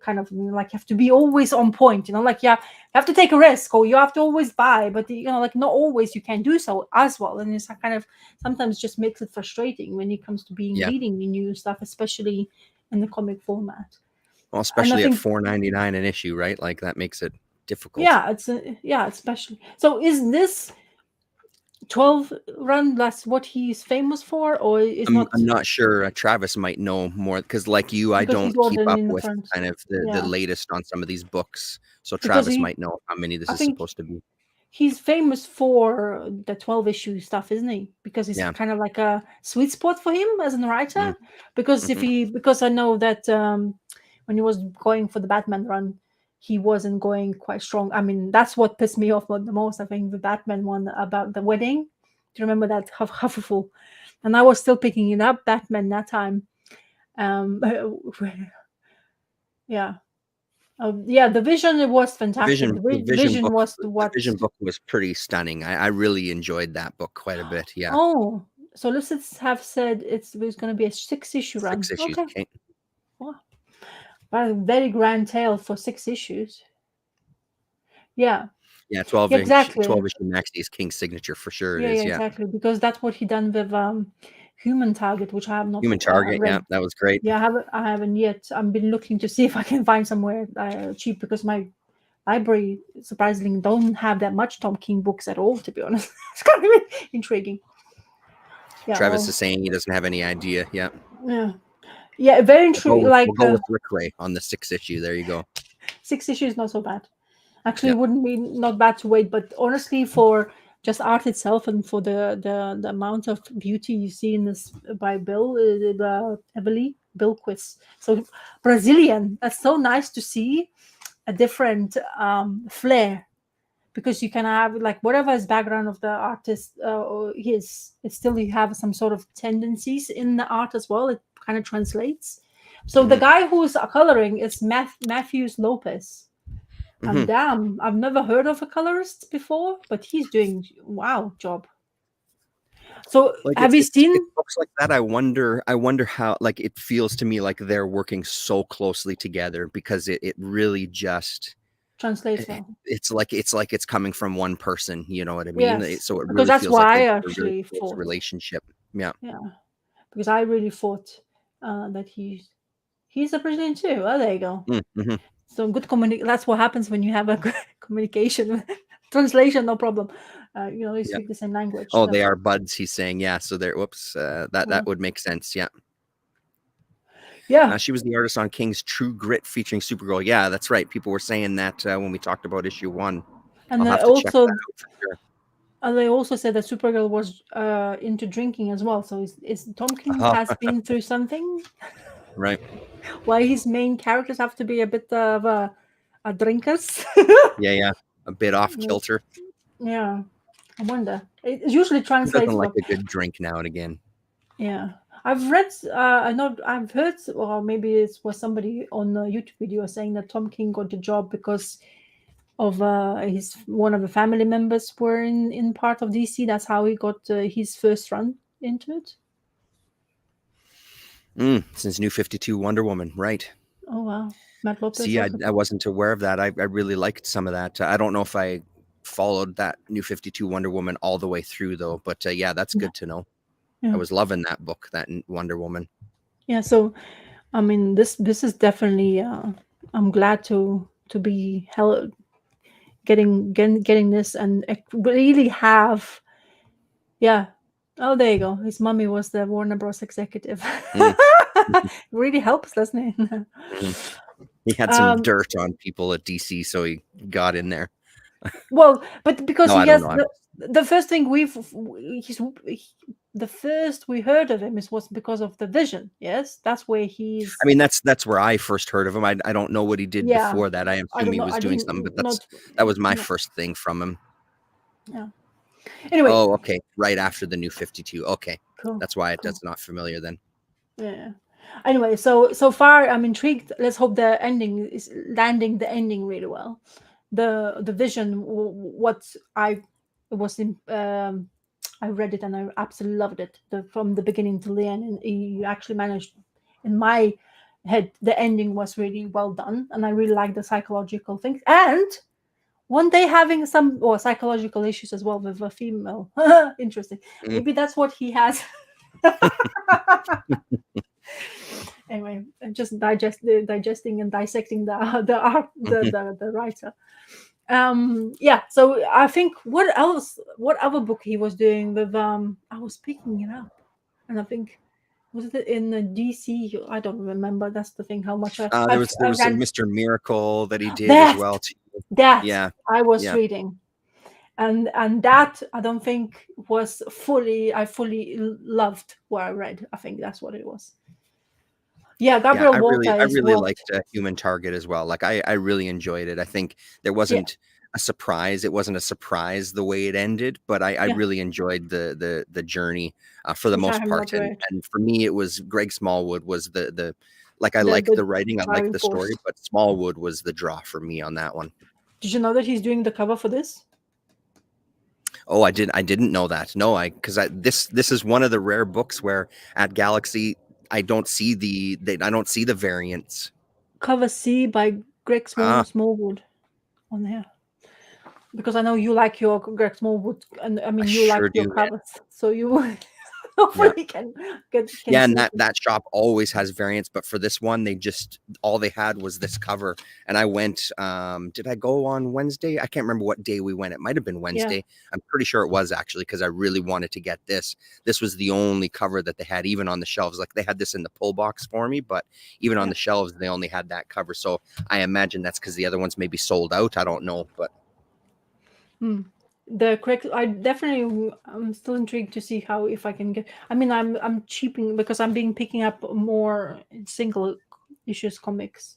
kind of like you have to be always on point, like you have to take a risk or you have to always buy, but like not always you can do so as well. And it's kind of sometimes just makes it frustrating when it comes to being Yeah. reading the new stuff, especially in the comic format. Well, And I especially at think, $4.99 an issue, right? Like that makes it difficult. yeah, yeah, especially. So is this 12 run that's what he's famous for, or is I'm not, not sure. Travis might know more because, like you, I because he's don't keep ordering up in the with front? kind of the Yeah, latest on some of these books. So because Travis might know how many this I is think supposed to be. he's famous for the 12 issue stuff, isn't he? Because it's Yeah. kind of like a sweet spot for him as a writer. Mm, Because mhm. because I know that when he was going for the Batman run, he wasn't going quite strong. I mean, that's what pissed me off the most. I think the Batman one about the wedding. Do you remember that Hufflepuff? And I was still picking it up, Batman, that time. Um, yeah. Yeah, the vision, it was fantastic. The The Vision vision book, was the what. Vision book was pretty stunning. I really enjoyed that book quite a bit. Yeah, Oh, so let's have said it's going to be a 6 issue run. 6 issues. Okay. Okay. Wow. But a very grand tale for 6 issues. Yeah. Yeah, 12 Yeah, inch, exactly. 12 issue Maxi is King's signature for sure. It Yeah, is. yeah, Yeah. exactly. Because that's what he done with Human Target, which I have not Human Target. Yeah, read. that was great. Yeah, I haven't yet. I've been looking to see if I can find somewhere cheap, because my library surprisingly don't have that much Tom King books at all, to be honest. It's kind of intriguing. Yeah, Travis is well, saying he doesn't have any idea. Yeah. yeah. Yeah, very intriguing. We'll Like go with Rick Ray on the 6 issue. There you go. 6 issues, not so bad. Actually, Yeah. wouldn't be not bad to wait, but honestly, for just art itself and for the amount of beauty you see in this by Emily Bilquist, so Brazilian. That's so nice to see a different flair, because you can have like whatever his background of the artist or his, it's still you have some sort of tendencies in the art as well. It kind of translates. So the guy who's coloring is Matthews Lopez. And Mhm. damn, I've never heard of a colorist before, but he's doing wow job. So Like have you it's seen books like that. I wonder how, like, it feels to me like they're working so closely together, because it really just translates well? it's like it's coming from one person, you know what I mean? Yes, So it because really that's feels like why I a really actually close thought. relationship. Yeah. Yeah, because I really thought that he's a Brazilian too. Oh, there you go. Mm-hmm. So good That's what happens when you have a good communication, translation, no problem. You Yeah. speak the same language. Oh, they That's are buds, he's saying. Yeah. So they're, whoops, that well, would make sense. Yeah. yeah. She was the artist on King's True Grit featuring Supergirl. Yeah, that's right. People were saying that when we talked about issue 1. And I'll they have to check that also out for sure. they also said that Supergirl was into drinking as well. So is Tom King Oh, has been through something? right. Why his main characters have to be a bit of a drinkers? Yeah, yeah. A bit off kilter. Yeah, I wonder. It usually Who doesn't translates like well. a good drink now and again? Yeah, I've read. I know. I've heard, or maybe it was somebody on a YouTube video saying that Tom King got the job because of his one of the family members were in part of DC. That's how he got his first run into it. Since New 52 Wonder Woman, right. Oh wow, Matt Lopez See, I, also. I wasn't aware of that. I really liked some of that. I don't know if I followed that New 52 Wonder Woman all the way through, though. But yeah, that's Yeah, good to know. I yeah, was loving that book, that Wonder Woman. yeah. So I mean, this is definitely. I'm glad to be getting this and really have. Yeah. Oh, there you go. His mummy was the Warner Bros. Executive. Mm, Really helps, doesn't it? mhm. He had some um, dirt on people at DC, so he got in there. well, but because No, I he don't has know. the first thing he's the first we heard of him was because of the Vision. Yes, that's where he's. I mean, that's where I first heard of him. I don't know what he did Yeah, before that. I I assume don't he know. was I doing something, but didn't not. that was my Yeah, first thing from him. yeah. Anyway, Oh, okay. Right after the New 52. Okay. cool, That's why cool. that's not familiar then. Yeah. Anyway, so far I'm intrigued. Let's hope the ending is landing the ending really well. The Vision, what I was in. I read it and I absolutely loved it from the beginning to the end. And you actually managed, in my head, the ending was really well done, and I really like the psychological things. And one day having some or psychological issues as well with a female. Interesting. Mm. Maybe that's what he has. Anyway, I'm just digesting and dissecting the writer. Yeah, so I think what other book he was doing with I was picking it up, and I think was it in the DC? I don't remember. That's the thing, how much There was there I was a ran Mr. Miracle that he did as that well too. that Yeah. I was Yeah. reading, and that I don't think was I fully loved what I read. I think that's what it was. Yeah, Yeah, Gabriel I really Walter I is really what. liked Human Target as well. Like I really enjoyed it. I think there Yeah, wasn't a surprise. It wasn't a surprise the way it ended, but I yeah, really enjoyed the journey for the which I most have not part. And read. and for me, it was Greg Smallwood was the like, I like The the writing, I like driving the story, force. but Smallwood was the draw for me on that one. Did you know that he's doing the cover for this? Oh, I didn't know that. No, because this is one of the rare books where at Galaxy I don't see I don't see the variants. Cover C by Greg Ah, Smallwood on here. Because I know you like your Greg Smallwood, and I I mean you like sure your do, man. covers, so you Yeah. hopefully can Yeah, and see it. that shop always has variants, but for this one, they just all they had was this cover. And I went. Did I go on Wednesday? I can't remember what day we went. It might have been Yeah, Wednesday. I'm pretty sure it was actually, because I really wanted to get this. This was the only cover that they had, even on the shelves. Like, they had this in the pull box for me, but even on yeah. the shelves, they only had that cover. So I imagine that's because the other ones maybe sold out. I don't know, but Hmm. The correct. I'm still intrigued to see how if I can get. I mean, I'm cheaping because I'm being picking up more single issues comics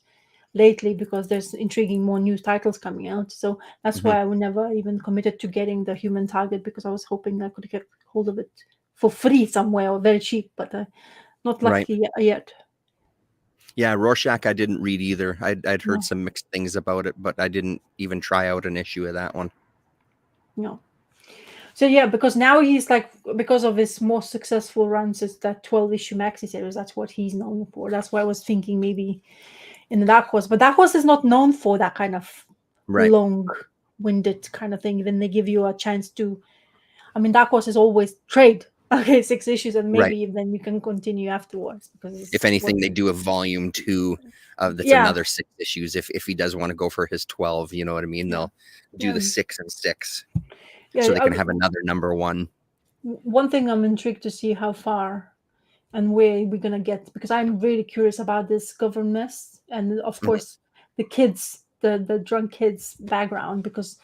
lately because there's intriguing more new titles coming out. So that's mhm, why I would never even committed to getting the Human Target because I was hoping I could get hold of it for free somewhere or very cheap, but not right. lucky yet. Yeah, Rorschach I didn't read either. I'd heard No, some mixed things about it, but I didn't even try out an issue of that one. no. So yeah, because now he's like, because of his more successful runs, is that 12-issue maxi series. That's what he's known for. That's why I was thinking maybe in the Dark Horse, but Dark Horse is not known for that kind of Right. long-winded kind of thing. Then they give you a chance to. I mean, Dark Horse is always trade. Okay, 6 issues, and Right. maybe then you can continue afterwards because it's If anything, they do a volume 2 that's yeah, another 6 issues. If he does want to go for his 12, you know what I mean? yeah, They'll do yeah, the 6 and 6 yeah. so they can have another number 1. One thing I'm intrigued to see how far and where we're gonna get, because I'm really curious about this governess and of Mhm. course the kids, the drunk kids background, because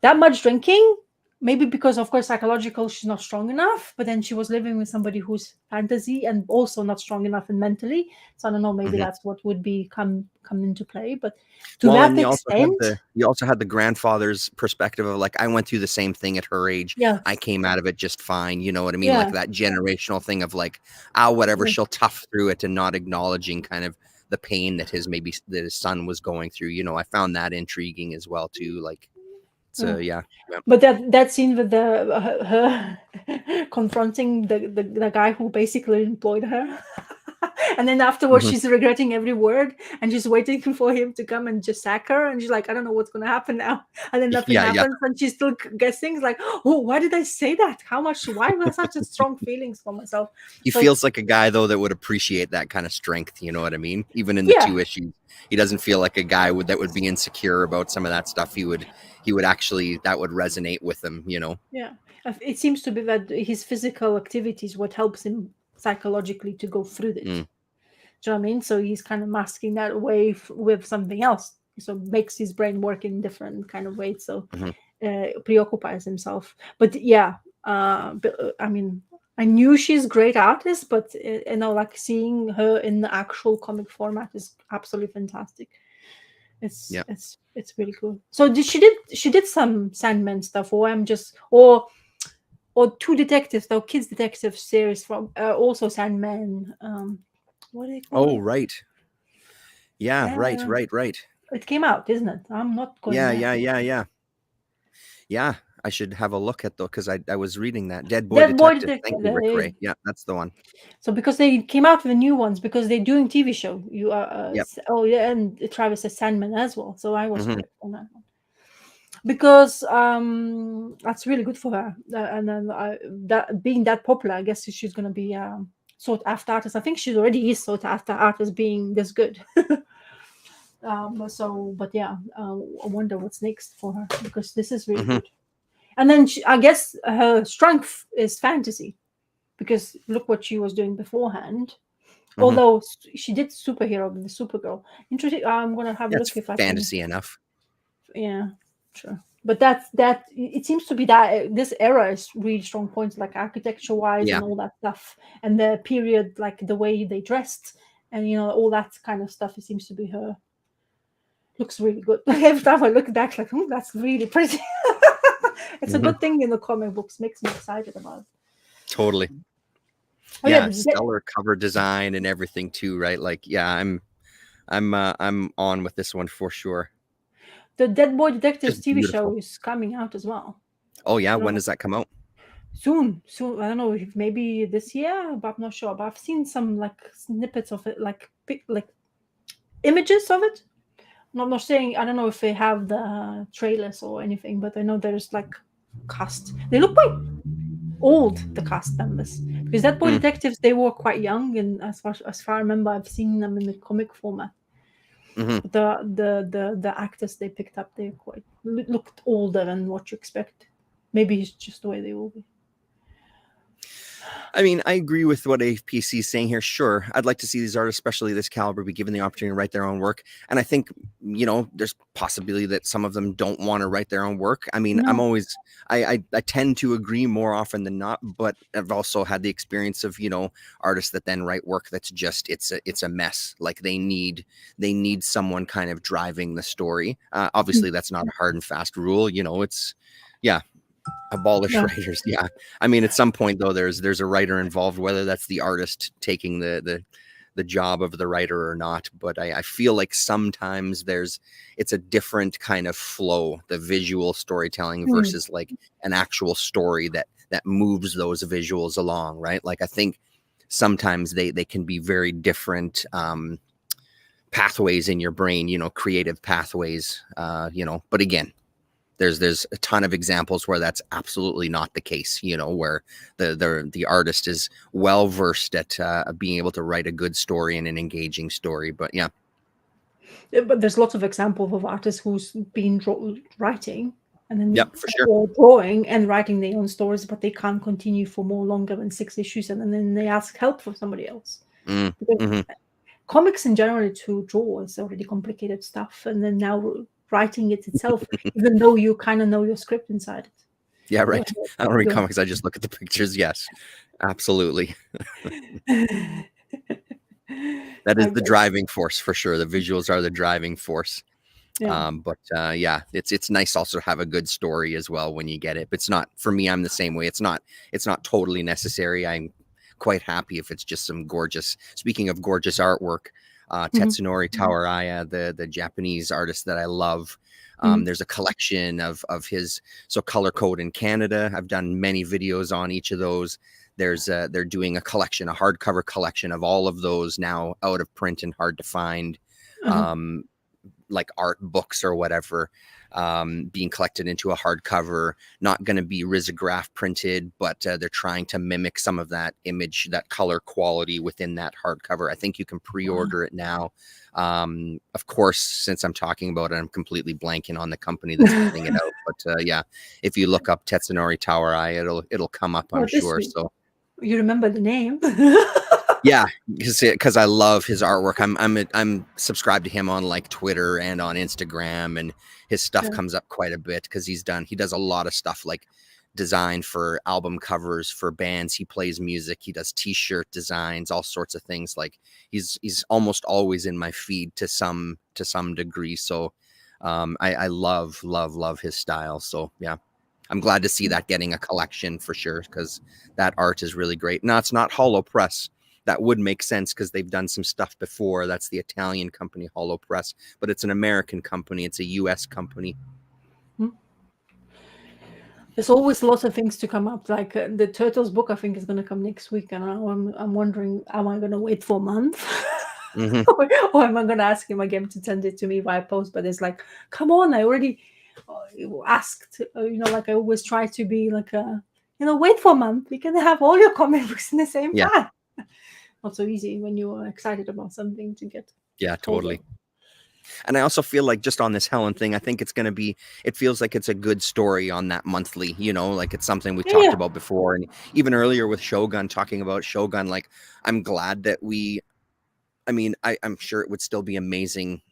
that much drinking, maybe because of course psychological she's not strong enough, but then she was living with somebody who's fantasy and also not strong enough and mentally, so I don't know, maybe Mhm. that's what would be come into play, but to Well, that and extent, you also had the grandfather's perspective of like, I went through the same thing at her age. I yes, came out of it just fine. You know what I mean? Like yeah, that generational thing of like, whatever, she'll tough through it, and not acknowledging kind of the pain that his son was going through. You know, I found that intriguing as well too. Like, so yeah. But that scene with the her confronting the guy who basically employed her, and then afterwards Mhm. she's regretting every word, and she's waiting for him to come and just sack her, and she's like, I don't know what's gonna happen now, and then nothing Yeah, yeah. happens, and she's still guessing. It's like, oh, why did I say that? How much? Why was such a strong feelings for myself? He So feels like a guy though that would appreciate that kind of strength. You know what I mean? Even in the yeah, 2 issues, he doesn't feel like a guy that would be insecure about some of that stuff. He would actually, that would resonate with him. You know? yeah. It seems to be that his physical activity is what helps him psychologically to go through it. Mm. Do you know what I mean? So he's kind of masking that away with something else. So makes his brain work in different kind of ways. So Mhm. preoccupies himself. But yeah, I mean, I knew she's a great artist, but you know, like seeing her in the actual comic format is absolutely fantastic. Yeah. It's really cool. So she did some Sandman stuff, or I'm just or two detectives, though kids detective series from also Sandman. What do they call Oh, it? right. Yeah. Right. Uh, Right. Right. it came out, isn't it? I'm not going Yeah. mad. Yeah. Yeah. Yeah. Yeah. I should have a look at though, because I was reading that Dead Boy Dead Boy Detective. Thank Detective. you, Rick Ray. Yeah, that's the one. So because they came out with the new ones, because they're doing TV show. You are Yep. oh yeah, and Travis says Sandman as well. So I was Hmm. correct on that one, because that's really good for her. And then that being that popular, I guess she's gonna be sought after artist. I think she already is sought after artist, being this good. So, but yeah, I wonder what's next for her, because this is really Hmm. good. And then I guess her strength is fantasy, because look what she was doing beforehand. Hmm. Although she did superhero with the Supergirl. Interesting. I'm gonna have a That's look if I can. fantasy enough. Yeah, sure. But that it seems to be that this era is really strong points, like architecture wise Yeah. and all that stuff, and the period, like the way they dressed, and all that kind of stuff. It seems to be her. Looks really good. Every time I look back, like, that's really pretty. It's a Hmm. good thing in the comic books. Makes me excited about it. Totally. Oh yeah, Yeah. Stellar cover design and everything too, right? Like, yeah, I'm on with this one for sure. the Dead Boy Detectives Just TV show beautiful. is coming out as well. Oh yeah, I don't when know. does that come out? Soon. I don't know if maybe this year, but I'm not sure. But I've seen some like snippets of it, like like images of it. I'm not saying, I don't know if they have the trailers or anything, but I know there's like cast. They look quite old, the cast members, because that boy Mm. detectives, they were quite young, and as far I remember, I've seen them in the comic format. Hmm. But the actors they picked up, they quite looked older than what you expect. Maybe it's just the way they will be. I mean, I agree with what APC is saying here. Sure, I'd like to see these artists, especially this caliber, be given the opportunity to write their own work. And I think, there's possibility that some of them don't want to write their own work. I mean, No, I tend to agree more often than not, but I've also had the experience of, artists that then write work that's just, it's a mess. Like they need someone kind of driving the story. Obviously that's not a hard and fast rule. It's, yeah, abolish yeah, writers. Yeah, I mean, at some point though, there's a writer involved, whether that's the artist taking the job of the writer or not, but I feel like sometimes it's a different kind of flow, the visual storytelling Mm. versus like an actual story that moves those visuals along, right? Like I think sometimes they can be very different pathways in your brain, creative pathways, but again, there's a ton of examples where that's absolutely not the case, where the artist is well versed at being able to write a good story and an engaging story. But yeah. But there's lots of examples of artists who's been writing and then Yep, for sure. or drawing and writing their own stories, but they can't continue for more longer than 6 issues, and then they ask help from somebody else. Mm-hmm. Comics in general to draw is already complicated stuff, and then now writing it itself, even though you kind of know your script inside it. Yeah, right. I don't read comics. I just look at the pictures. Yes, absolutely. That is the driving force for sure. The visuals are the driving force. Yeah. But yeah, it's nice also to have a good story as well when you get it. But it's not, for me, I'm the same way. It's not totally necessary. I'm quite happy if it's just some gorgeous, speaking of gorgeous artwork, Tetsunori Tawaraya, the Japanese artist that I love. There's a collection of his, so Color Code in Canada. I've done many videos on each of those. They're doing a collection, a hardcover collection of all of those now out of print and hard to find, like art books or whatever, being collected into a hardcover, not going to be risograph printed, but they're trying to mimic some of that image, that color quality within that hardcover. I think you can pre-order it now. Of course, since I'm talking about it, I'm completely blanking on the company that's putting it out. But yeah, if you look up Tetsunori Tawarai, it'll come up, I'm sure. So you remember the name? Yeah, because I love his artwork. I'm subscribed to him on like Twitter and on Instagram, and his stuff comes up quite a bit because he does a lot of stuff like design for album covers for bands. He plays music. He does T-shirt designs, all sorts of things. Like he's almost always in my feed to some degree. So I love his style. So yeah. I'm glad to see that getting a collection for sure, because that art is really great. Now, it's not Hollow Press. That would make sense because they've done some stuff before. That's the Italian company, Hollow Press, but it's an American company. It's a U.S. company. There's always lots of things to come up. Like the Turtles book, I think is going to come next week, and I'm wondering, am I going to wait for a month? Or am I going to ask him again to send it to me via post? But it's like, come on, I already asked. Like I always try to be like, wait for a month. We can have all your comic books in the same time. Not so easy when you're excited about something to get. Yeah, totally. And I also feel like just on this Helen thing, I think it's going to be, it feels like it's a good story on that monthly, like it's something we talked about before. And even earlier with Shogun, talking about Shogun, like I'm glad that I'm sure it would still be amazing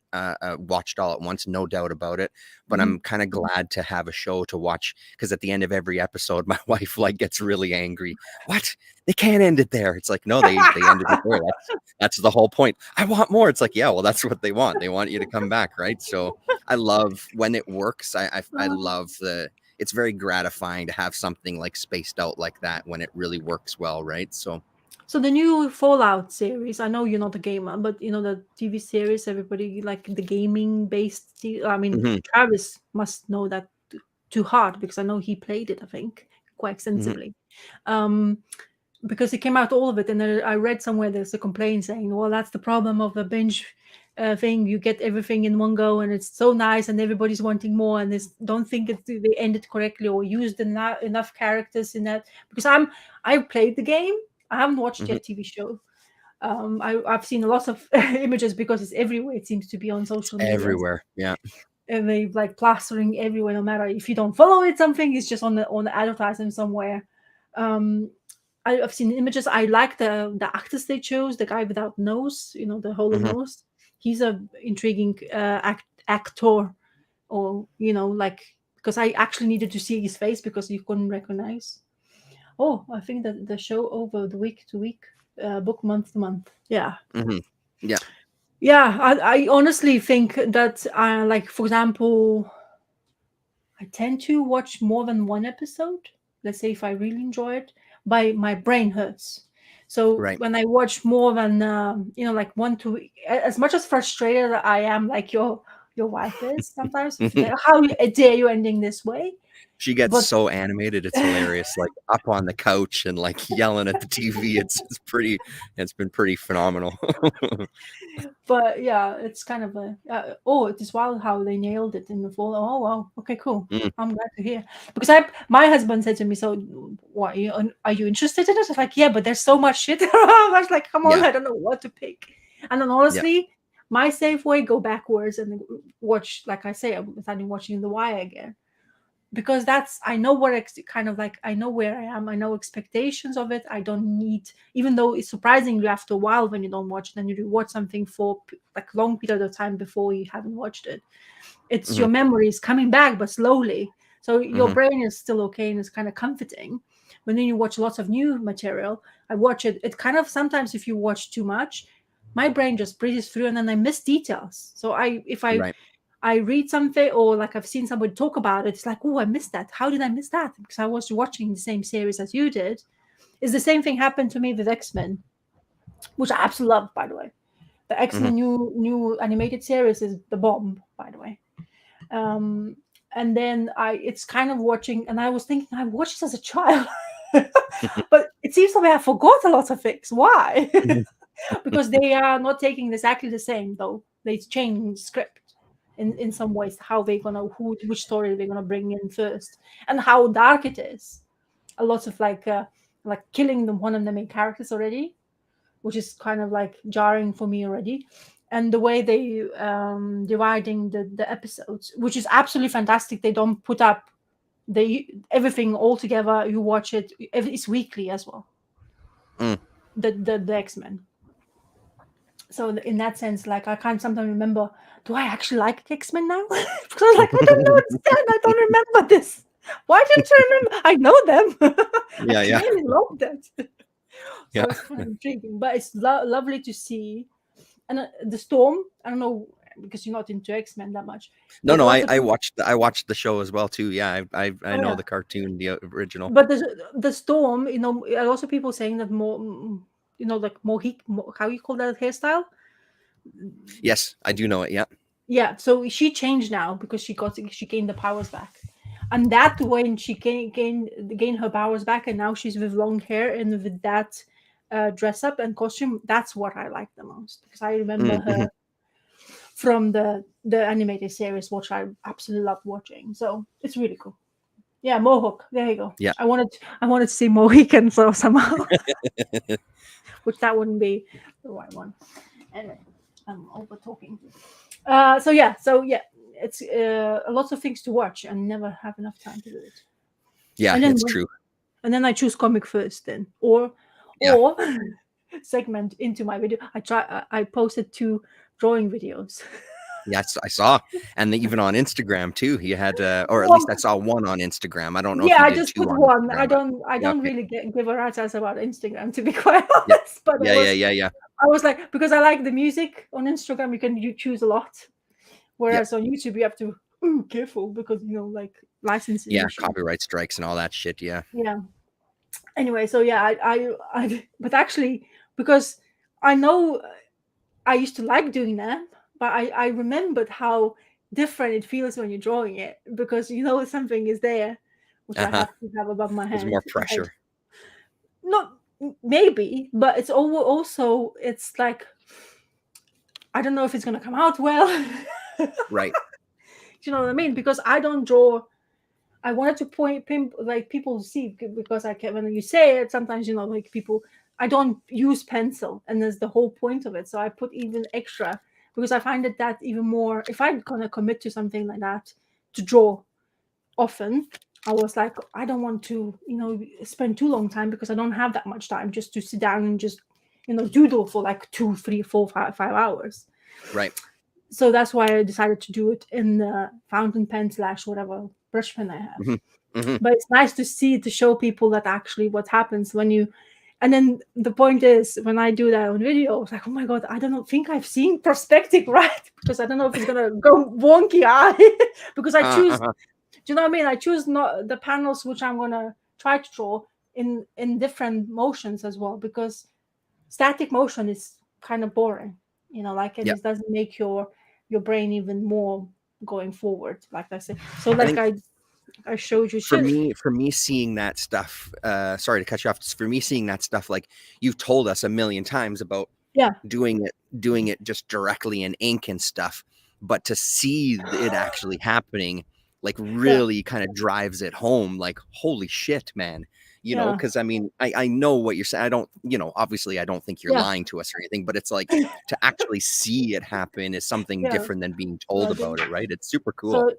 watched all at once, no doubt about it, but I'm kind of glad to have a show to watch, because at the end of every episode my wife like gets really angry. What, they can't end it there? It's like, no, they ended it there. That's the whole point. I want more. It's like, yeah, well, that's what they want you to come back, right? So I love when it works. I love it's very gratifying to have something like spaced out like that when it really works well, right? So the new Fallout series, I know you're not a gamer, but the TV series, everybody like the gaming based. I mean, Travis must know that too hard, because I know he played it, I think, quite extensively. Because it came out, all of it, and then I read somewhere there's a complaint saying, well, that's the problem of the binge thing. You get everything in one go, and it's so nice, and everybody's wanting more, and don't think they ended correctly or used enough characters in that. Because I played the game. I haven't watched yet TV show. I've seen lots of images because it's everywhere. It seems to be on social media. Everywhere, yeah. And they like plastering everywhere, no matter if you don't follow it, something is just on the advertisement somewhere. I've seen images. I like the actors they chose. The guy without nose, the hollow nose. He's a intriguing actor, or because I actually needed to see his face because you couldn't recognize. Oh, I think that the show over the week to week, book month to month. Yeah. Yeah. Yeah, I honestly think that, like, for example, I tend to watch more than one episode. Let's say if I really enjoy it, my brain hurts. So Right. when I watch more than like 1 2, as much as frustrated I am, like your wife is sometimes, how dare you ending this way? She gets But so animated, it's hilarious. Like up on the couch and like yelling at the TV. It's been pretty phenomenal. but yeah, it's kind of it is wild how they nailed it in the fall. Oh wow, okay, cool. Mm, I'm glad to hear, because my husband said to me, so what are you interested in it? I was like, yeah, but there's so much shit around. I was like, come on, yeah, I don't know what to pick. And then yeah, honestly, my safe way, go backwards and watch, like I say, I'm starting watching The Wire again, because that's, I know what kind of like, I know where I am, I know expectations of it. I don't need, even though it's surprising you after a while when you don't watch it and you watch something for like long period of time before you haven't watched it, it's hmm, your memory is coming back but slowly, so your hmm, brain is still okay, and it's kind of comforting. When then you watch lots of new material, I watch it kind of, sometimes if you watch too much, my brain just breezes through and then I miss details. So if right. I read something, or like I've seen somebody talk about it, it's like, oh, I missed that. How did I miss that? Because I was watching the same series as you did. Is the same thing happened to me with X-Men, which I absolutely love, by the way. The Hmm. X-Men new animated series is the bomb, by the way. Um, and then it's kind of watching, and I was thinking I watched it as a child, but it seems to me I forgot a lot of things. Why? Because they are not taking exactly the same, though. They change script in some ways, how they're gonna, which story they're gonna bring in first, and how dark it is. A lot of like killing one of the main characters already, which is kind of like jarring for me already. And the way they dividing the episodes, which is absolutely fantastic. They don't put up everything all together. You watch it. It's weekly as well. Mm. The X-Men. So in that sense, like I can't sometimes remember, do I actually like X-Men now? Because I was like, I don't understand. I don't remember this. Why didn't I remember? I know them. I Yeah, yeah, clearly loved it. yeah. So it's kind of intriguing, but it's lovely to see. And the Storm, I don't know, because you're not into X-Men that much, No, but no, lots of I people. watched the show as well too. Yeah, I Oh know yeah, the cartoon, the original. but the Storm, lots of people saying that more, like how you call that hairstyle? Yes, I do know it. Yeah. Yeah, so she changed now because she gained the powers back, and that when she gained her powers back, and now she's with long hair and with that dress up and costume. That's what I like the most, because I remember her Mm-hmm. from the animated series, which I absolutely love watching. So it's really cool. Yeah, Mohawk. There you go. Yeah. I wanted to say Mohican, so somehow, which that wouldn't be the right one. Anyway, I'm over talking. So yeah, it's lots of things to watch and never have enough time to do it. Yeah, And then it's true. I choose comic first, then Yeah. or segment into my video. I posted 2 drawing videos. Yeah, I saw, and even on Instagram too. He had, or at least I Well, saw one on Instagram. I don't know if yeah, you I did just two put on one. I Instagram, but don't I yeah, don't okay, really give a rat's ass about Instagram, to be quite yeah, honest. But yeah, yeah, yeah, yeah, I was like, because I like the music on Instagram, you choose a lot. yep, Whereas on YouTube you have to careful, because like licensing yeah. issue. Copyright strikes and all that shit. Yeah. Yeah. Anyway, so yeah, but actually, because I know I used to like doing that, but I remembered how different it feels when you're drawing it, because something is there, which I Uh-huh. have to have above my There's more head. pressure. Not maybe, but it's also it's like, I don't know if it's gonna come out well. Right. You know what I mean? Because I don't draw. I wanted to like people see, because I can, when you say it, sometimes like people. I don't use pencil, and there's the whole point of it. So I put even extra, because I find that even more. If I'm gonna commit to something like that, to draw often, I was like, I don't want to spend too long time, because I don't have that much time just to sit down and just doodle for like 2 3 4 5 hours. Right. So that's why I decided to do it in the fountain pen / whatever brush pen I have. Hmm. Hmm. But it's nice to see, to show people that actually what happens when you. And then the point is, when I do that on video, it's like, oh my god, I don't think I've seen perspective right, because I don't know if it's gonna go wonky eye, because I choose. Uh-huh. Do you know what I mean? I choose not the panels which I'm gonna try to draw in different motions as well, because static motion is kind of boring, like, and Yeah. it doesn't make your brain even more going forward, like I said. So I like think I showed you. for me seeing that stuff, sorry to cut you off. For me seeing that stuff, like you've told us a million times about Yeah, doing it just directly in ink and stuff, but to see it actually happening, like yeah, really kind of drives it home, like holy shit, man. yeah, Because I mean, I know what you're saying. I don't, obviously I don't think you're yeah, lying to us or anything, but it's like to actually see it happen is something yeah. different than being So told I did. about it, right? It's super cool.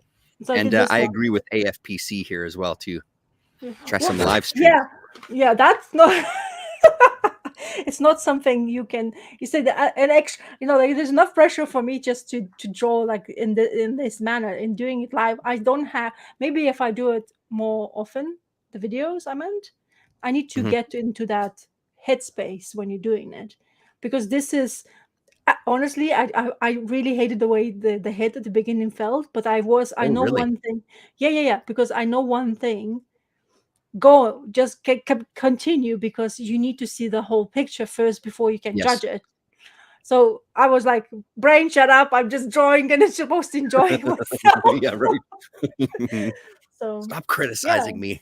So I And did this I one. agree with AFPC here as well too. Try Well, some live stream. yeah, yeah. That's not. It's not something you can. You say that an extra. Like there's enough pressure for me just to draw like in this manner. In doing it live, I don't have. Maybe if I do it more often, the videos I meant, I need to Hmm. get into that headspace when you're doing it, because this is honestly, I really hated the way the head at the beginning felt, but I Oh, know really? one thing. Yeah, yeah, yeah. Because I know one thing. Go, just continue, because you need to see the whole picture first before you can Yes. judge it. So I was like, brain, shut up! I'm just drawing, and it's supposed to enjoy myself. Yeah, right. So Stop yeah, criticizing me.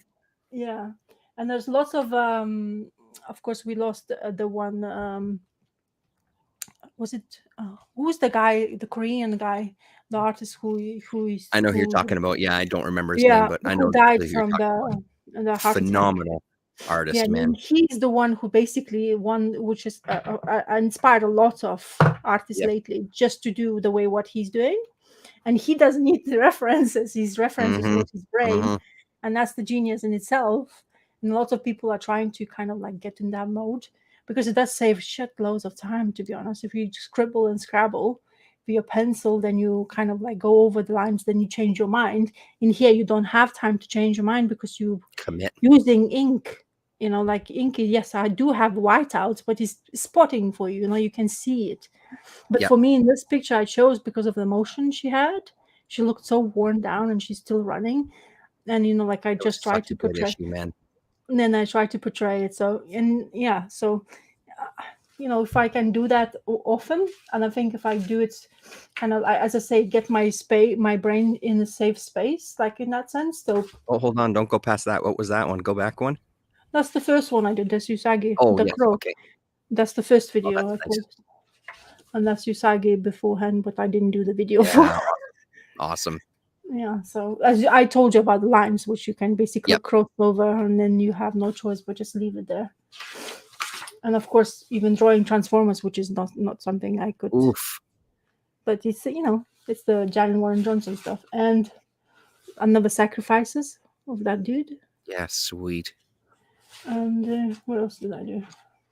yeah. And there's lots of. Of course, we lost the one. Was it who's the guy, the Korean guy, the artist I know who you're who talking about. Yeah, I don't remember his name, yeah, but I who know died who you're from talking about. the heart attack. Phenomenal Yeah, artist, and man. he's the one who basically one which is inspired a lot of artists Yeah. lately just to do the way what he's doing, and he doesn't need the references. His references Mm-hmm. was his brain, Mm-hmm. and that's the genius in itself. And lots of people are trying to kind of like get in that mode, because it does save shit loads of time, to be honest. If you scribble and scrabble with your pencil, then you kind of like go over the lines, then you change your mind. In here you don't have time to change your mind, because you Commit. using ink, like ink. Yes, I do have whiteouts, but it's spotting for you, you can see it. But Yeah. for me in this picture I chose, because of the motion she had, she looked so worn down and she's still running. And like I It was just tried such to a good portray, issue, man. and then I tried to portray it. So, and yeah, so if I can do that often, and I think if I do it kind of, as I say, get my brain in a safe space, like in that sense. So Oh, hold on. Don't go past that. What was that one? Go back one. that's the first one I did. That's Usagi, Oh, the yes. crow. Okay. That's the first Oh, video that's I nice. posted. And that's Usagi beforehand, but I didn't do the video for. Yeah. Awesome. Yeah, so as I told you about the lines, which you can basically Yep. cross over, and then you have no choice but just leave it there. And of course, even drawing Transformers, which is not something I could, Oof. but it's it's the Jalen Warren Johnson stuff, and another sacrifices of that dude. Yeah. Sweet. And what else did I do?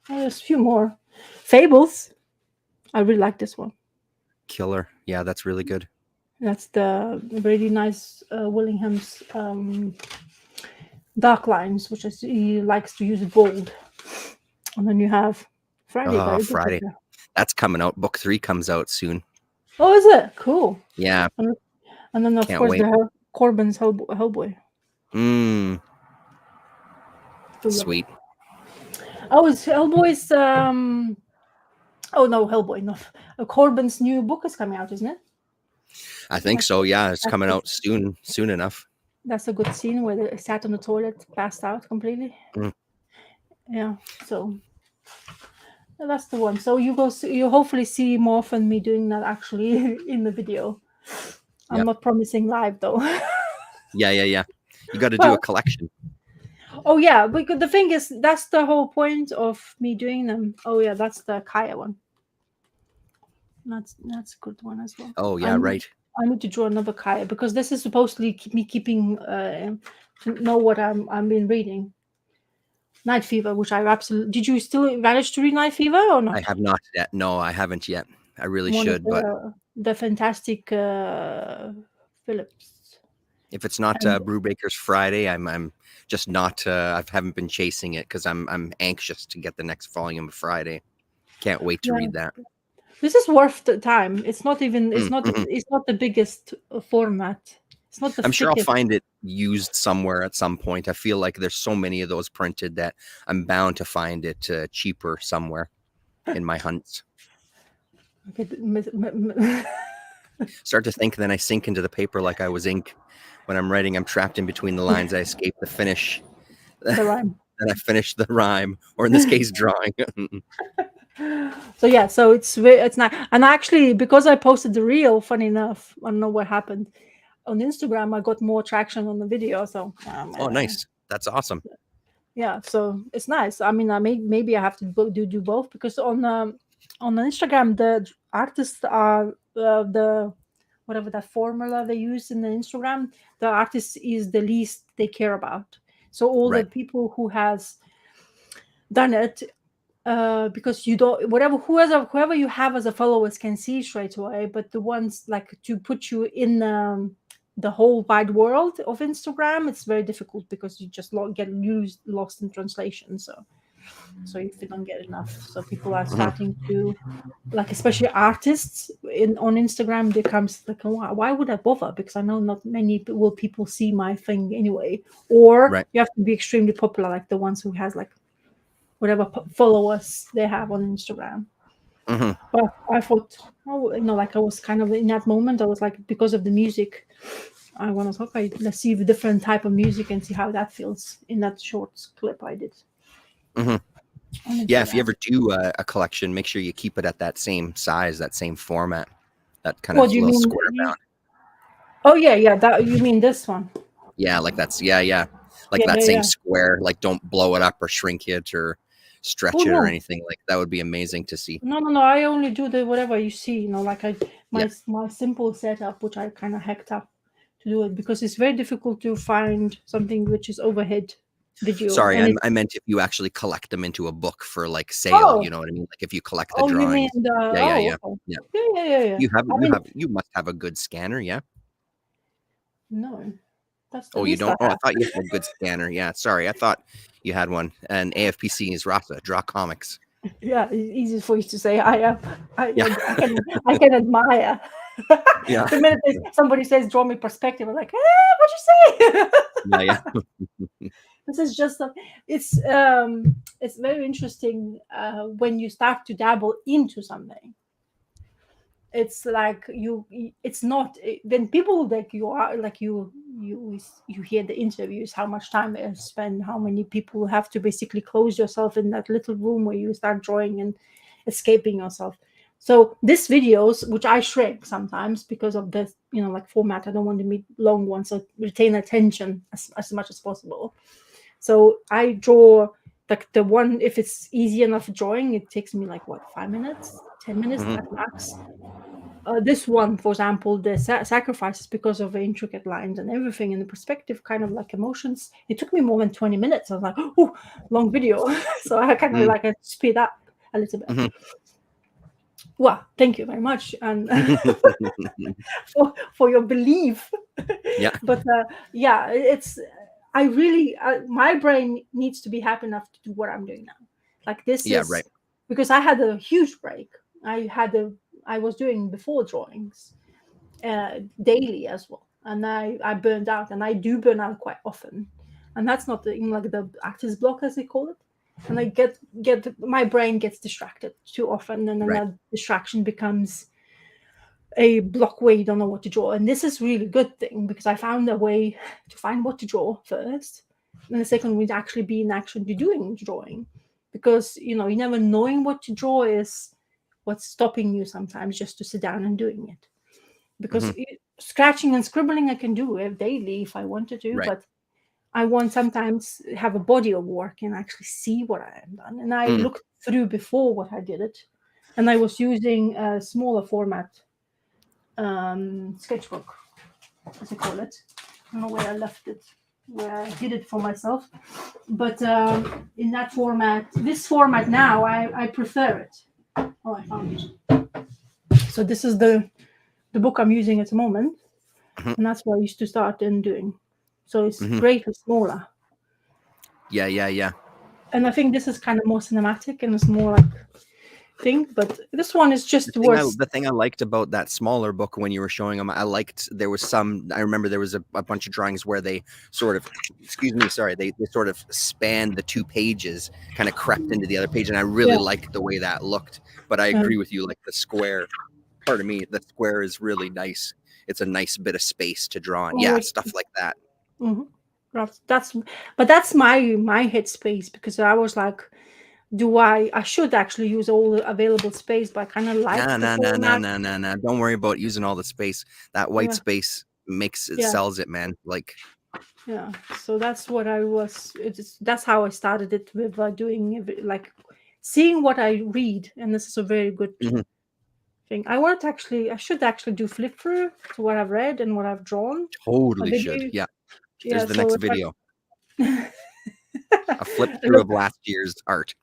There's a few more. Fables. I really like this one. Killer. Yeah, that's really good. That's the really nice Willingham's dark lines, which is he likes to use bold. And then you have Friday, Oh, very good Friday. picture. That's coming out. Book 3 comes out soon. Oh, is it? Cool. Yeah. And then, of Can't course, wait. Corbin's Hellboy. Mm. So, yeah. Sweet. Oh, it's Hellboy's. Oh, no, Hellboy. No. Corbin's new book is coming out, isn't it? I think so. Yeah, it's coming That's, out soon enough. that's a good scene where they sat on the toilet, passed out completely. Mm. Yeah. So that's the one. So you hopefully see more often me doing that actually in the video. I'm Yep. not promising live though. Yeah. You got to do a Well, collection. oh yeah, because the thing is, that's the whole point of me doing them. Oh yeah, that's the Kaya one. That's a good one as well. Oh yeah, right. I need to draw another Kaya, because this is supposedly me keeping to know what I'm been reading. Night Fever, which I absolutely did. You still manage to read Night Fever or not? I have not yet. No, I haven't yet. I really One of should, but the fantastic Phillips. if it's not And Brewbaker's Friday, I'm just not. I haven't been chasing it because I'm anxious to get the next volume of Friday. Can't wait to yeah, read that. this is worth the time. It's not even. Mm-hmm. It's not the biggest format. It's not the I'm sure I'll thickest. find it used somewhere at some point. I feel like there's so many of those printed that I'm bound to find it cheaper somewhere. in my hunts. Okay. Start to think, then I sink into the paper like I was ink. When I'm writing, I'm trapped in between the lines. I escape the finish. The rhyme. Then I finish the rhyme, or in this case, drawing. So yeah, so it's nice. And actually, because I posted the reel, funny enough, I don't know what happened on Instagram. I got more traction on the video. So Oh, nice. That's awesome. yeah, so it's nice. I mean, maybe I have to do both, because on Instagram the artists are the whatever that formula they use in the Instagram. The artist is the least they care about. So all the Right. people who has done it, because you don't whoever you have as a followers can see straight away, but the ones like to put you in the whole wide world of Instagram, it's very difficult because you just get lost in translation. So if you don't get enough, so people are starting to, like, especially artists on Instagram, becomes like, why would I bother, because I know not many people see my thing anyway. Or Right. you have to be extremely popular, like the ones who has like whatever followers they have on Instagram. But I thought, like I was kind of in that moment, I was like, because of the music, I want to talk. Let's see the different type of music and see how that feels in that short clip I did. Yeah, if you ever do a collection, make sure you keep it at that same size, that same format, that kind of little square bound. Oh yeah, that you mean this one? Yeah, like that's like that same square. Like, don't blow it up or shrink it or stretch it or anything. Like, that would be amazing to see. No, I only do the whatever you see. Like my simple setup, which I kind of hacked up to do it, because it's very difficult to find something which is overhead video. Sorry, I meant if you actually collect them into a book for like sale, you know what I mean? Like if you collect the drawings. You mean yeah. You must have a good scanner, yeah? No. That's the you don't? I thought you had a good scanner. Yeah, sorry. I thought you had one. And AFPC is Rasa, Draw Comics. Yeah, it's easy for you to say. I can admire. Yeah. The minute somebody says draw me perspective, I'm like, what'd you say? Yeah. This is just it's very interesting when you start to dabble into something. It's like it's not when people like you are like you hear the interviews, how much time they spend, how many people have to basically close yourself in that little room where you start drawing and escaping yourself. So these videos, which I shrink sometimes because of the like format, I don't want to make long ones, so retain attention as much as possible. So I draw like the one, if it's easy enough drawing, it takes me like 5 minutes, 10 minutes at max. This one, for example, the sacrifices, because of the intricate lines and everything and the perspective, kind of like emotions, it took me more than 20 minutes. I was like, oh, long video. So I kind of like speed up a little bit. Well, thank you very much, and for your belief. Yeah. But it's I really my brain needs to be happy enough to do what I'm doing now. Like this is right. Because I had a huge break. I was doing before drawings daily as well, and I burned out, and I do burn out quite often, and that's not like the actor's block, as they call it. And I get my brain gets distracted too often, and then that distraction becomes a block where you don't know what to draw. And this is really good thing, because I found a way to find what to draw first, and the second would actually be in action to doing drawing, because you never knowing what to draw is what's stopping you sometimes just to sit down and doing it. Because scratching and scribbling I can do daily if I wanted to, but I want sometimes have a body of work and actually see what I have done. And I looked through before what I did it, and I was using a smaller format sketchbook, as I call it. I don't know where I left it, where I did it for myself. But in that format, this format now, I prefer it. Oh, I found it. So this is the book I'm using at the moment, and that's what I used to start and doing. So it's greatly smaller. Yeah. And I think this is kind of more cinematic, and it's more like thing, but this one is just was. The thing I liked about that smaller book when you were showing them, I remember there was a bunch of drawings where they sort of, they sort of spanned the 2 pages, kind of crept into the other page, and I really liked the way that looked. But I agree with you, like the square, pardon me, the square is really nice. It's a nice bit of space to draw on. Yeah, stuff like that. That's my headspace, because I was like, I should actually use all the available space, but I kind of like no. Don't worry about using all the space. That white space sells it, man. Like, yeah. So that's what I was. That's how I started it, with doing like seeing what I read, and this is a very good thing. I should actually do flip through to what I've read and what I've drawn. Totally should. Yeah. There's the next video. A flip through of last year's art.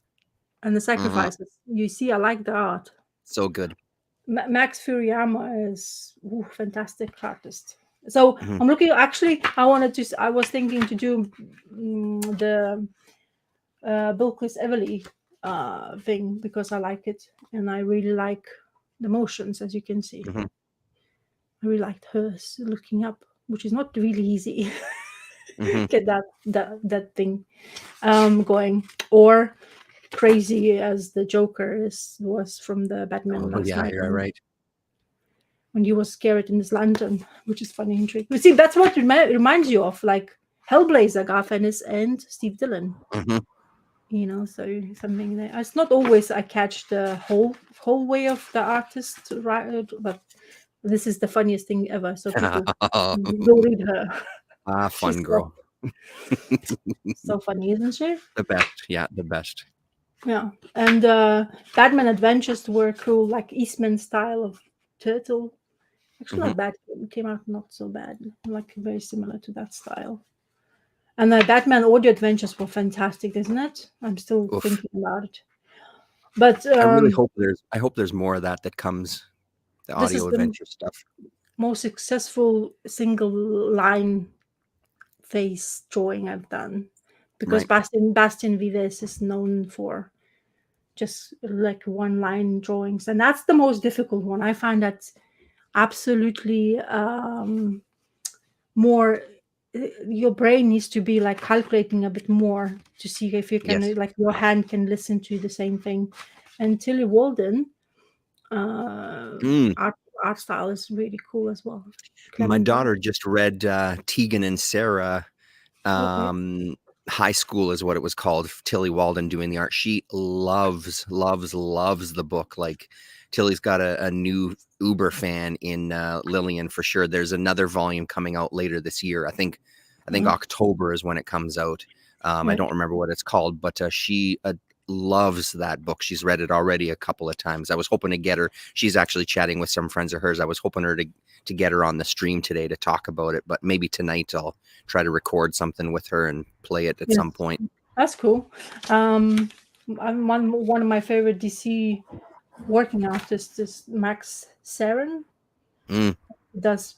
And the sacrifices. You see, I like the art. So good. Max Furuyama is fantastic artist. So I'm looking. Actually, I was thinking to do the Bilquis Evely thing, because I like it, and I really like the motions, as you can see. I really liked hers looking up, which is not really easy. Get that thing going, or crazy as the Joker was from the Batman last night. You're right. When he was scared in his lantern, which is funny and tricky. You see, that's what reminds you of, like Hellblazer, Garth Ennis and Steve Dillon. You know, so something that it's not always I catch the whole way of the artist, right? But this is the funniest thing ever. So people go read her. Fun girl. So funny, isn't she? The best. Yeah, the best. Yeah, and Batman Adventures were cool, like Eastman style of turtle. Actually, not bad. It came out not so bad. Like very similar to that style. And the Batman Audio Adventures were fantastic, isn't it? I'm still thinking about it. But I really hope there's more of that comes. The audio adventure stuff. Most successful single line face drawing I've done, because Bastien Vives is known for just like one line drawings, and that's the most difficult one. I find that absolutely more. Your brain needs to be like calculating a bit more to see if you can like your hand can listen to the same thing. And Tilly Walden art style is really cool as well. My daughter just read Tegan and Sarah High School is what it was called. Tilly Walden doing the art. She loves the book. Like, Tilly's got a new Uber fan in Lillian for sure. There's another volume coming out later this year. I think October is when it comes out. I don't remember what it's called, but she loves that book. She's read it already a couple of times. I was hoping to get her. She's actually chatting with some friends of hers. I was hoping her to get her on the stream today to talk about it, but maybe tonight I'll try to record something with her and play it at some point. That's cool. I'm one of my favorite DC working artists is Max Saren. Does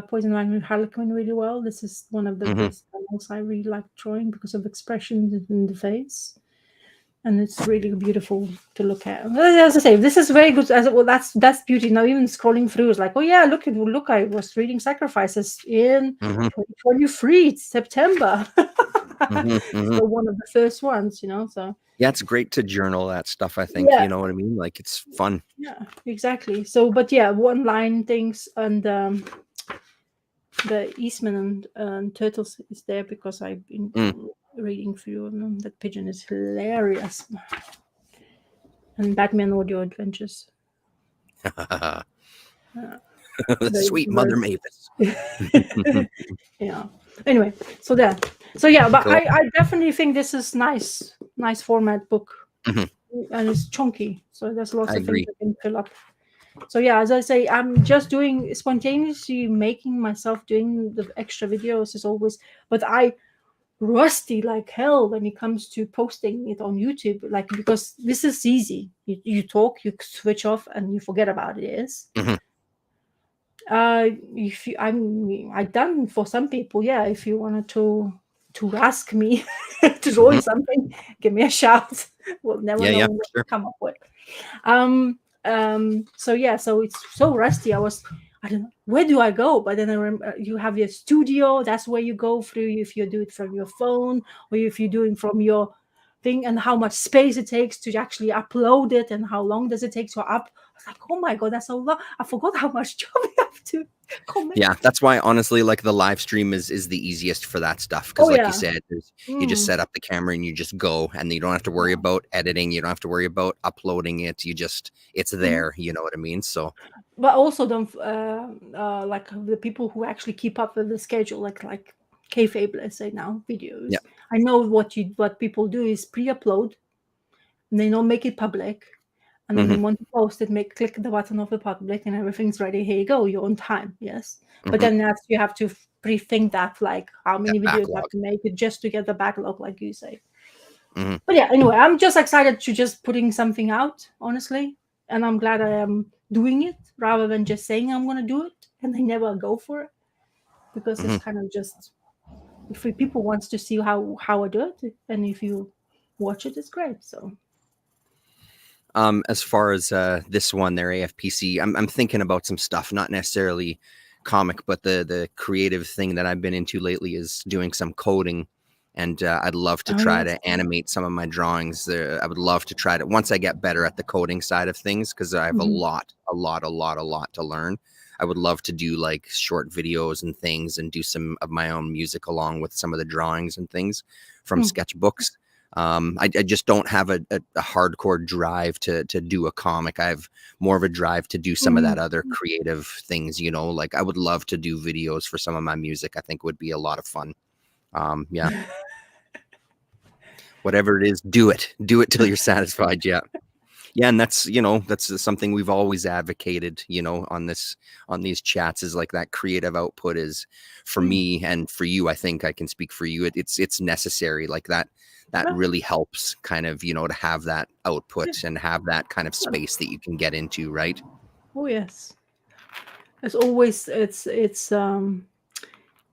Poison Ivy Harlequin really well. This is one of the best panels I really like drawing because of expression in the face. And it's really beautiful to look at. As I say, this is very good. That's beauty. Now even scrolling through is like, oh yeah, look! I was reading Sacrifices in 2023 September. So one of the first ones, you know. So yeah, it's great to journal that stuff. I think you know what I mean. Like, it's fun. Yeah, exactly. So, but yeah, one line things and the Eastman and Turtles is there because I've been reading through them. That pigeon is hilarious. And Batman Audio Adventures. Sweet Mother Mavis. Yeah. Anyway, so yeah, but I definitely think this is nice format book, and it's chunky, so there's lots of things I can fill up. So yeah, as I say, I'm just doing spontaneously making myself doing the extra videos as always, but I rusty like hell when it comes to posting it on YouTube, like, because this is easy. You talk, you switch off, and you forget about it. If you, I done for some people, yeah. If you wanted to to ask me to draw you something, give me a shout. We'll never know Yeah, what for to sure. come up with. So yeah, so it's so rusty. I don't know, where do I go? But then I remember you have your studio. That's where you go through if you do it from your phone or if you're doing from your thing, and how much space it takes to actually upload it and how long does it take to up. I was like, oh my God, that's a lot. I forgot how much job we have to comment. Yeah, that's why honestly, like the live stream is the easiest for that stuff because, Oh like you yeah. said, you just set up the camera and you just go, and you don't have to worry about editing. You don't have to worry about uploading it. It's there. You know what I mean? So But also don't like the people who actually keep up with the schedule, like kayfabe, let's say now yeah. videos. I know what people do is pre-upload, and they don't make it public, and then hmm they want to post it, click the button of the public, and everything's ready. Here you go, you're on time. Yes, but hmm then you have to pre-think that, like how That many videos you have backlog. to make it just to get the backlog, like you say. hmm But yeah, anyway, I'm just excited to just putting something out, honestly, and I'm glad I am doing it rather than just saying I'm going to do it and they never go for it, because hmm it's kind of just, if people wants to see how I do it, and if you watch it, it's great. So As far as this one, their AFPC, I'm thinking about some stuff, not necessarily comic, but the creative thing that I've been into lately is doing some coding, and I'd love to oh try yes, to animate some of my drawings. I would love to try to, once I get better at the coding side of things, because I have a Mhm. lot to learn. I would love to do like short videos and things, and do some of my own music along with some of the drawings and things from Mm. sketchbooks. I just don't have a hardcore drive to do a comic. I have more of a drive to do some of that Mhm. other creative things, like I would love to do videos for some of my music. I think would be a lot of fun. Yeah, whatever it is, do it till you're satisfied. Yeah. Yeah, and that's something we've always advocated, on these chats, is like that creative output is, for Mm. me and for you, I think I can speak for you. It's necessary, like that Yeah. really helps kind of, to have that Yeah. output and have that kind of space that you can get into, right? Oh yes, as always, it's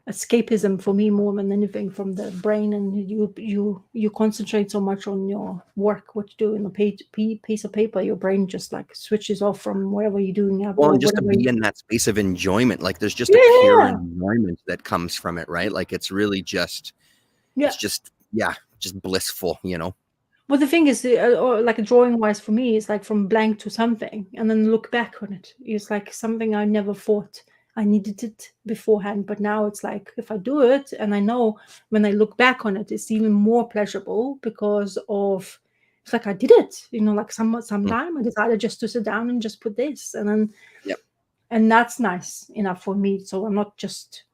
escapism for me more than anything from the brain, and you concentrate so much on your work, what you do in a piece of paper, your brain just like switches off from whatever you're doing Well, or and just to whatever be in that space of enjoyment, like there's just a pure yeah, enjoyment that comes from it, right? Like it's really just, yeah. it's just, yeah, just blissful. But the thing is, or like a drawing wise for me, it's like from blank to something, and then look back on it. It's like something I never thought I needed it beforehand, but now it's like if I do it, and I know when I look back on it, it's even more pleasurable because of it's like I did it. Like Mm, sometime I decided just to sit down and just put this, and then yep. and that's nice enough for me. So I'm not just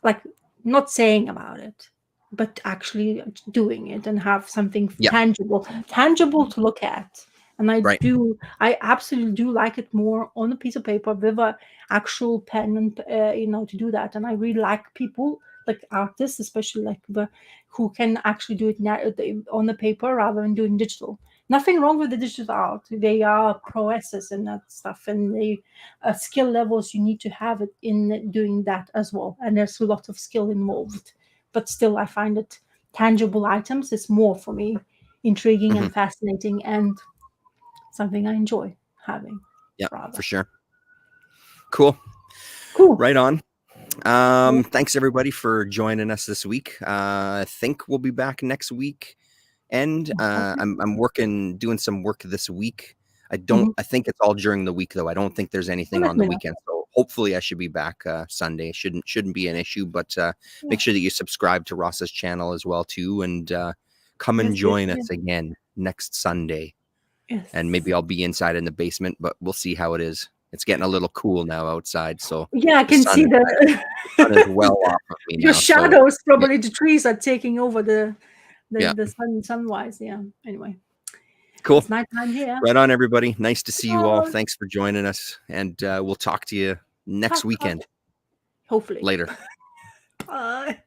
like not saying about it, but actually doing it and have something Yeah. tangible to look at. And Right. I absolutely do like it more on a piece of paper with a actual pen and to do that. And I really like people like artists, especially like who can actually do it on the paper rather than doing digital. Nothing wrong with the digital art. They are prowesses and that stuff, and they skill levels you need to have it in doing that as well. And there's a lot of skill involved, but still, I find it tangible items is more for me intriguing hmm and fascinating and something I enjoy having Yeah, rather. for sure. Cool. Cool. Right on. Yeah. Thanks everybody for joining us this week. I think we'll be back next week. And Okay. I'm doing some work this week. Mhm. I think it's all during the week though. I don't think there's Well, anything let on the me know. weekend. So hopefully I should be back Sunday. Shouldn't be an issue, but Yeah. make sure that you subscribe to Ross's channel as well too, and come and Yes, yes, join yes, us again next Sunday. And yes. maybe I'll be inside in the basement, but we'll see how it is. It's getting a little cool now outside, so Yeah, I the can see sun is well off of me your now. So shadows. yeah, Probably the trees are taking over the yeah, sunrise. Yeah. Anyway, cool. it's nighttime here. Right on, everybody. Nice to see you all. Oh, Thanks for joining us, and we'll talk to you next cut, cut. weekend. Hopefully. Later. Bye.